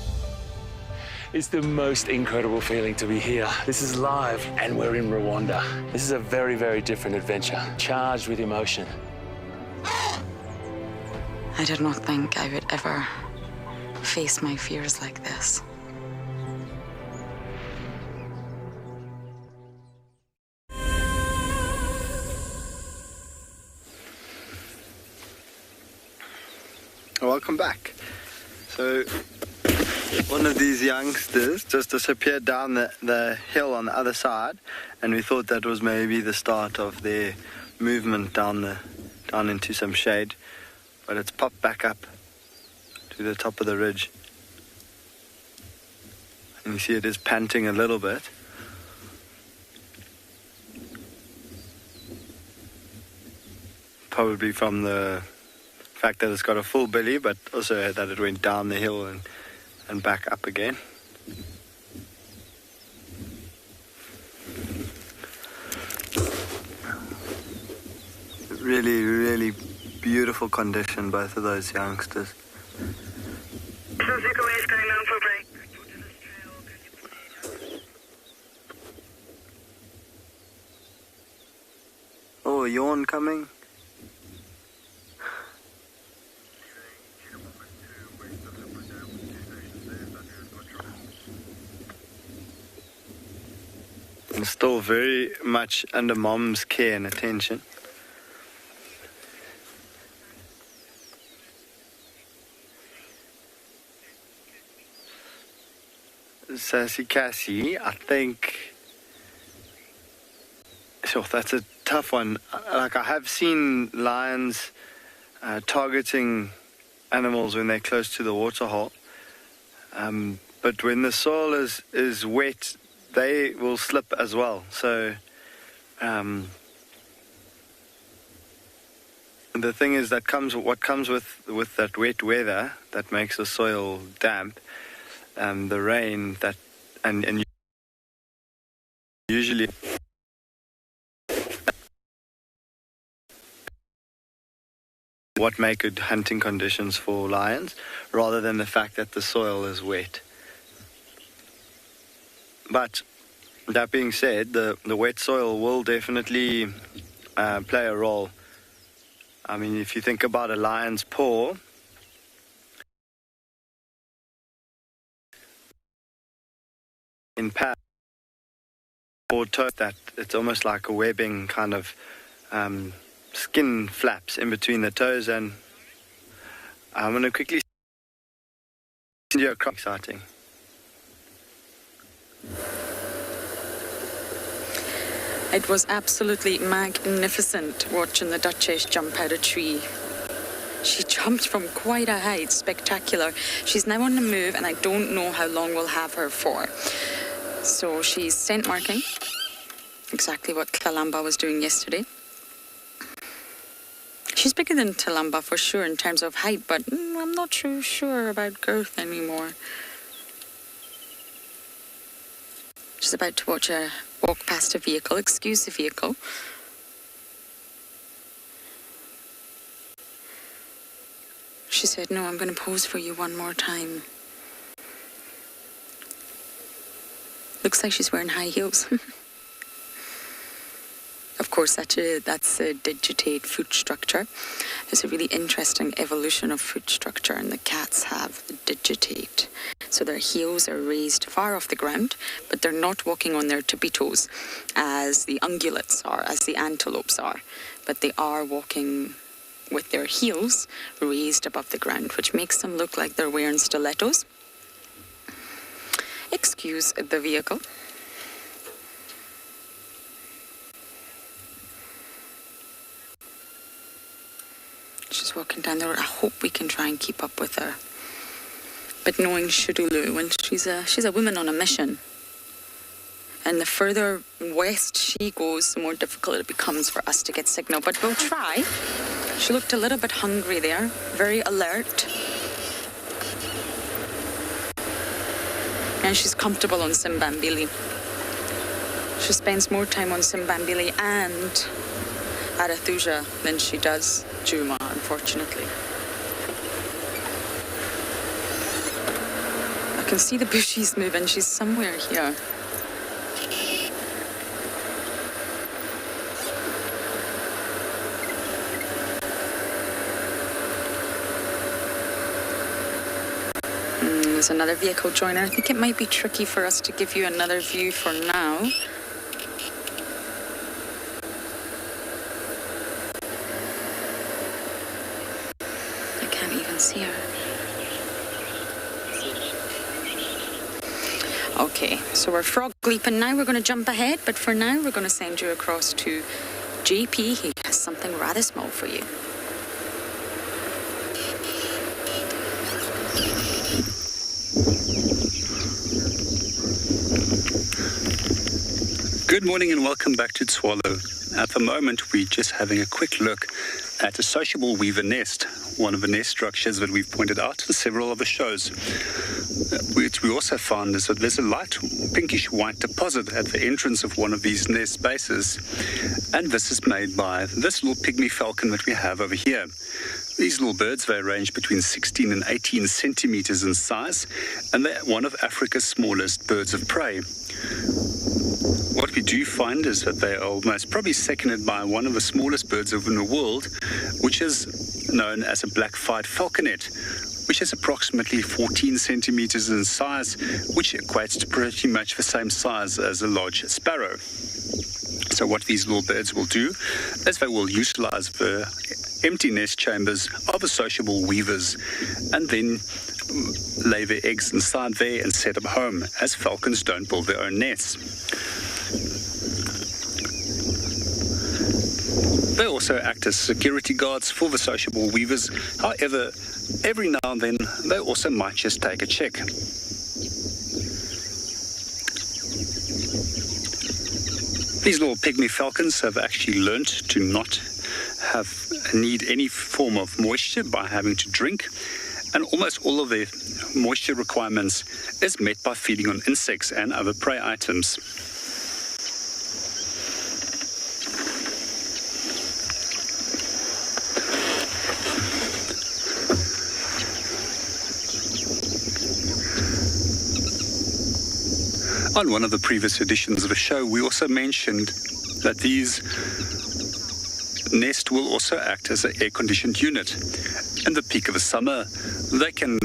It's the most incredible feeling to be here. This is live and we're in Rwanda. This is a very, very different adventure, charged with emotion. I did not think I would ever face my fears like this. Welcome back. So one of these youngsters just disappeared down the hill on the other side, and we thought that was maybe the start of their movement down into some shade, but it's popped back up to the top of the ridge, and you see it is panting a little bit. Probably from the fact that it's got a full belly, but also that it went down the hill and back up again. Really, really beautiful condition, both of those youngsters. saw a yawn coming. And still very much under Mom's care and attention. Sassy Cassie, I think, sure, that's a tough one. Like, I have seen lions targeting animals when they're close to the waterhole, but when the soil is wet, they will slip as well. So the thing is that what comes with that wet weather that makes the soil damp, the rain that and usually what make good hunting conditions for lions, rather than the fact that the soil is wet. But that being said, the wet soil will definitely play a role. I mean, if you think about a lion's paw, in pad or toe, that it's almost like a webbing kind of skin flaps in between the toes, and I'm going to quickly send you across. Exciting. It was absolutely magnificent watching the Duchess jump out a tree. She jumped from quite a height, spectacular. She's now on the move, and I don't know how long we'll have her for. So she's scent marking, exactly what Kalamba was doing yesterday. She's bigger than Talamba for sure in terms of height, but I'm not too sure about girth anymore. She's about to walk past a vehicle. Excuse the vehicle. She said, "No, I'm going to pose for you one more time." Looks like she's wearing high heels. Of course, that's a digitate foot structure. It's a really interesting evolution of foot structure, and the cats have digitate. So their heels are raised far off the ground, but they're not walking on their tippy toes as the ungulates are, as the antelopes are. But they are walking with their heels raised above the ground, which makes them look like they're wearing stilettos. Excuse the vehicle. She's walking down the road. I hope we can try and keep up with her. But knowing Shudulu, when she's a woman on a mission, and the further west she goes, the more difficult it becomes for us to get signal. But we'll try. She looked a little bit hungry there, very alert. And she's comfortable on Simbambili. She spends more time on Simbambili and Arathuja than she does Juma, unfortunately. I can see the bushes moving. She's somewhere here. There's another vehicle joiner. I think it might be tricky for us to give you another view for now. I can't even see her. Okay, so we're frog leaping now. We're going to jump ahead, but for now we're going to send you across to JP. He has something rather small for you. Good morning and welcome back to Swallow. At the moment, we're just having a quick look at a sociable weaver nest, one of the nest structures that we've pointed out in several of the shows. What we also found is that there's a light pinkish white deposit at the entrance of one of these nest spaces, and this is made by this little pygmy falcon that we have over here. These little birds, they range between 16 and 18 centimeters in size, and they're one of Africa's smallest birds of prey. What we do find is that they are most probably seconded by one of the smallest birds in the world, which is known as a black-thighed falconet, which is approximately 14 centimeters in size, which equates to pretty much the same size as a large sparrow. So what these little birds will do is they will utilize the empty nest chambers of the sociable weavers and then lay their eggs inside there and set them home, as falcons don't build their own nests. They also act as security guards for the sociable weavers. However, every now and then they also might just take a check. These little pygmy falcons have actually learnt to not need any form of moisture by having to drink, and almost all of their moisture requirements is met by feeding on insects and other prey items. On one of the previous editions of the show, we also mentioned that these nests will also act as an air-conditioned unit. In the peak of the summer, they can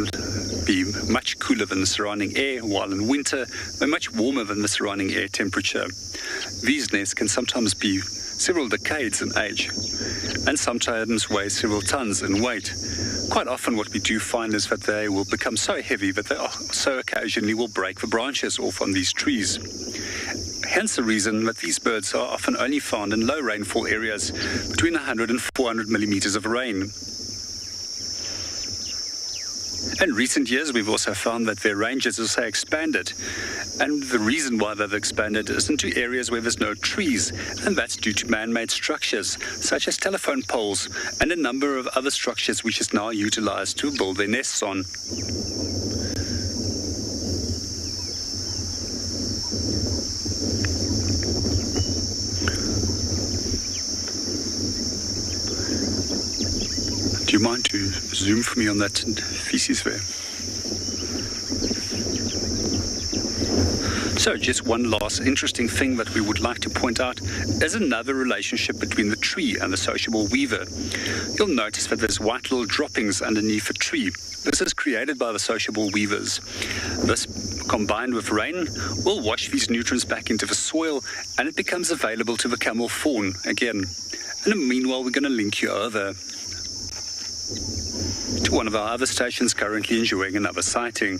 be much cooler than the surrounding air, while in winter, they're much warmer than the surrounding air temperature. These nests can sometimes be several decades in age, and sometimes weigh several tons in weight. Quite often what we do find is that they will become so heavy that they also occasionally will break the branches off on these trees. Hence the reason that these birds are often only found in low rainfall areas between 100 and 400 millimeters of rain. In recent years, we've also found that their range has also expanded. And the reason why they've expanded is into areas where there's no trees, and that's due to man-made structures, such as telephone poles and a number of other structures which is now utilized to build their nests on. Do you mind to zoom for me on that feces there? So just one last interesting thing that we would like to point out is another relationship between the tree and the sociable weaver. You'll notice that there's white little droppings underneath a tree. This is created by the sociable weavers. This, combined with rain, will wash these nutrients back into the soil, and it becomes available to the camel fawn again. And meanwhile, we're going to link you over to one of our other stations currently enjoying another sighting.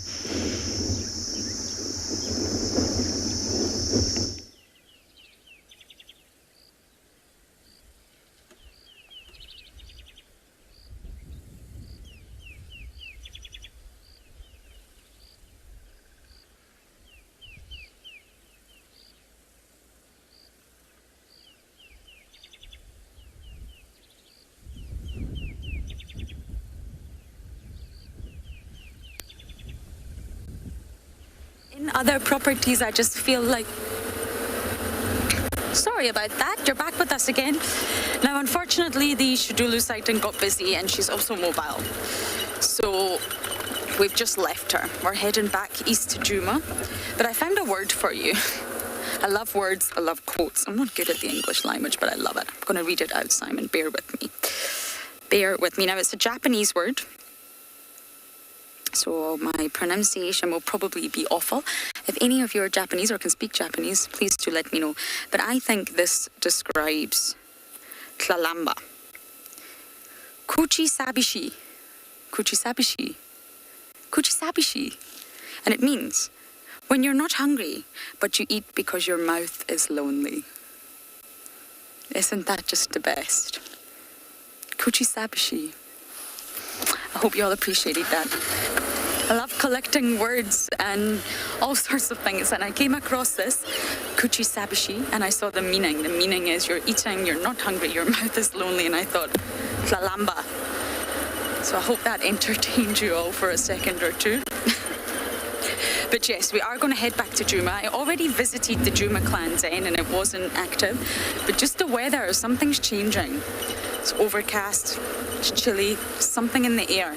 In other properties, I just feel like... Sorry about that, you're back with us again. Now, unfortunately, the Shadulu sighting got busy and she's also mobile. So we've just left her. We're heading back east to Juma. But I found a word for you. I love words, I love quotes. I'm not good at the English language, but I love it. I'm going to read it out, Simon. Bear with me. Bear with me. Now, it's a Japanese word, so my pronunciation will probably be awful. If any of you are Japanese or can speak Japanese, please do let me know. But I think this describes tlalamba. Kuchisabishi. Kuchisabishi. Kuchisabishi. And it means when you're not hungry, but you eat because your mouth is lonely. Isn't that just the best? Kuchisabishi. I hope you all appreciated that. I love collecting words and all sorts of things, and I came across this, kuchisabishi, and I saw the meaning. The meaning is you're eating, you're not hungry, your mouth is lonely, and I thought, tlalamba. So I hope that entertained you all for a second or two. But yes, we are going to head back to Juma. I already visited the Juma clan den and it wasn't active, but just the weather, something's changing. It's overcast, it's chilly, something in the air.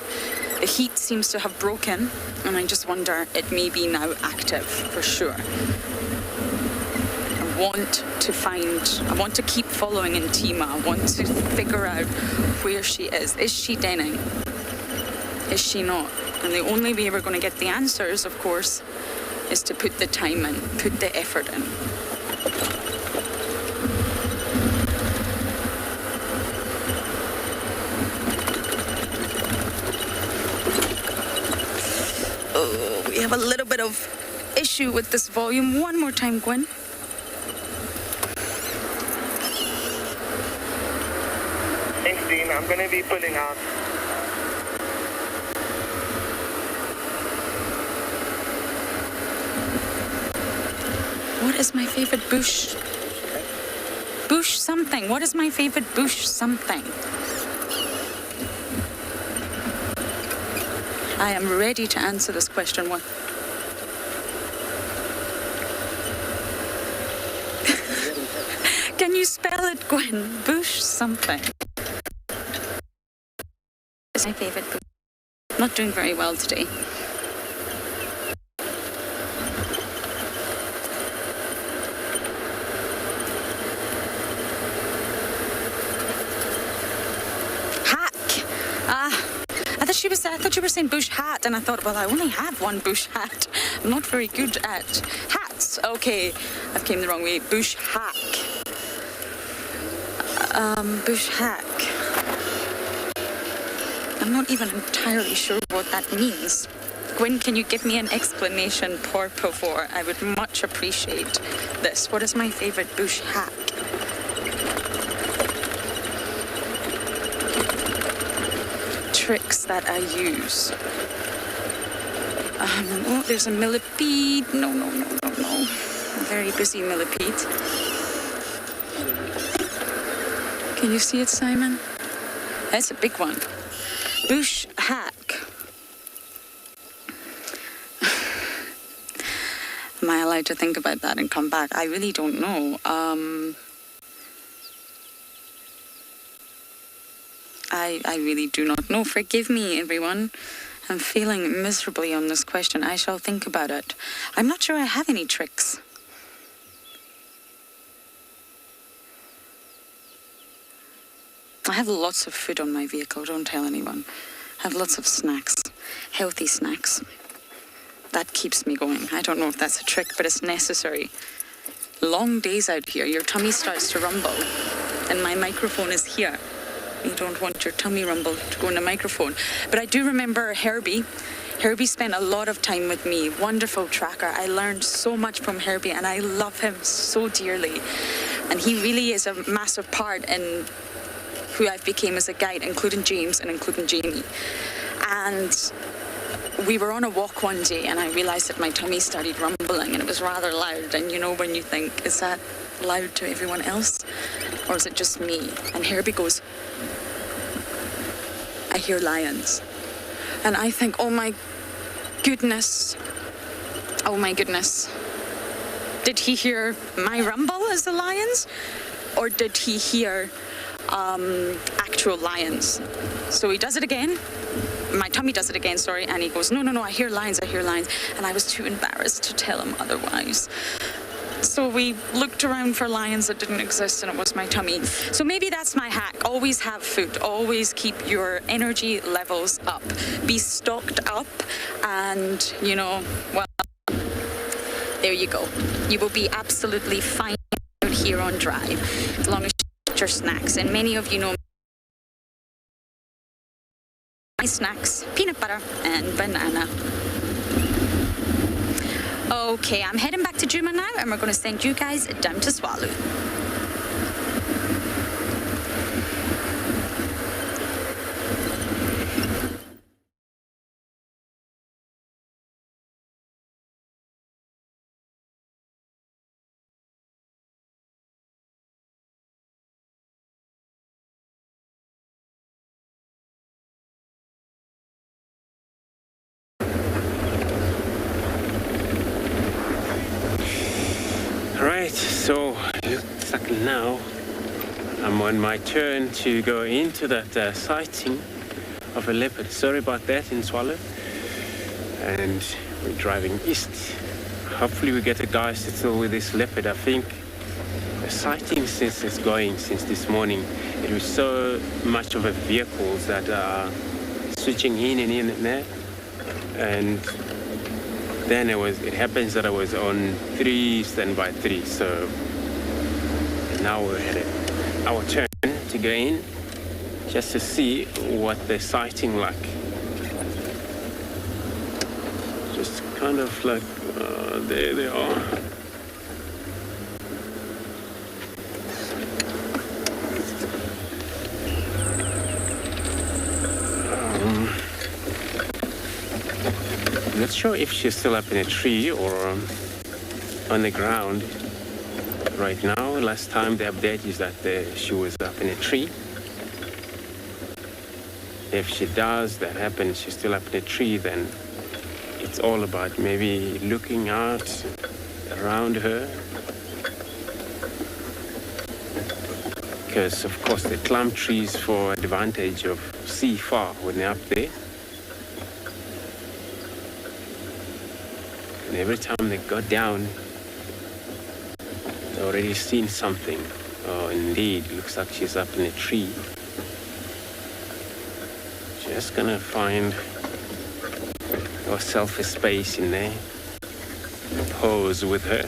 The heat seems to have broken, and I just wonder, it may be now active for sure. want to keep following Intima. I want to figure out where she is. Is she denning? Is she not? And the only way we're going to get the answers, of course, is to put the time in, put the effort in. Oh, we have a little bit of issue with this volume. One more time, Gwen. Thanks, Dean. I'm going to be pulling out. What is my favorite bush? Bush something. What is my favorite bush something? I am ready to answer this question. What? Can you spell it, Gwen? Bush something. It's my favorite bush. Not doing very well today. I thought you were saying bush hat, and I thought, well, I only have one bush hat. I'm not very good at hats. Okay, I've came the wrong way. Bush hack. Bush hack. I'm not even entirely sure what that means. Gwen, can you give me an explanation, por favor? I would much appreciate this. What is my favorite bush hack? Tricks that I use. Oh, there's a millipede. No. A very busy millipede. Can you see it, Simon? That's a big one. Bush hack. Am I allowed to think about that and come back? I really don't know. I really do not know. Forgive me, everyone. I'm feeling miserably on this question. I shall think about it. I'm not sure I have any tricks. I have lots of food on my vehicle, don't tell anyone. I have lots of snacks, healthy snacks. That keeps me going. I don't know if that's a trick, but it's necessary. Long days out here, your tummy starts to rumble, and my microphone is here. You don't want your tummy rumble to go in the microphone. But I do remember Herbie. Herbie spent a lot of time with me. Wonderful tracker. I learned so much from Herbie, and I love him so dearly. And he really is a massive part in who I've become as a guide, including James and including Jamie. And we were on a walk one day, and I realized that my tummy started rumbling, and it was rather loud. And you know when you think, is that loud to everyone else? Or is it just me? And Herbie goes, I hear lions. And I think, oh my goodness. Did he hear my rumble as the lions? Or did he hear actual lions? So he does it again. My tummy does it again, sorry. And he goes, no, I hear lions. And I was too embarrassed to tell him otherwise. So we looked around for lions that didn't exist, and it was my tummy. So maybe that's my hack. Always have food. Always keep your energy levels up. Be stocked up, and, well, there you go. You will be absolutely fine out here on drive, as long as you eat your snacks. And many of you know my snacks, peanut butter and banana. Okay, I'm heading back to Juma now, and we're going to send you guys down to Swallow. Right, so looks like now I'm on my turn to go into that sighting of a leopard. Sorry about that in Swallow. And we're driving east. Hopefully we get a guy still with this leopard. I think the sighting since this morning, it was so much of a vehicles that are switching in and there. And then it happens that I was on 3 standby 3, so now we're headed our turn to go in just to see what they're sighting like. Just kind of like, there they are. I'm not sure if she's still up in a tree or on the ground right now. Last time the update is that she was up in a tree. If she does that happen, she's still up in a tree, then it's all about maybe looking out around her. Because of course they climb trees for advantage of see far when they're up there. And every time they go down, they've already seen something. Oh, indeed, looks like she's up in a tree. Just gonna find herself a space in there, pose with her.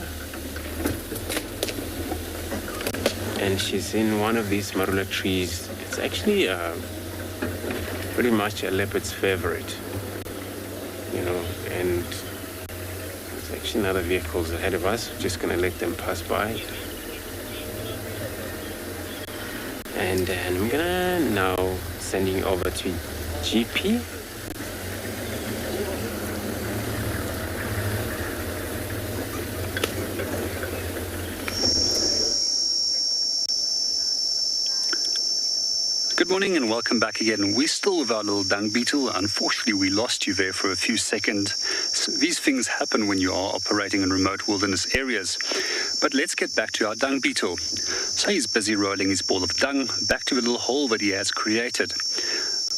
And she's in one of these marula trees. It's actually pretty much a leopard's favorite, you know, and there's actually another vehicles ahead of us. We're just gonna let them pass by. And then I'm gonna now sending over to GP. Good morning and welcome back again. We're still with our little dung beetle. Unfortunately, we lost you there for a few seconds. So these things happen when you are operating in remote wilderness areas. But let's get back to our dung beetle. So he's busy rolling his ball of dung back to the little hole that he has created.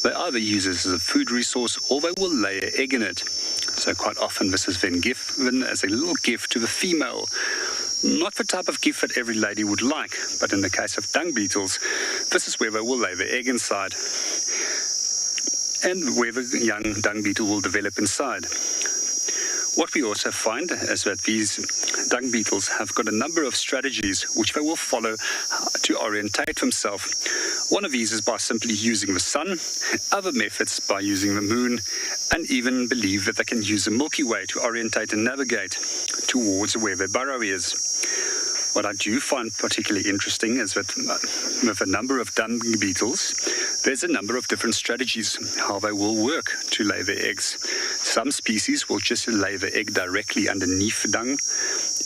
They either use this as a food resource or they will lay an egg in it. So quite often this is then given as a little gift to the female. Not the type of gift that every lady would like, but in the case of dung beetles, this is where they will lay the egg inside, and where the young dung beetle will develop inside. What we also find is that these dung beetles have got a number of strategies which they will follow to orientate themselves. One of these is by simply using the sun, other methods by using the moon, and even believe that they can use the Milky Way to orientate and navigate towards where their burrow is. What I do find particularly interesting is that with a number of dung beetles, there's a number of different strategies how they will work to lay their eggs. Some species will just lay the egg directly underneath the dung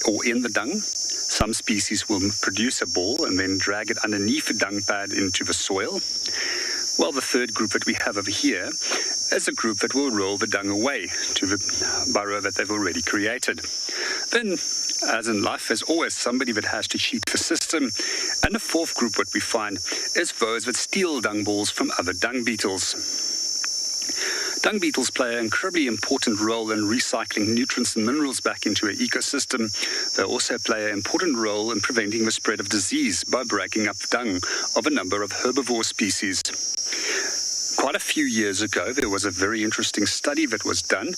or in the dung. Some species will produce a ball and then drag it underneath the dung pad into the soil. Well, the third group that we have over here is a group that will roll the dung away to the burrow that they've already created. Then, as in life, there's always somebody that has to cheat the system. And the fourth group, what we find, is those that steal dung balls from other dung beetles. Dung beetles play an incredibly important role in recycling nutrients and minerals back into an ecosystem. They also play an important role in preventing the spread of disease by breaking up dung of a number of herbivore species. Quite a few years ago, there was a very interesting study that was done,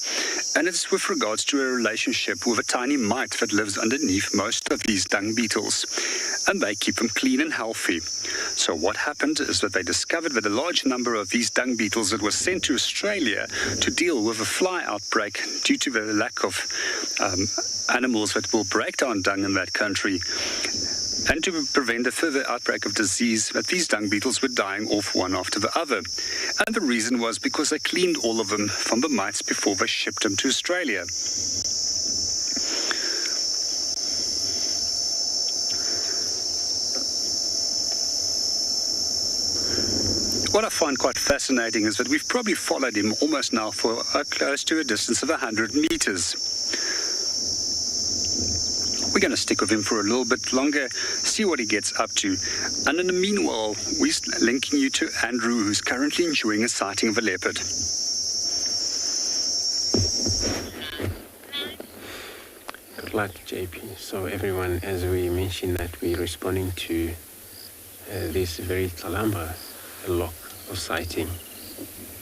and it's with regards to a relationship with a tiny mite that lives underneath most of these dung beetles, and they keep them clean and healthy. So what happened is that they discovered that a large number of these dung beetles that were sent to Australia to deal with a fly outbreak due to the lack of animals that will break down dung in that country, and to prevent a further outbreak of disease, that these dung beetles were dying off one after the other. And the reason was because they cleaned all of them from the mites before they shipped them to Australia. What I find quite fascinating is that we've probably followed him almost now for close to a distance of 100 meters. We're going to stick with him for a little bit longer, see what he gets up to. And in the meanwhile, we're linking you to Andrew, who's currently enjoying a sighting of a leopard. flood, JP. So everyone, as we mentioned, that we're responding to this very Talamba lock of sighting,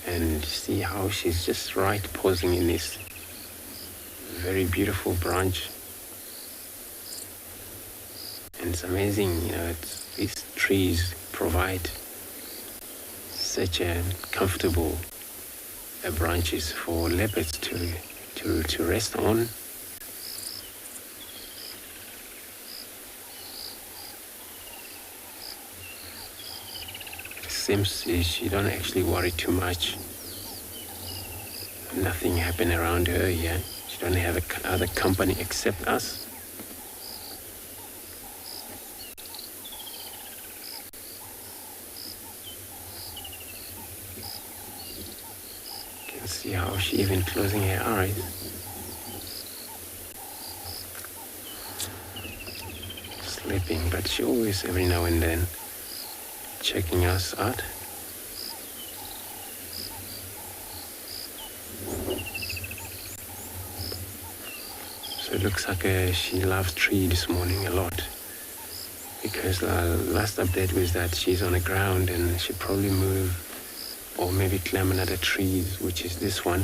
and see how she's just right posing in this very beautiful branch. And it's amazing, you know, these trees provide such a comfortable branches for leopards to rest on. It seems she don't actually worry too much. Nothing happen around her, yeah. She don't have other company except us. You can see how she even closing her eyes. Sleeping, but she always every now and then checking us out. So it looks like she loves tree this morning a lot, because the last update was that she's on the ground and she'll probably move or maybe climb another tree, which is this one.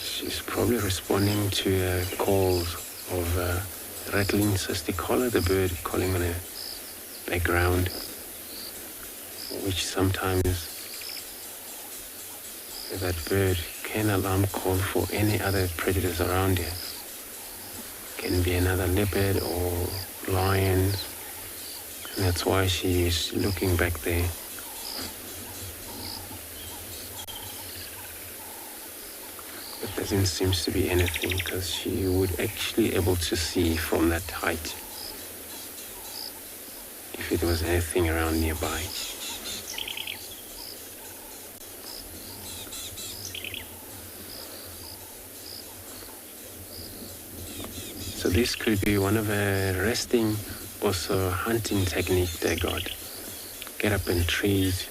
She's probably responding to calls of rattling cisticola, the bird calling on a background, which sometimes that bird can alarm call for any other predators around here. Can be another leopard or lion, and that's why she is looking back there. But doesn't seem to be anything, because she would actually able to see from that height if it was anything around nearby. So this could be one of a resting, also hunting technique they got. Get up in trees.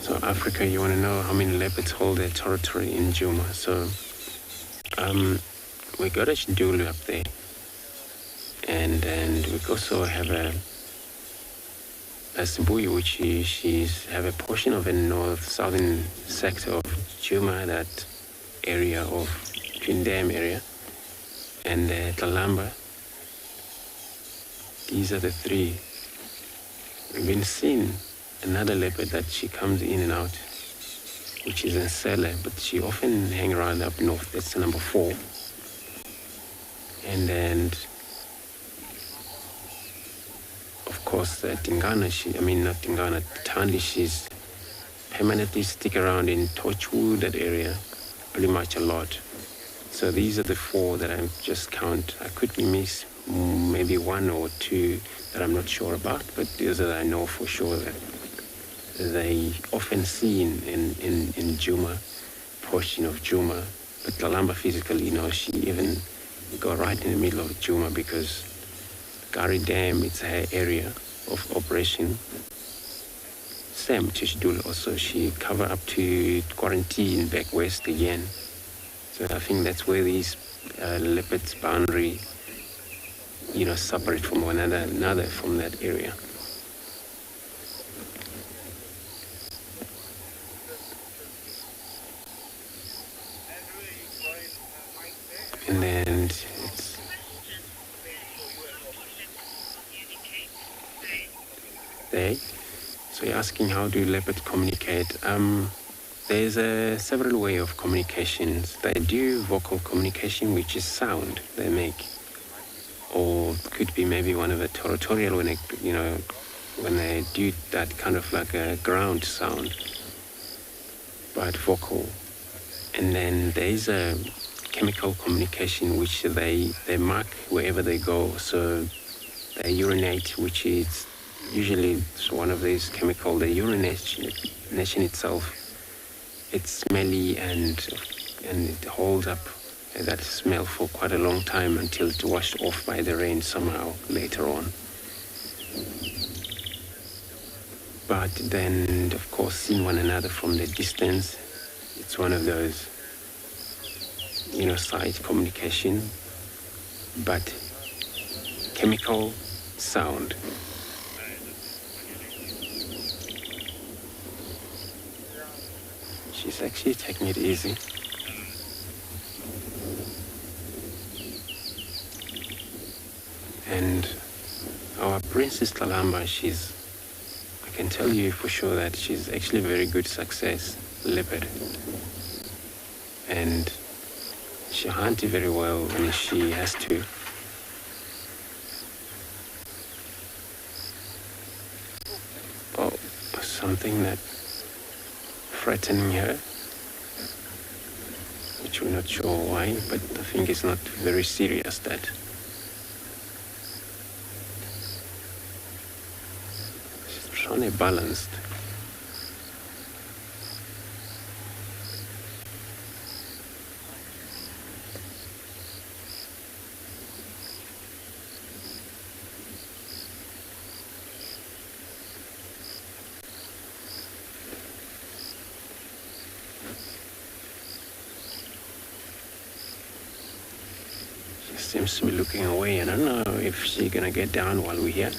So Africa, you want to know how many leopards hold their territory in Juma. So we got a schedule up there, and we also have a Sibuya, which she's have a portion of a southern sector of Juma, that area of Twin Dam area, and Talamba. These are the three. We've been seeing another leopard that she comes in and out, which is in Sele, but she often hang around up north. That's the number 4. And then, of course, Tingana, Tandi, she's permanently stick around in Torchwood, that area, pretty much a lot. So these are the 4 that I just count. I could be miss maybe 1 or 2 that I'm not sure about, but these are that I know for sure that they often seen in Juma, portion of Juma. But Talamba physically, she even go right in the middle of Juma, because Gari Dam, it's her area of operation. Same Tishdul also, she cover up to quarantine back west again. So I think that's where these leopards boundary, separate from one another from that area. And then it's there. So you're asking how do leopards communicate? There's several ways of communications. They do vocal communication, which is sound they make, or it could be maybe one of a territorial when they do that kind of like a ground sound, but vocal. And then there's a chemical communication, which they mark wherever they go. So they urinate, which is usually one of these chemical. The urination itself it's smelly and it holds up that smell for quite a long time until it's washed off by the rain somehow later on. But then, of course, seeing one another from the distance, it's one of those, sight communication, but chemical sound. She's actually taking it easy. And our Princess Kalamba, I can tell you for sure that she's actually a very good success leopard. And she hunts very well when she has to. Oh, something that threatening her, which we're not sure why, but I think it's not very serious that. She's trying to balance. Seems to be looking away. I don't know if she's gonna get down while we're here.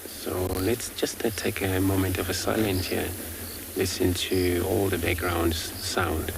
So let's just take a moment of a silence here. Listen to all the background sound.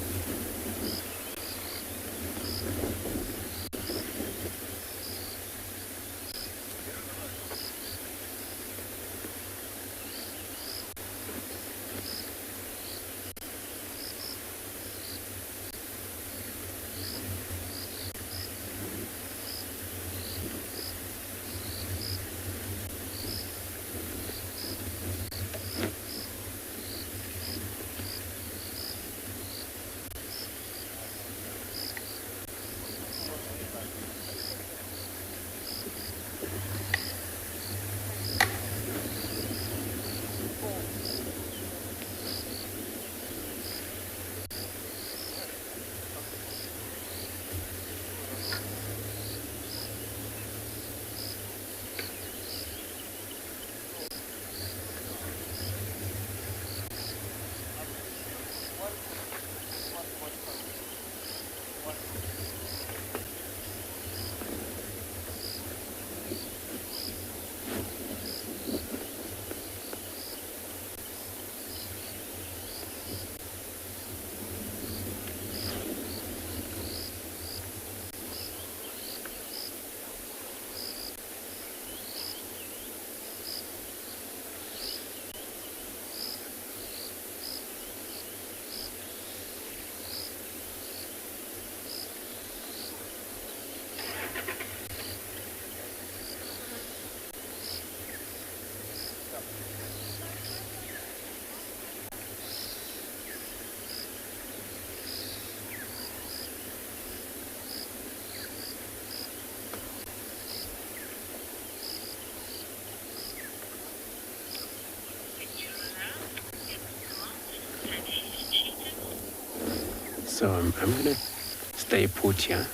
So I'm going to stay put here,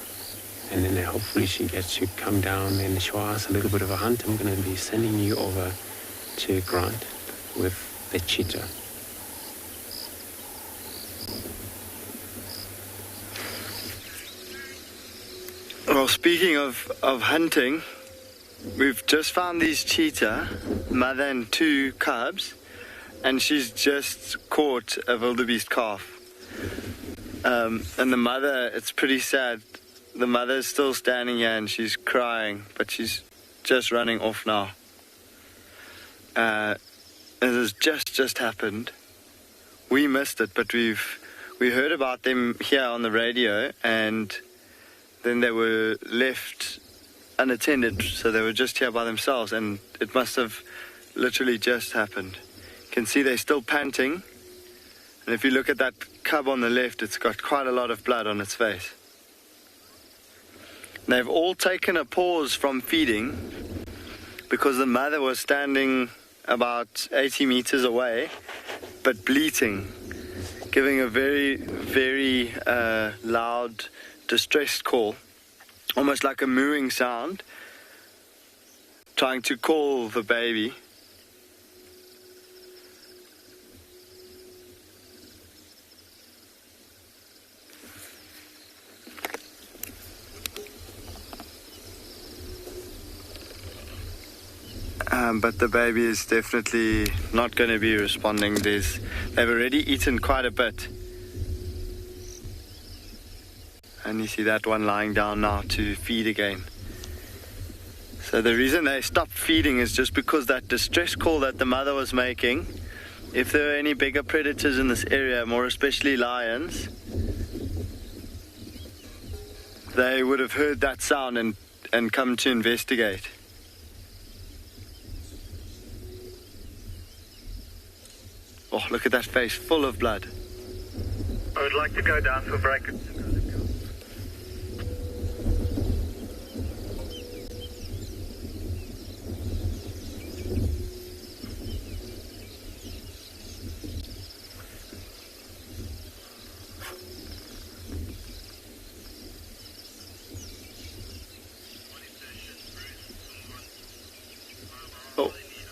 and then hopefully she gets to come down and show us a little bit of a hunt. I'm going to be sending you over to Grant with the cheetah. Well, speaking of hunting, we've just found these cheetah, mother and two cubs, and she's just caught a wildebeest calf. And the mother, it's pretty sad. The mother's still standing here and she's crying, but she's just running off now. This has just happened. We missed it, but we heard about them here on the radio, and then they were left unattended, so they were just here by themselves, and it must have literally just happened. You can see they're still panting, and if you look at that cub on the left, it's got quite a lot of blood on its face. They've all taken a pause from feeding because the mother was standing about 80 meters away, but bleating. giving a very, very loud, distressed call, almost like a mooing sound, trying to call the baby. But the baby is definitely not going to be responding. They've already eaten quite a bit. And you see that one lying down now to feed again. So the reason they stopped feeding is just because that distress call that the mother was making, if there are any bigger predators in this area, more especially lions, they would have heard that sound and come to investigate. Oh, look at that face, full of blood. I would like to go down for break.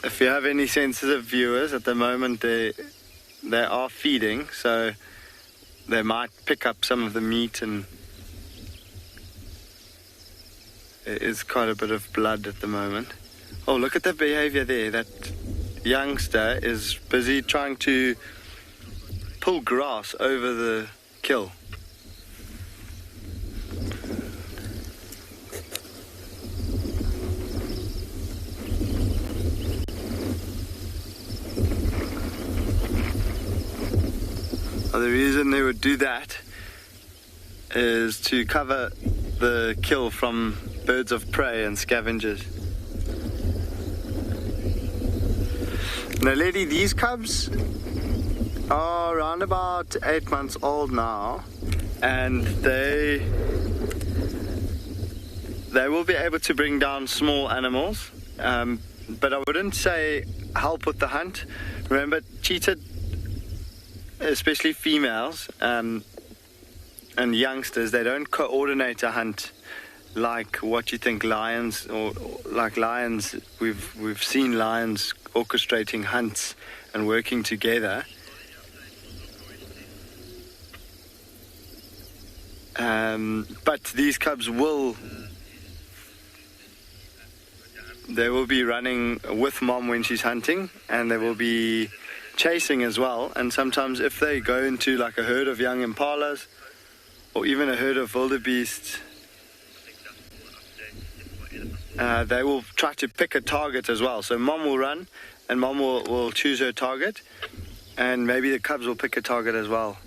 If you have any sensitive viewers at the moment, they are feeding, so they might pick up some of the meat, and there is quite a bit of blood at the moment. Oh, look at the behavior there. That youngster is busy trying to pull grass over the kill. The reason they would do that is to cover the kill from birds of prey and scavengers. Now, lady, these cubs are around about 8 months old now, and they will be able to bring down small animals, but I wouldn't say help with the hunt. Remember, cheetah, especially females and youngsters, they don't coordinate a hunt like what you think lions, or like lions. We've seen lions orchestrating hunts and working together. But these cubs will be running with mom when she's hunting, and they will be chasing as well. And sometimes if they go into like a herd of young impalas or even a herd of wildebeests, they will try to pick a target as well. So mom will run and mom will choose her target, and maybe the cubs will pick a target as well.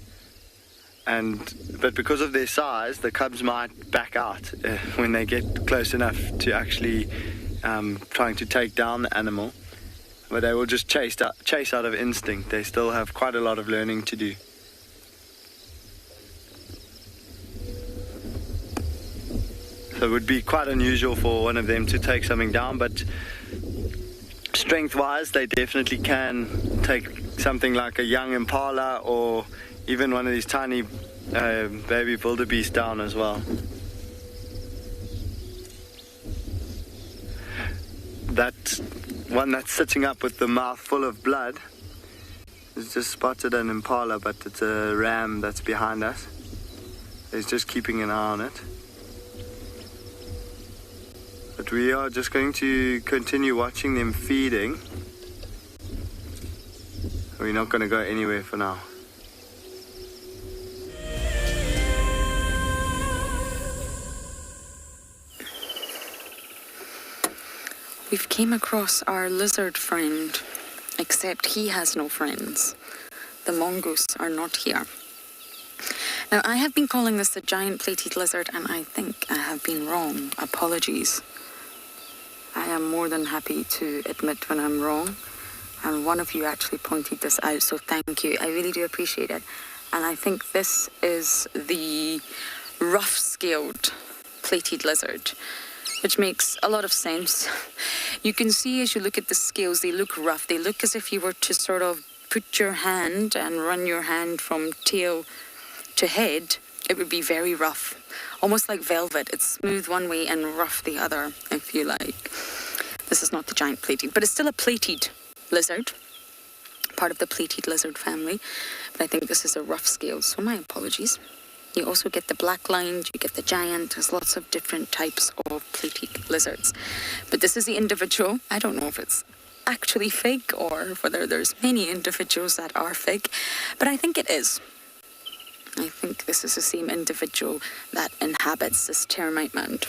But because of their size, the cubs might back out when they get close enough to actually trying to take down the animal. But they will just chase out of instinct. They still have quite a lot of learning to do. So it would be quite unusual for one of them to take something down, but strength-wise, they definitely can take something like a young impala or even one of these tiny baby wildebeest down as well. That one that's sitting up with the mouth full of blood has just spotted an impala, but it's a ram that's behind us. He's just keeping an eye on it. But we are just going to continue watching them feeding. We're not going to go anywhere for now. We've came across our lizard friend, except he has no friends. The mongoose are not here. Now, I have been calling this a giant plated lizard, and I think I have been wrong. Apologies. I am more than happy to admit when I'm wrong, and one of you actually pointed this out, so thank you. I really do appreciate it. And I think this is the rough-scaled plated lizard, which makes a lot of sense. You can see as you look at the scales, they look rough. They look as if you were to sort of put your hand and run your hand from tail to head, it would be very rough. Almost like velvet. It's smooth one way and rough the other, if you like. This is not the giant plated, but it's still a plated lizard. Part of the plated lizard family. But I think this is a rough scale, so my apologies. You also get the black lined, you get the giant. There's lots of different types of plated lizards. But this is the individual. I don't know if it's actually fake or whether there's many individuals that are fake, but I think it is. I think this is the same individual that inhabits this termite mound.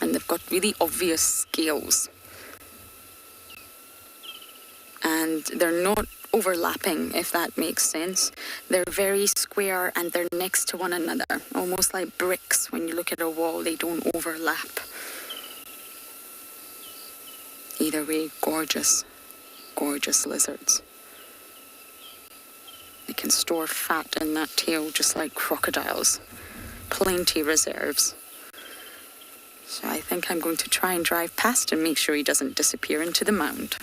And they've got really obvious scales. And they're not overlapping, if that makes sense. They're very square and they're next to one another, almost like bricks. When you look at a wall, they don't overlap. Either way, gorgeous, gorgeous lizards. They can store fat in that tail just like crocodiles. Plenty reserves. So I think I'm going to try and drive past and make sure he doesn't disappear into the mound.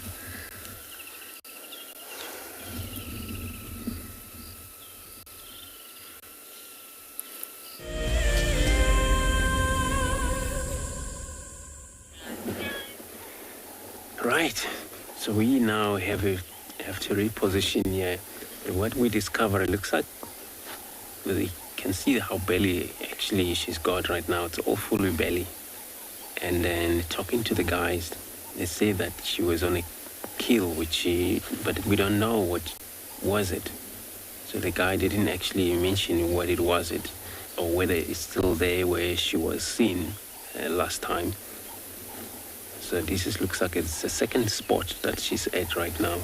Right, so we now have to reposition here. And what we discover, it looks like we can see how belly actually she's got right now. It's all full of belly. And then talking to the guys, they say that she was on a kill, but we don't know what was it. So the guy didn't actually mention what it was, or whether it's still there where she was seen last time. So this looks like it's the second spot that she's at right now.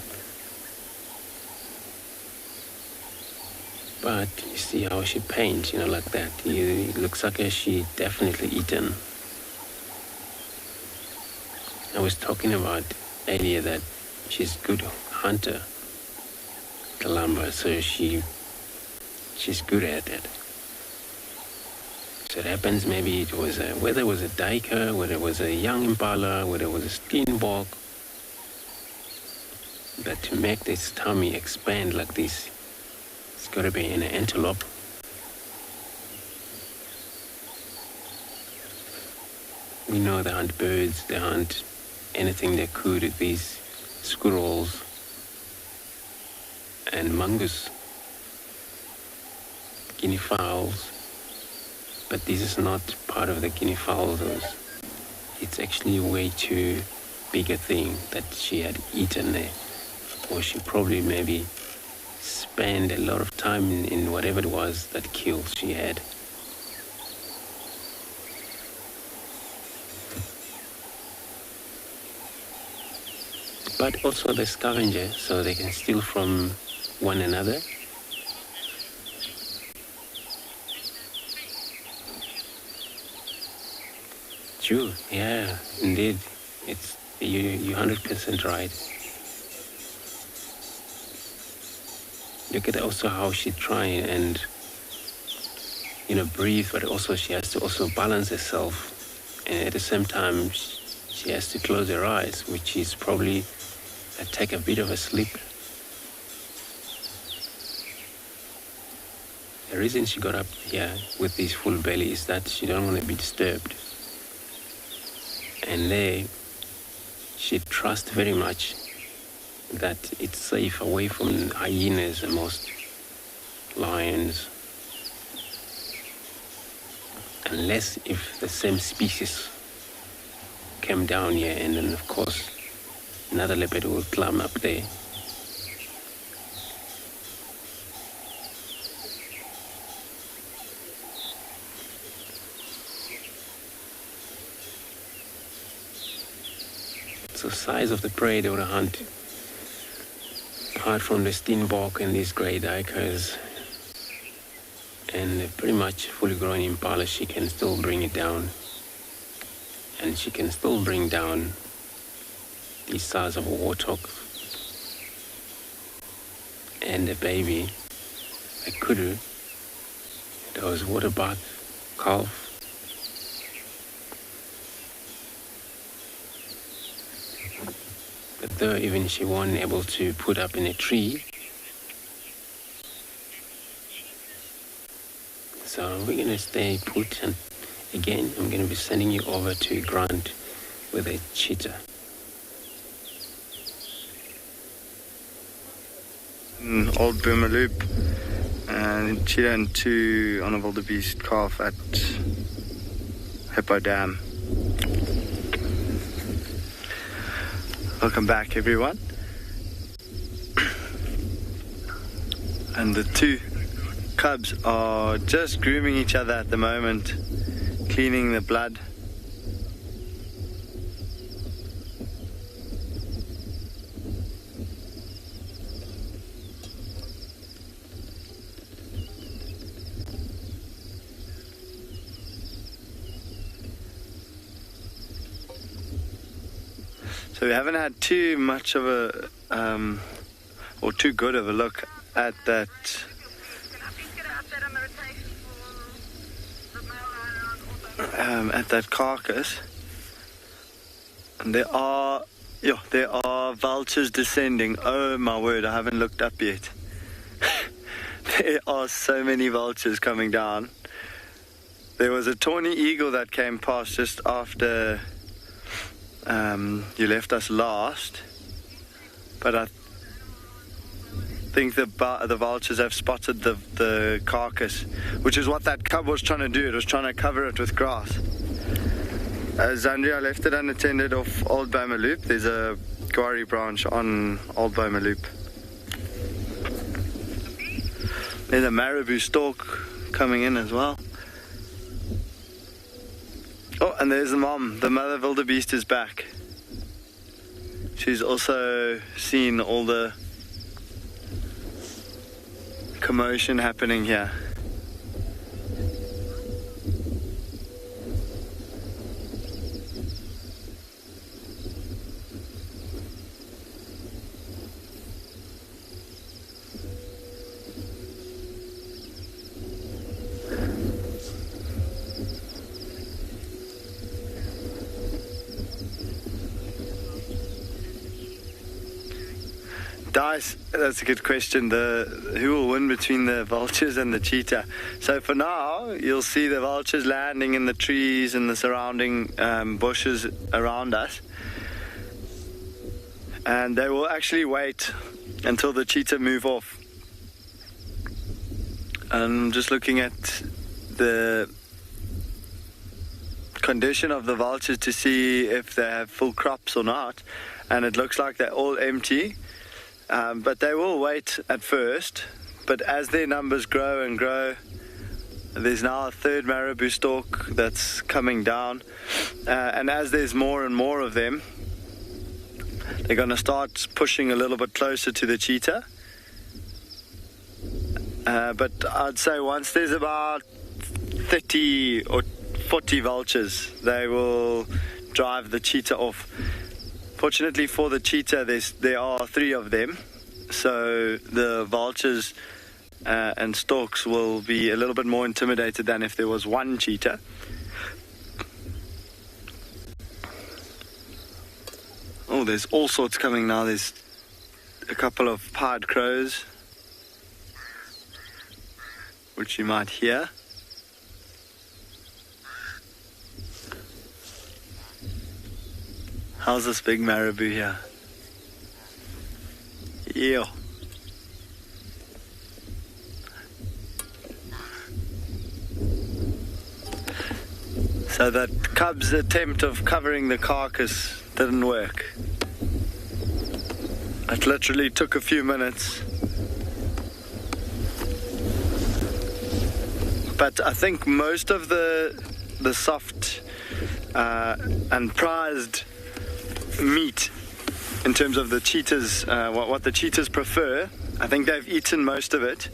But you see how she paints, like that. It looks like she definitely eaten. I was talking about earlier that she's a good hunter, Kalamba, so she's good at it. So it happens maybe whether it was a duiker, whether it was a young impala, whether it was a steenbok, but to make this tummy expand like this, it's got to be an antelope. We know they hunt birds, they hunt anything they could, these squirrels and mongoose, guinea fowls. But this is not part of the guinea fowls. It's actually a way too big a thing that she had eaten there. Or she probably maybe spent a lot of time in whatever it was that kill she had. But also the scavenger, so they can steal from one another. True, yeah, indeed. It's you're 100% right. Look at also how she try and breathe, but also she has to also balance herself, and at the same time she has to close her eyes, which is probably take a bit of a sleep. The reason she got up here with this full belly is that she don't want to be disturbed. And there, she trusts very much that it's safe away from hyenas and most lions. Unless if the same species came down here, and then of course another leopard will climb up there. So size of the prey they would hunt, apart from the steenbok and these grey duikers, and pretty much fully grown impala, she can still bring it down. And she can still bring down the size of a warthog. And the baby, a kudu, that was waterbuck calf. but though even she wasn't able to put up in a tree. So we're going to stay put, and again I'm going to be sending you over to Grant with a cheetah. Old Boomerloop and cheetah and 2 on a wildebeest calf at Hippo Dam. Welcome back, everyone. And the 2 cubs are just grooming each other at the moment, cleaning the blood. So we haven't had too much of a, or too good of a look at that carcass. And there are vultures descending. Oh my word, I haven't looked up yet. There are so many vultures coming down. There was a tawny eagle that came past just after you left us last, but I think the vultures have spotted the carcass, which is what that cub was trying to do. It was trying to cover it with grass. Zandria left it unattended off Old Boomerloop. There's a Gwari branch on Old Boomerloop. There's a marabou stork coming in as well. Oh, and there's the mom. The mother wildebeest is back. She's also seen all the commotion happening here. Dice, that's a good question. Who will win between the vultures and the cheetah? So for now, you'll see the vultures landing in the trees and the surrounding bushes around us. And they will actually wait until the cheetah move off. I'm just looking at the condition of the vultures to see if they have full crops or not. And it looks like they're all empty. But they will wait at first, but as their numbers grow and grow, there's now a 3rd marabou stork that's coming down, and as there's more and more of them, they're going to start pushing a little bit closer to the cheetah. But I'd say once there's about 30 or 40 vultures, they will drive the cheetah off. Fortunately for the cheetah, there are 3 of them, so the vultures and storks will be a little bit more intimidated than if there was 1 cheetah. Oh, there's all sorts coming now. There's a couple of pied crows, which you might hear. How's this big marabou here? Yeah. So that cub's attempt of covering the carcass didn't work. It literally took a few minutes. But I think most of the soft and prized meat in terms of the cheetahs, what the cheetahs prefer, I think they've eaten most of it.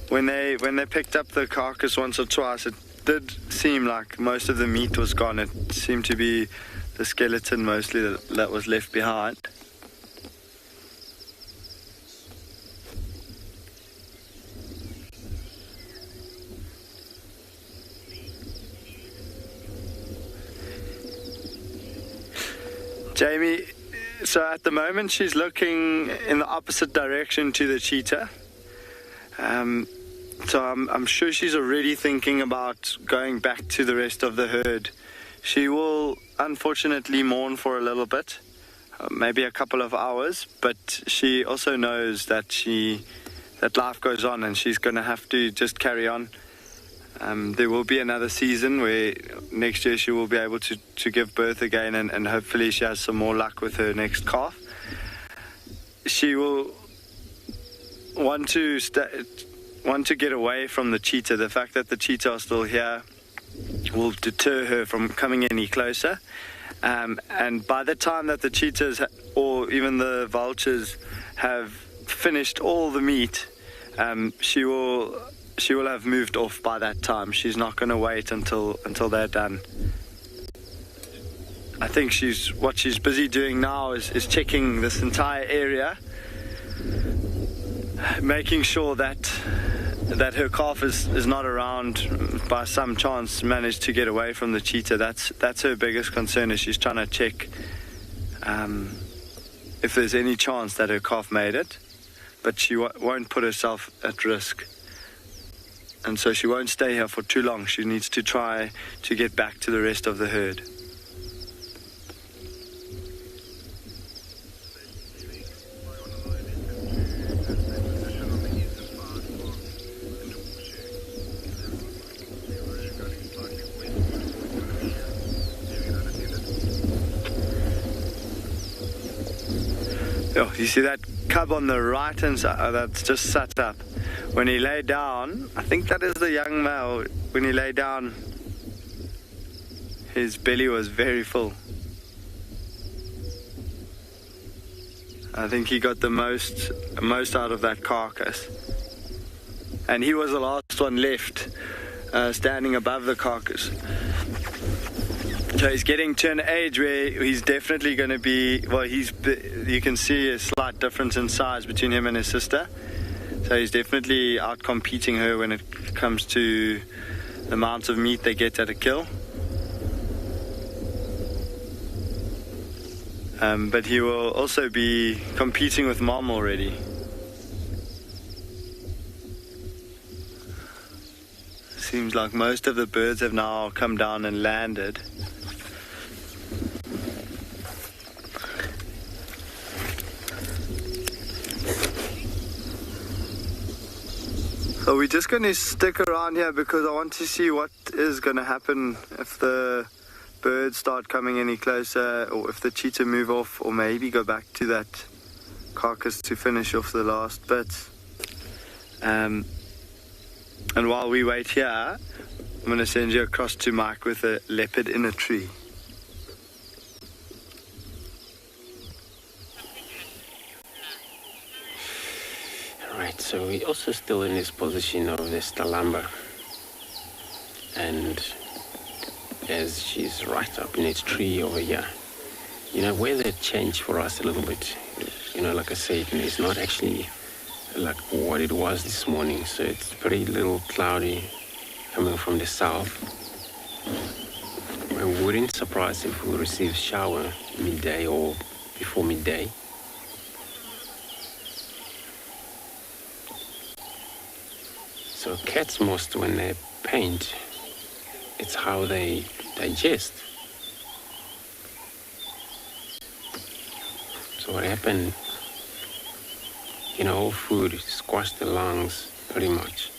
When they picked up the carcass once or twice, it did seem like most of the meat was gone. It seemed to be the skeleton mostly that was left behind. Jamie, So at the moment she's looking in the opposite direction to the cheetah. So I'm sure she's already thinking about going back to the rest of the herd. She will unfortunately mourn for a little bit, maybe a couple of hours, but she also knows that life goes on and she's going to have to just carry on. There will be another season where next year she will be able to give birth again, and hopefully she has some more luck with her next calf. She will want to get away from the cheetah. The fact that the cheetah are still here will deter her from coming any closer. And by the time that the cheetahs or even the vultures have finished all the meat, she will have moved off by that time. She's not going to wait until they're done. I think what she's busy doing now is checking this entire area, making sure that her calf is not around, by some chance managed to get away from the cheetah. That's her biggest concern, is she's trying to check if there's any chance that her calf made it, but she won't put herself at risk. And so she won't stay here for too long. She needs to try to get back to the rest of the herd. Oh, you see that cub on the right hand side that's just sat up? When he lay down, I think that is the young male. When he lay down, his belly was very full. I think he got the most out of that carcass. And he was the last one left, standing above the carcass. So he's getting to an age where he's definitely going to be, well, you can see a slight difference in size between him and his sister. So he's definitely out-competing her when it comes to the amount of meat they get at a kill. But he will also be competing with Mom already. Seems like most of the birds have now come down and landed. So we're just going to stick around here because I want to see what is going to happen if the birds start coming any closer, or if the cheetah move off, or maybe go back to that carcass to finish off the last bits. And while we wait here, I'm going to send you across to Mike with a leopard in a tree. Right, so we're also still in this position of the Stalamba, and as she's right up in its tree over here, weather changed for us a little bit. Like I said, it's not actually like what it was this morning, so it's pretty little cloudy coming from the south. We wouldn't surprise if we receive shower midday or before midday. So cats, most when they paint, it's how they digest. So what happened, all food squashed the lungs pretty much.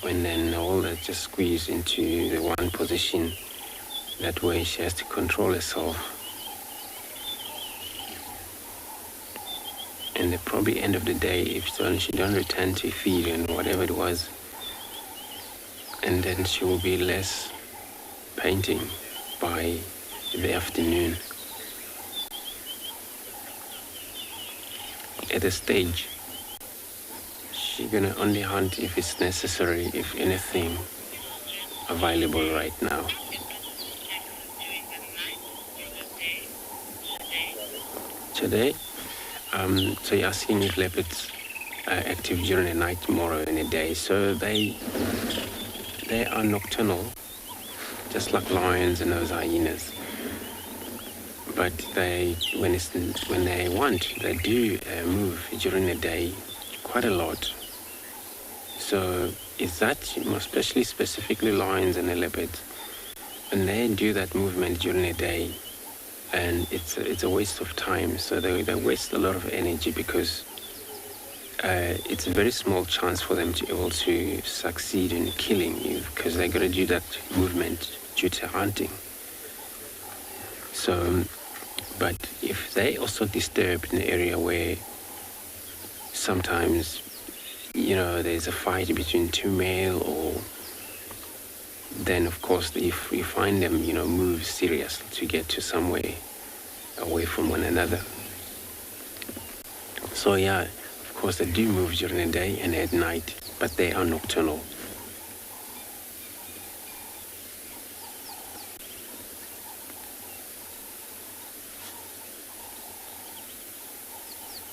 And then all that just squeezed into the one position. That way she has to control herself. And the probably end of the day, if she don't return to feed and whatever it was, and then she will be less painting by the afternoon. At this stage, she's gonna only hunt if it's necessary, if anything available right now. Today, so you're asking if leopards are active during the night, tomorrow, and the day. So they are nocturnal, just like lions and those hyenas. but when they want, they do move during the day quite a lot. So it's that, especially specifically lions and leopards, when they do that movement during the day, and it's a waste of time. So they waste a lot of energy because it's a very small chance for them to be able to succeed in killing you, because they're going to do that movement due to hunting. So, but if they also disturb in the area where sometimes, there's a fight between two male, or then of course if you find them, move seriously to get to somewhere away from one another. So yeah, of course they do move during the day and at night, but they are nocturnal.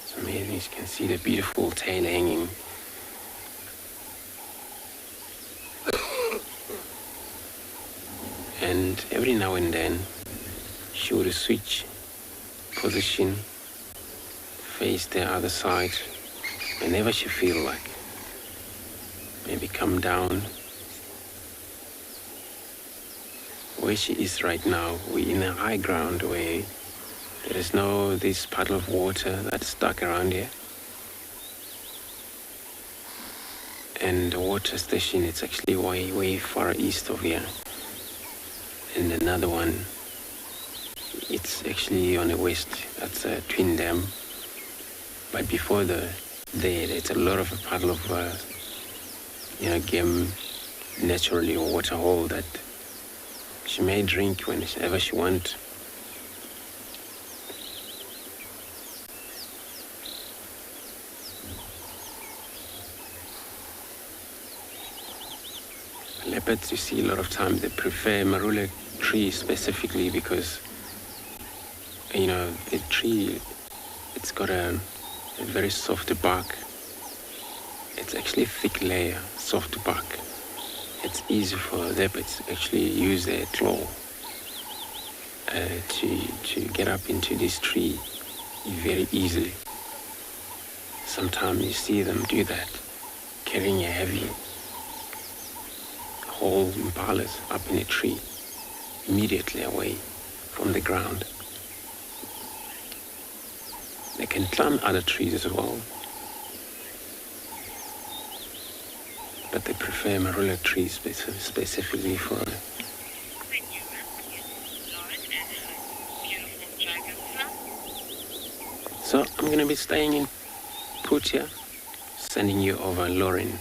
So maybe you can see the beautiful tail hanging. And every now and then she would switch position, face the other side whenever she feels like. Maybe come down. Where she is right now, we're in a high ground where there is this puddle of water that's stuck around here. And the water station, it's actually way far east of here. And another one, it's actually on the west. That's a twin dam. But before there's a lot of a puddle of game naturally, or water hole that she may drink whenever she wants. Leopards, you see a lot of times they prefer marula tree specifically because the tree, it's got a very soft bark. It's actually a thick layer, soft bark. It's easy for leopards to actually use their claw to get up into this tree very easily. Sometimes you see them do that, carrying a heavy whole impalas up in a tree, immediately away from the ground. They can climb other trees as well, but they prefer marula trees specifically for So I'm going to be staying in Putia, sending you over Lauren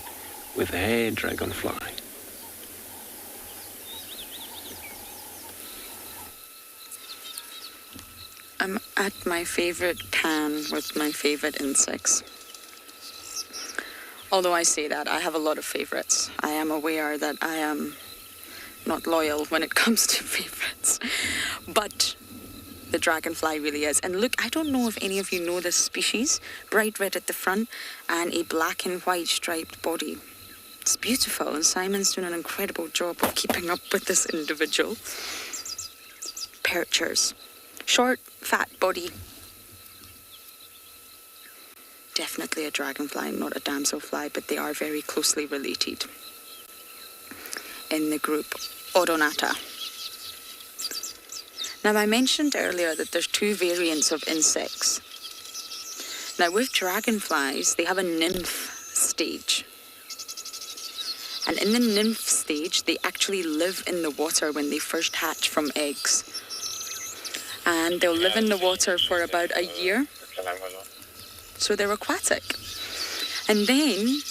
with her dragonfly. I'm at my favorite pan with my favorite insects. Although I say that, I have a lot of favorites. I am aware that I am not loyal when it comes to favorites. But the dragonfly really is. And look, I don't know if any of you know this species. Bright red at the front and a black and white striped body. It's beautiful, and Simon's doing an incredible job of keeping up with this individual. Perchers. Short, fat body. Definitely a dragonfly, not a damselfly, but they are very closely related in the group Odonata. Now, I mentioned earlier that there's two variants of insects. Now, with dragonflies, they have a nymph stage. And in the nymph stage, they actually live in the water when they first hatch from eggs. And they'll live in the water for about a year. So they're aquatic. And then,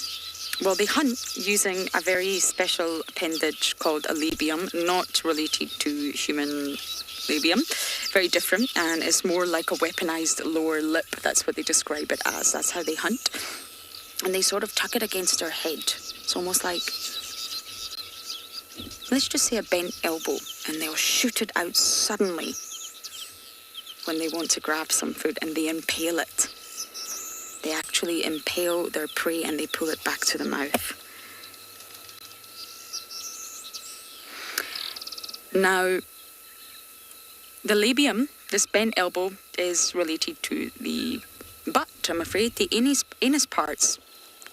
well, they hunt using a very special appendage called a labium, not related to human labium. Very different, and it's more like a weaponized lower lip. That's what they describe it as. That's how they hunt. And they sort of tuck it against their head. It's almost like, let's just say a bent elbow, and they'll shoot it out suddenly when they want to grab some food, and they impale it. They actually impale their prey and they pull it back to the mouth. Now, the labium This bent elbow is related to the butt, I'm afraid. The anus parts.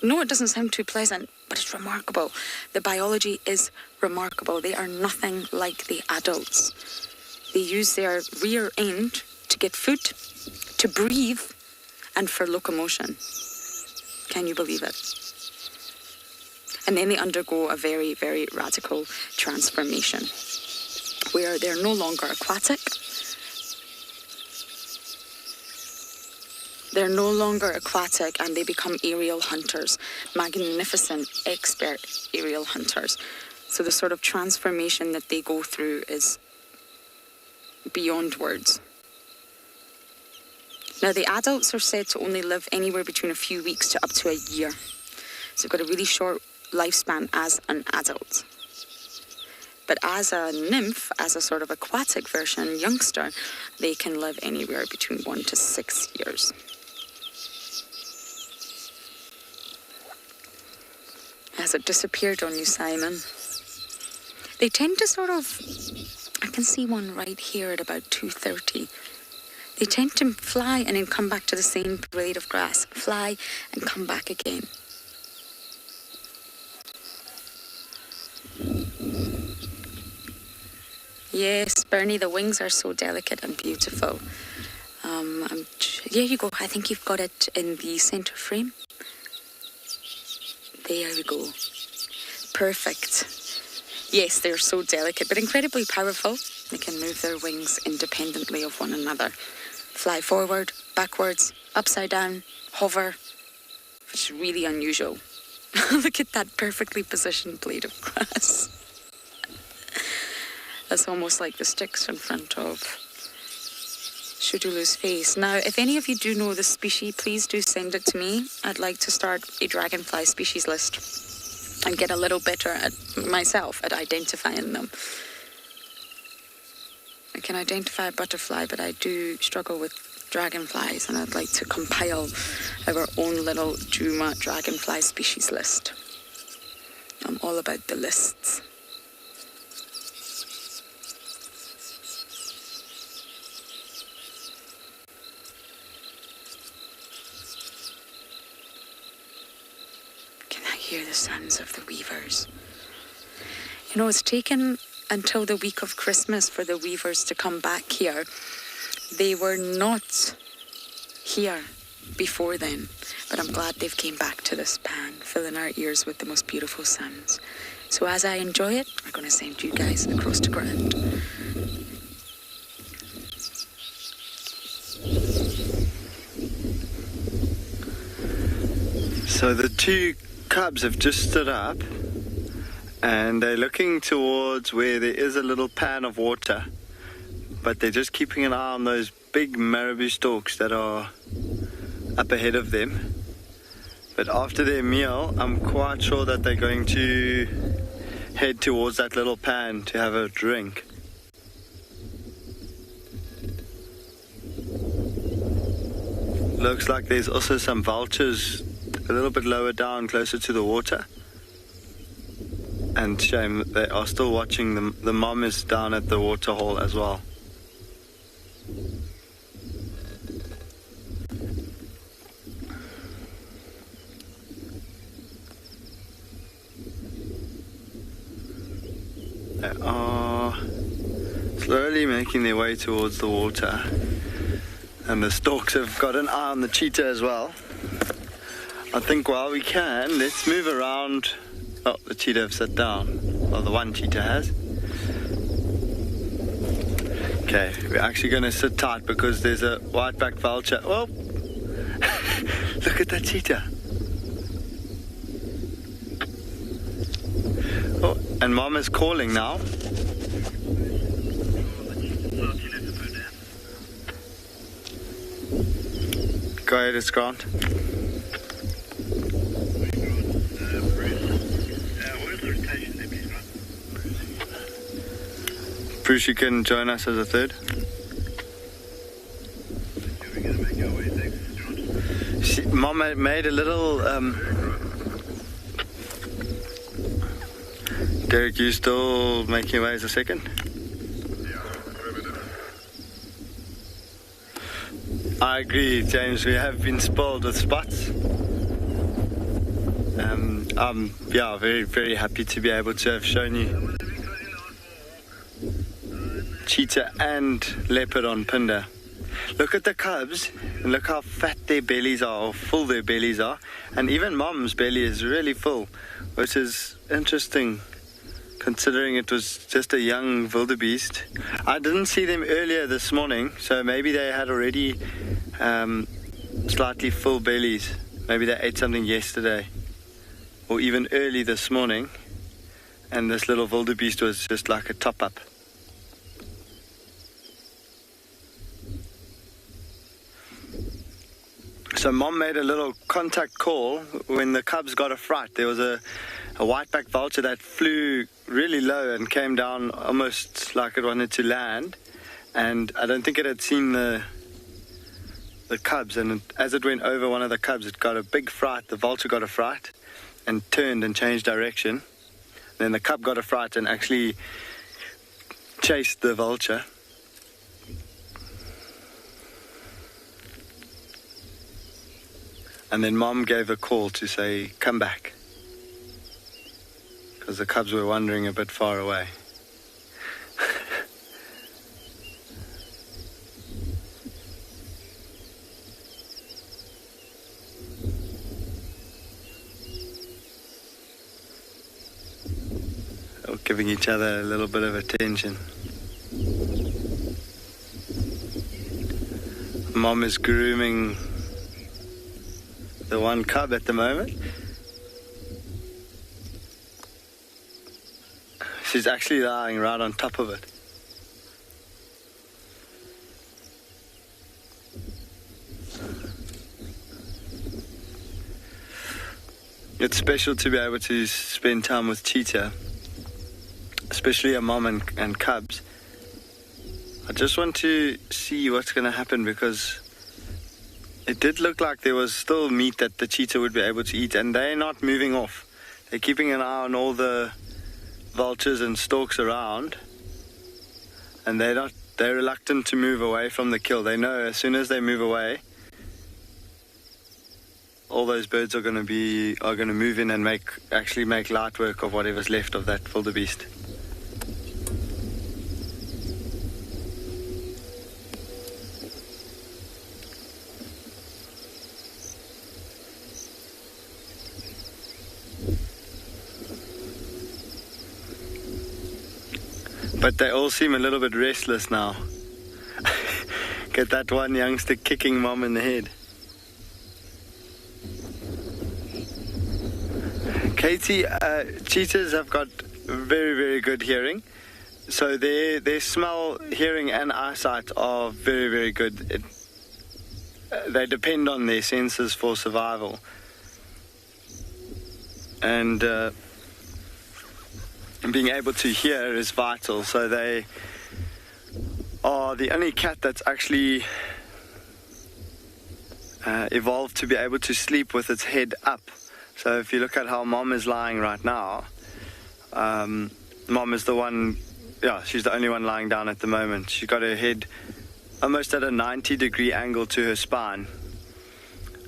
No, it doesn't sound too pleasant, but it's remarkable. The biology is remarkable. They are nothing like the adults. They use their rear end to get food, to breathe, and for locomotion. Can you believe it? And then they undergo a very, very radical transformation where they're no longer aquatic. They're no longer aquatic and they become aerial hunters, magnificent, expert aerial hunters. So the sort of transformation that they go through is beyond words. Now, the adults are said to only live anywhere between a few weeks to up to a year. So they've got a really short lifespan as an adult. But as a nymph, as a sort of aquatic version, youngster, they can live anywhere between 1 to 6 years. Has it disappeared on you, Simon? They tend to sort of, I can see one right here at about 2:30. They tend to fly and then come back to the same blade of grass, fly and come back again. Yes, Bernie, the wings are so delicate and beautiful. There you go. I think you've got it in the center frame. There we go. Perfect. Yes, they're so delicate, but incredibly powerful. They can move their wings independently of one another. Fly forward, backwards, upside down, hover, which is really unusual. Look at that perfectly positioned blade of grass. That's almost like the sticks in front of Shudulu's face. Now, if any of you do know the species, please do send it to me. I'd like to start a dragonfly species list and get a little better at myself at identifying them. I can identify a butterfly, but I do struggle with dragonflies, and I'd like to compile our own little Juma dragonfly species list. I'm all about the lists. Can I hear the sounds of the weavers? You know, it's taken until the week of Christmas for the weavers to come back here. They were not here before then, but I'm glad they've came back to this pan, filling our ears with the most beautiful sounds. So as I enjoy it, we're going to send you guys across to ground. So the two cubs have just stood up and they're looking towards where there is a little pan of water, but they're just keeping an eye on those big marabou stalks that are up ahead of them. But after their meal, I'm quite sure that they're going to head towards that little pan to have a drink. Looks like there's also some vultures a little bit lower down, closer to the water. And shame, they are still watching them. The mom is down at the water hole as well. They are slowly making their way towards the water. And the storks have got an eye on the cheetah as well. I think while we can, let's move around. Oh, the cheetah have sat down. Well, the one cheetah has. Okay, we're actually going to sit tight because there's a white-backed vulture. Oh! Look at that cheetah. Oh, and Mom is calling now. Go ahead, it's Grant. Bruce, you can join us as a third. Mom made a little... Derek, you still making your way as a second? I agree, James. We have been spoiled with spots. I'm very, very happy to be able to have shown you cheetah and leopard on Phinda. Look at the cubs and look how fat their bellies are, or full their bellies are. And even Mom's belly is really full, which is interesting considering it was just a young wildebeest. I didn't see them earlier this morning, so maybe they had already slightly full bellies. Maybe they ate something yesterday or even early this morning, and this little wildebeest was just like a top-up. So Mom made a little contact call when the cubs got a fright. There was a whiteback vulture that flew really low and came down almost like it wanted to land, and I don't think it had seen the cubs, and as it went over one of the cubs, it got a big fright. The vulture got a fright and turned and changed direction. Then the cub got a fright and actually chased the vulture. And then Mom gave a call to say, come back, because the cubs were wandering a bit far away. Giving each other a little bit of attention. Mom is grooming the one cub at the moment. She's actually lying right on top of it. It's special to be able to spend time with cheetah, especially a mom and cubs. I just want to see what's going to happen, because it did look like there was still meat that the cheetah would be able to eat, and they're not moving off. They're keeping an eye on all the vultures and storks around, and they're reluctant to move away from the kill. They know as soon as they move away, all those birds are going to move in and actually make light work of whatever's left of that wildebeest. But they all seem a little bit restless now. Get that one youngster kicking Mom in the head. Katie, cheetahs have got very, very good hearing. So their smell, hearing and eyesight are very, very good. They depend on their senses for survival. And being able to hear is vital. So they are the only cat that's actually evolved to be able to sleep with its head up. So if you look at how Mom is lying right now, Mom is the one, she's the only one lying down at the moment. She's got her head almost at a 90-degree angle to her spine.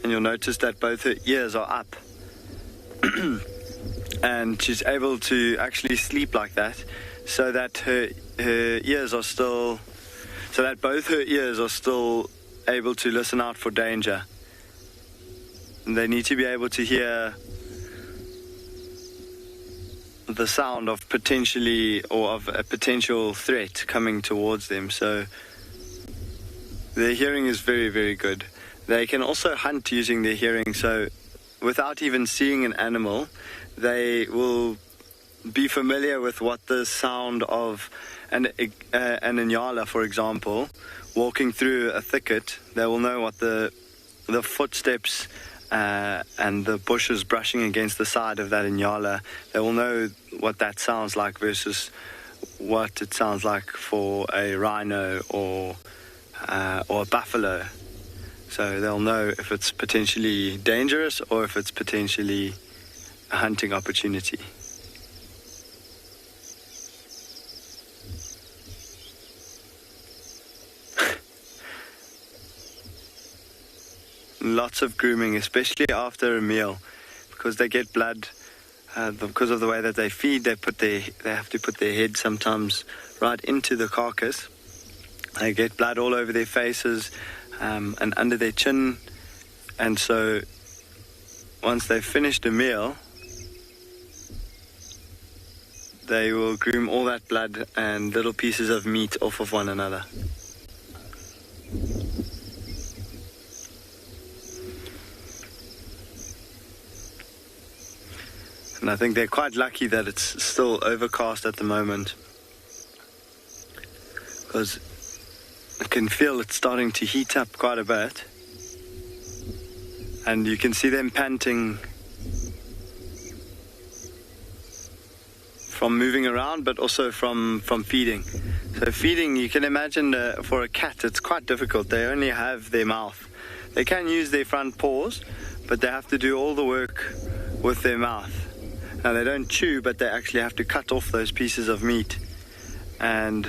And you'll notice that both her ears are up. And she's able to actually sleep like that, so that her ears are still, so that both her ears are still able to listen out for danger. And they need to be able to hear the sound of potentially, or of a potential threat coming towards them. So their hearing is very, very good. They can also hunt using their hearing, so without even seeing an animal, they will be familiar with what the sound of an inyala, for example, walking through a thicket. They will know what the footsteps and the bushes brushing against the side of that inyala. They will know what that sounds like versus what it sounds like for a rhino or a buffalo. So they'll know if it's potentially dangerous or if it's potentially a hunting opportunity. lots of grooming, especially after a meal, because they get blood. Because of the way that they feed, they have to put their head sometimes right into the carcass. They get blood all over their faces and under their chin. And so once they've finished a meal, they will groom all that blood and little pieces of meat off of one another. And I think they're quite lucky that it's still overcast at the moment, because I can feel it's starting to heat up quite a bit, and you can see them panting from moving around, but also from feeding. So feeding, you can imagine for a cat it's quite difficult. They only have their mouth. They can use their front paws, but they have to do all the work with their mouth. Now they don't chew, but they actually have to cut off those pieces of meat, and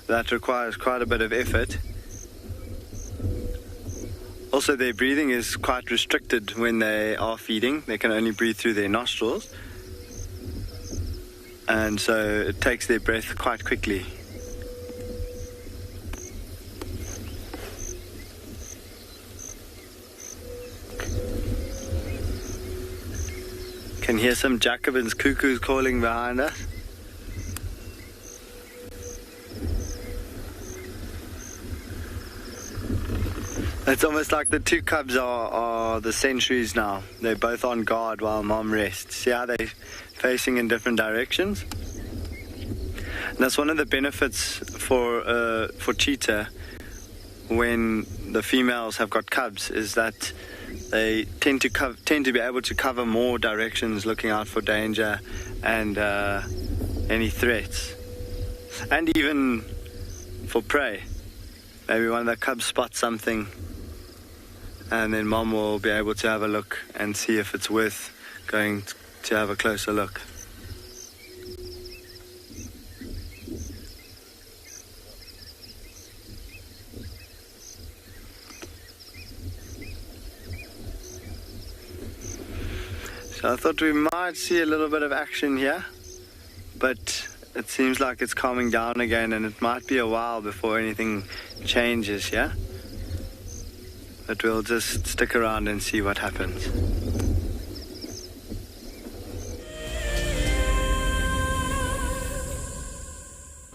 that requires quite a bit of effort. Also, their breathing is quite restricted when they are feeding. They can only breathe through their nostrils, and so it takes their breath quite quickly. Can hear some Jacobin's cuckoos calling behind us. It's almost like the two cubs are the sentries now. They're both on guard while Mom rests. See how they're facing in different directions? And that's one of the benefits for cheetah when the females have got cubs, is that they tend to be able to cover more directions, looking out for danger and any threats, and even for prey. Maybe one of the cubs spots something, and then Mom will be able to have a look and see if it's worth going to have a closer look. So I thought we might see a little bit of action here, but it seems like it's calming down again, and it might be a while before anything changes, yeah? But we'll just stick around and see what happens.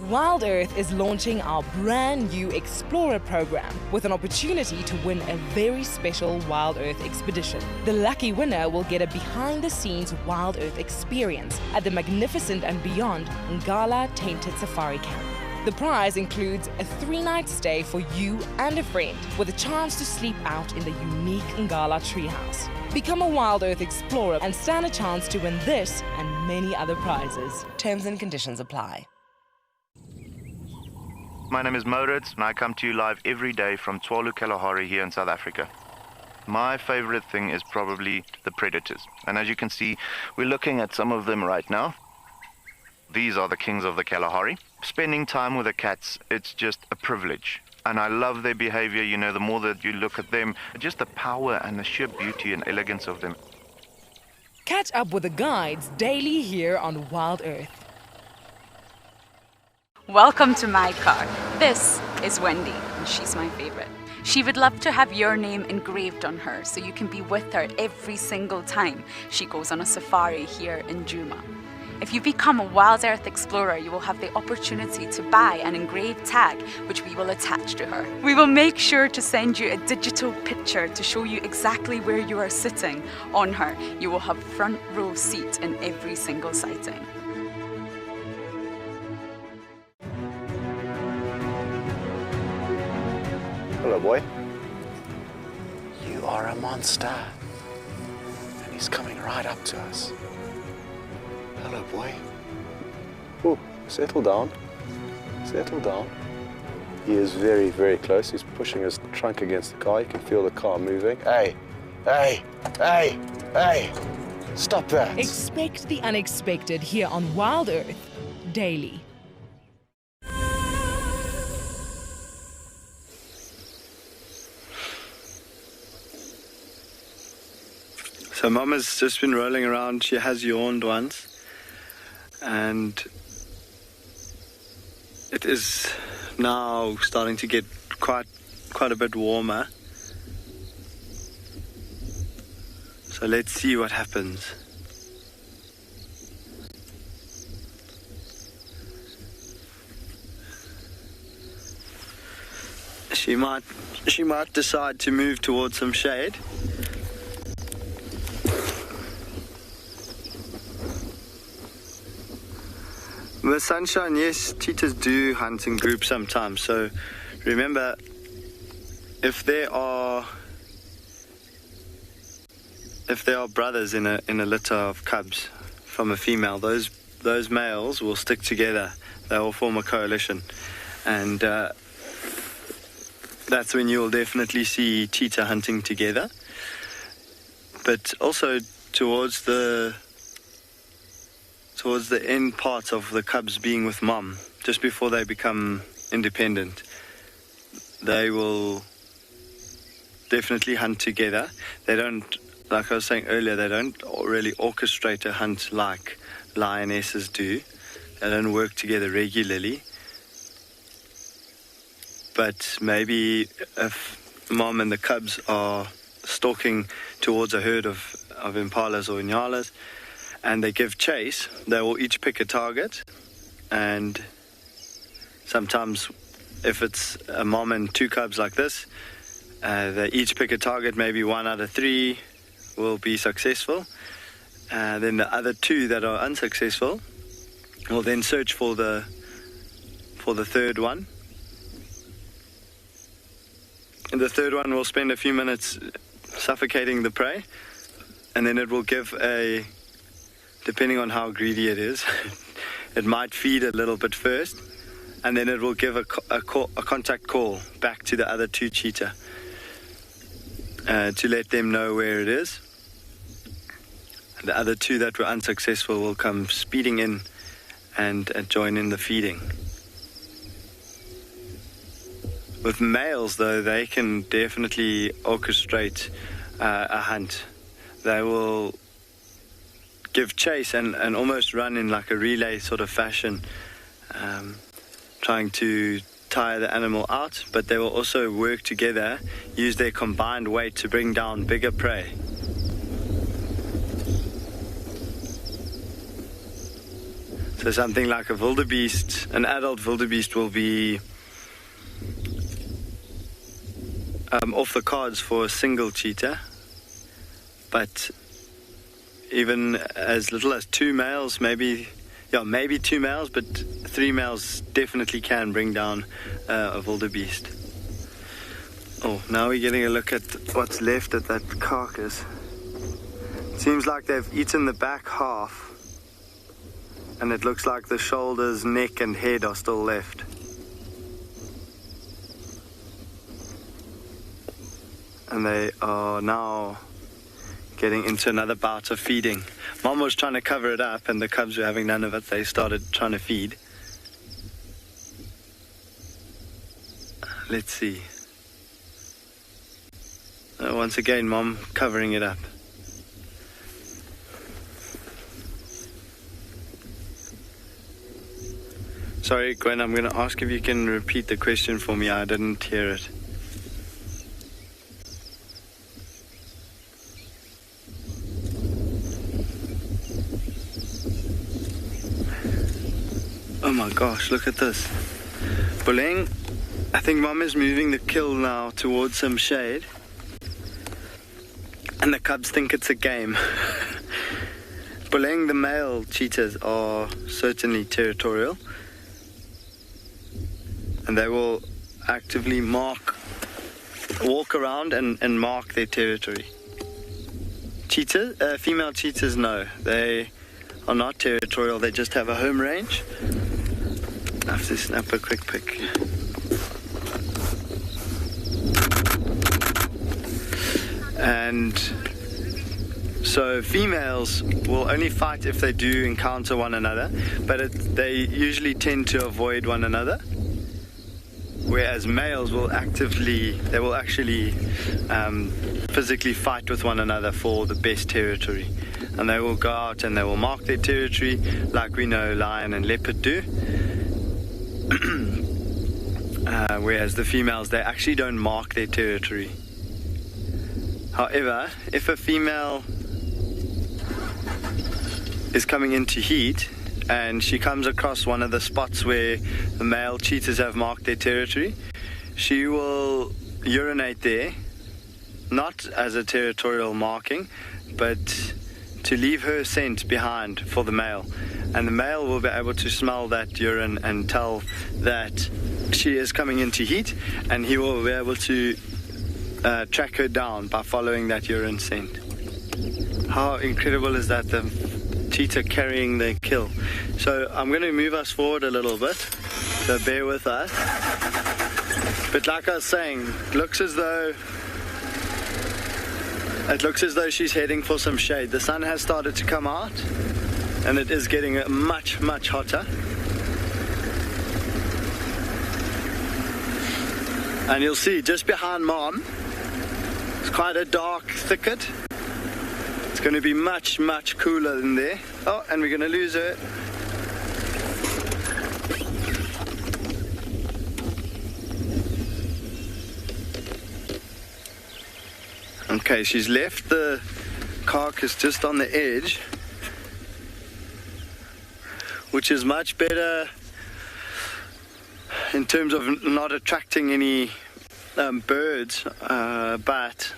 Wild Earth is launching our brand new Explorer program with an opportunity to win a very special Wild Earth expedition. The lucky winner will get a behind-the-scenes Wild Earth experience at the magnificent and beyond Ngala Tainted Safari Camp. The prize includes a 3-night stay for you and a friend with a chance to sleep out in the unique Ngala treehouse. Become a Wild Earth Explorer and stand a chance to win this and many other prizes. Terms and conditions apply. My name is Moritz, and I come to you live every day from Tswalu, Kalahari here in South Africa. My favorite thing is probably the predators, and as you can see, we're looking at some of them right now. These are the kings of the Kalahari. Spending time with the cats, it's just a privilege, and I love their behavior. You know, the more that you look at them, just the power and the sheer beauty and elegance of them. Catch up with the guides daily here on Wild Earth. Welcome to my car. This is Wendy, and she's my favorite. She would love to have your name engraved on her so you can be with her every single time she goes on a safari here in Djuma. If you become a Wild Earth Explorer, you will have the opportunity to buy an engraved tag which we will attach to her. We will make sure to send you a digital picture to show you exactly where you are sitting on her. You will have front row seat in every single sighting. Hello, boy. You are a monster. And he's coming right up to us. Hello, boy. Oh, settle down. Settle down. He is very, very close. He's pushing his trunk against the car. You can feel the car moving. Hey, hey, hey, hey. Stop that. Expect the unexpected here on Wild Earth daily. So Mama's just been rolling around. She has yawned once, and it is now starting to get quite a bit warmer. So let's see what happens. She might decide to move towards some shade. In the sunshine, yes, cheetahs do hunt in groups sometimes. So remember, if there are brothers in a litter of cubs from a female, those males will stick together. They will form a coalition, and that's when you'll definitely see cheetah hunting together. But also towards the end part of the cubs being with mom, just before they become independent, they will definitely hunt together. They don't, like I was saying earlier, they don't really orchestrate a hunt like lionesses do. They don't work together regularly. But maybe if mom and the cubs are stalking towards a herd of impalas or inyalas, and they give chase, they will each pick a target, and sometimes if it's a mom and two cubs like this, they each pick a target. Maybe 1 out of 3 will be successful, then the other 2 that are unsuccessful will then search for the third one, and the third one will spend a few minutes suffocating the prey, and then it will give depending on how greedy it is, it might feed a little bit first, and then it will give a contact call back to the other 2 cheetah to let them know where it is. And the other 2 that were unsuccessful will come speeding in and join in the feeding. With males, though, they can definitely orchestrate a hunt. They will give chase and almost run in like a relay sort of fashion, trying to tire the animal out, but they will also work together, use their combined weight to bring down bigger prey. So something like a wildebeest, an adult wildebeest will be off the cards for a single cheetah, but even as little as 2 males, maybe 2 males, but 3 males definitely can bring down a wildebeest. Oh, now we're getting a look at what's left at that carcass. It seems like they've eaten the back half, and it looks like the shoulders, neck and head are still left. And they are now getting into another bout of feeding. Mom was trying to cover it up, and the cubs were having none of it. They started trying to feed. Let's see. Once again, Mom covering it up. Sorry, Gwen, I'm going to ask if you can repeat the question for me. I didn't hear it. Oh my gosh, look at this. Boleng, I think Mom is moving the kill now towards some shade. And the cubs think it's a game. Boleng, the male cheetahs are certainly territorial. And they will actively walk around and mark their territory. Female cheetahs, no. They are not territorial, they just have a home range. I have to snap a quick pic. And so females will only fight if they do encounter one another, but they usually tend to avoid one another. whereas males will actually physically fight with one another for the best territory, and they will go out and they will mark their territory like we know lion and leopard do. Whereas the females, they actually don't mark their territory. However, if a female is coming into heat and she comes across one of the spots where the male cheetahs have marked their territory, she will urinate there, not as a territorial marking, but to leave her scent behind for the male. And the male will be able to smell that urine and tell that she is coming into heat, and he will be able to track her down by following that urine scent. How incredible is that, the cheetah carrying the kill? So I'm going to move us forward a little bit, so bear with us. But like I was saying, it looks as though she's heading for some shade. The sun has started to come out, and it is getting much, much hotter. And you'll see just behind Mom, it's quite a dark thicket. It's going to be much, much cooler in there. Oh, and we're going to lose her. Okay, she's left the carcass just on the edge, which is much better in terms of not attracting any birds, but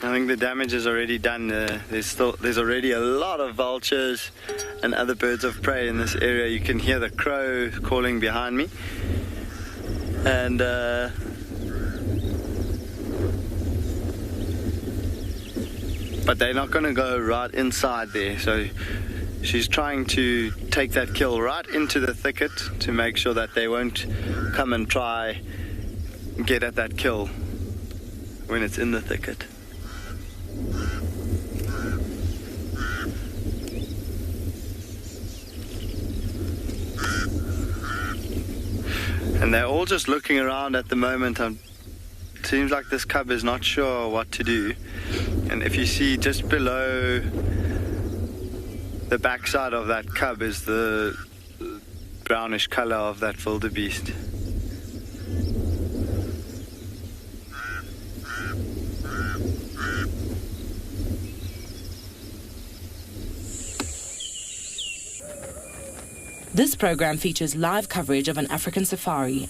I think the damage is already done. There's already a lot of vultures and other birds of prey in this area. You can hear the crow calling behind me, and but they're not going to go right inside there, so she's trying to take that kill right into the thicket to make sure that they won't come and try and get at that kill when it's in the thicket. And they're all just looking around at the moment. It seems like this cub is not sure what to do. And if you see just below the backside of that cub is the brownish color of that wildebeest. This program features live coverage of an African safari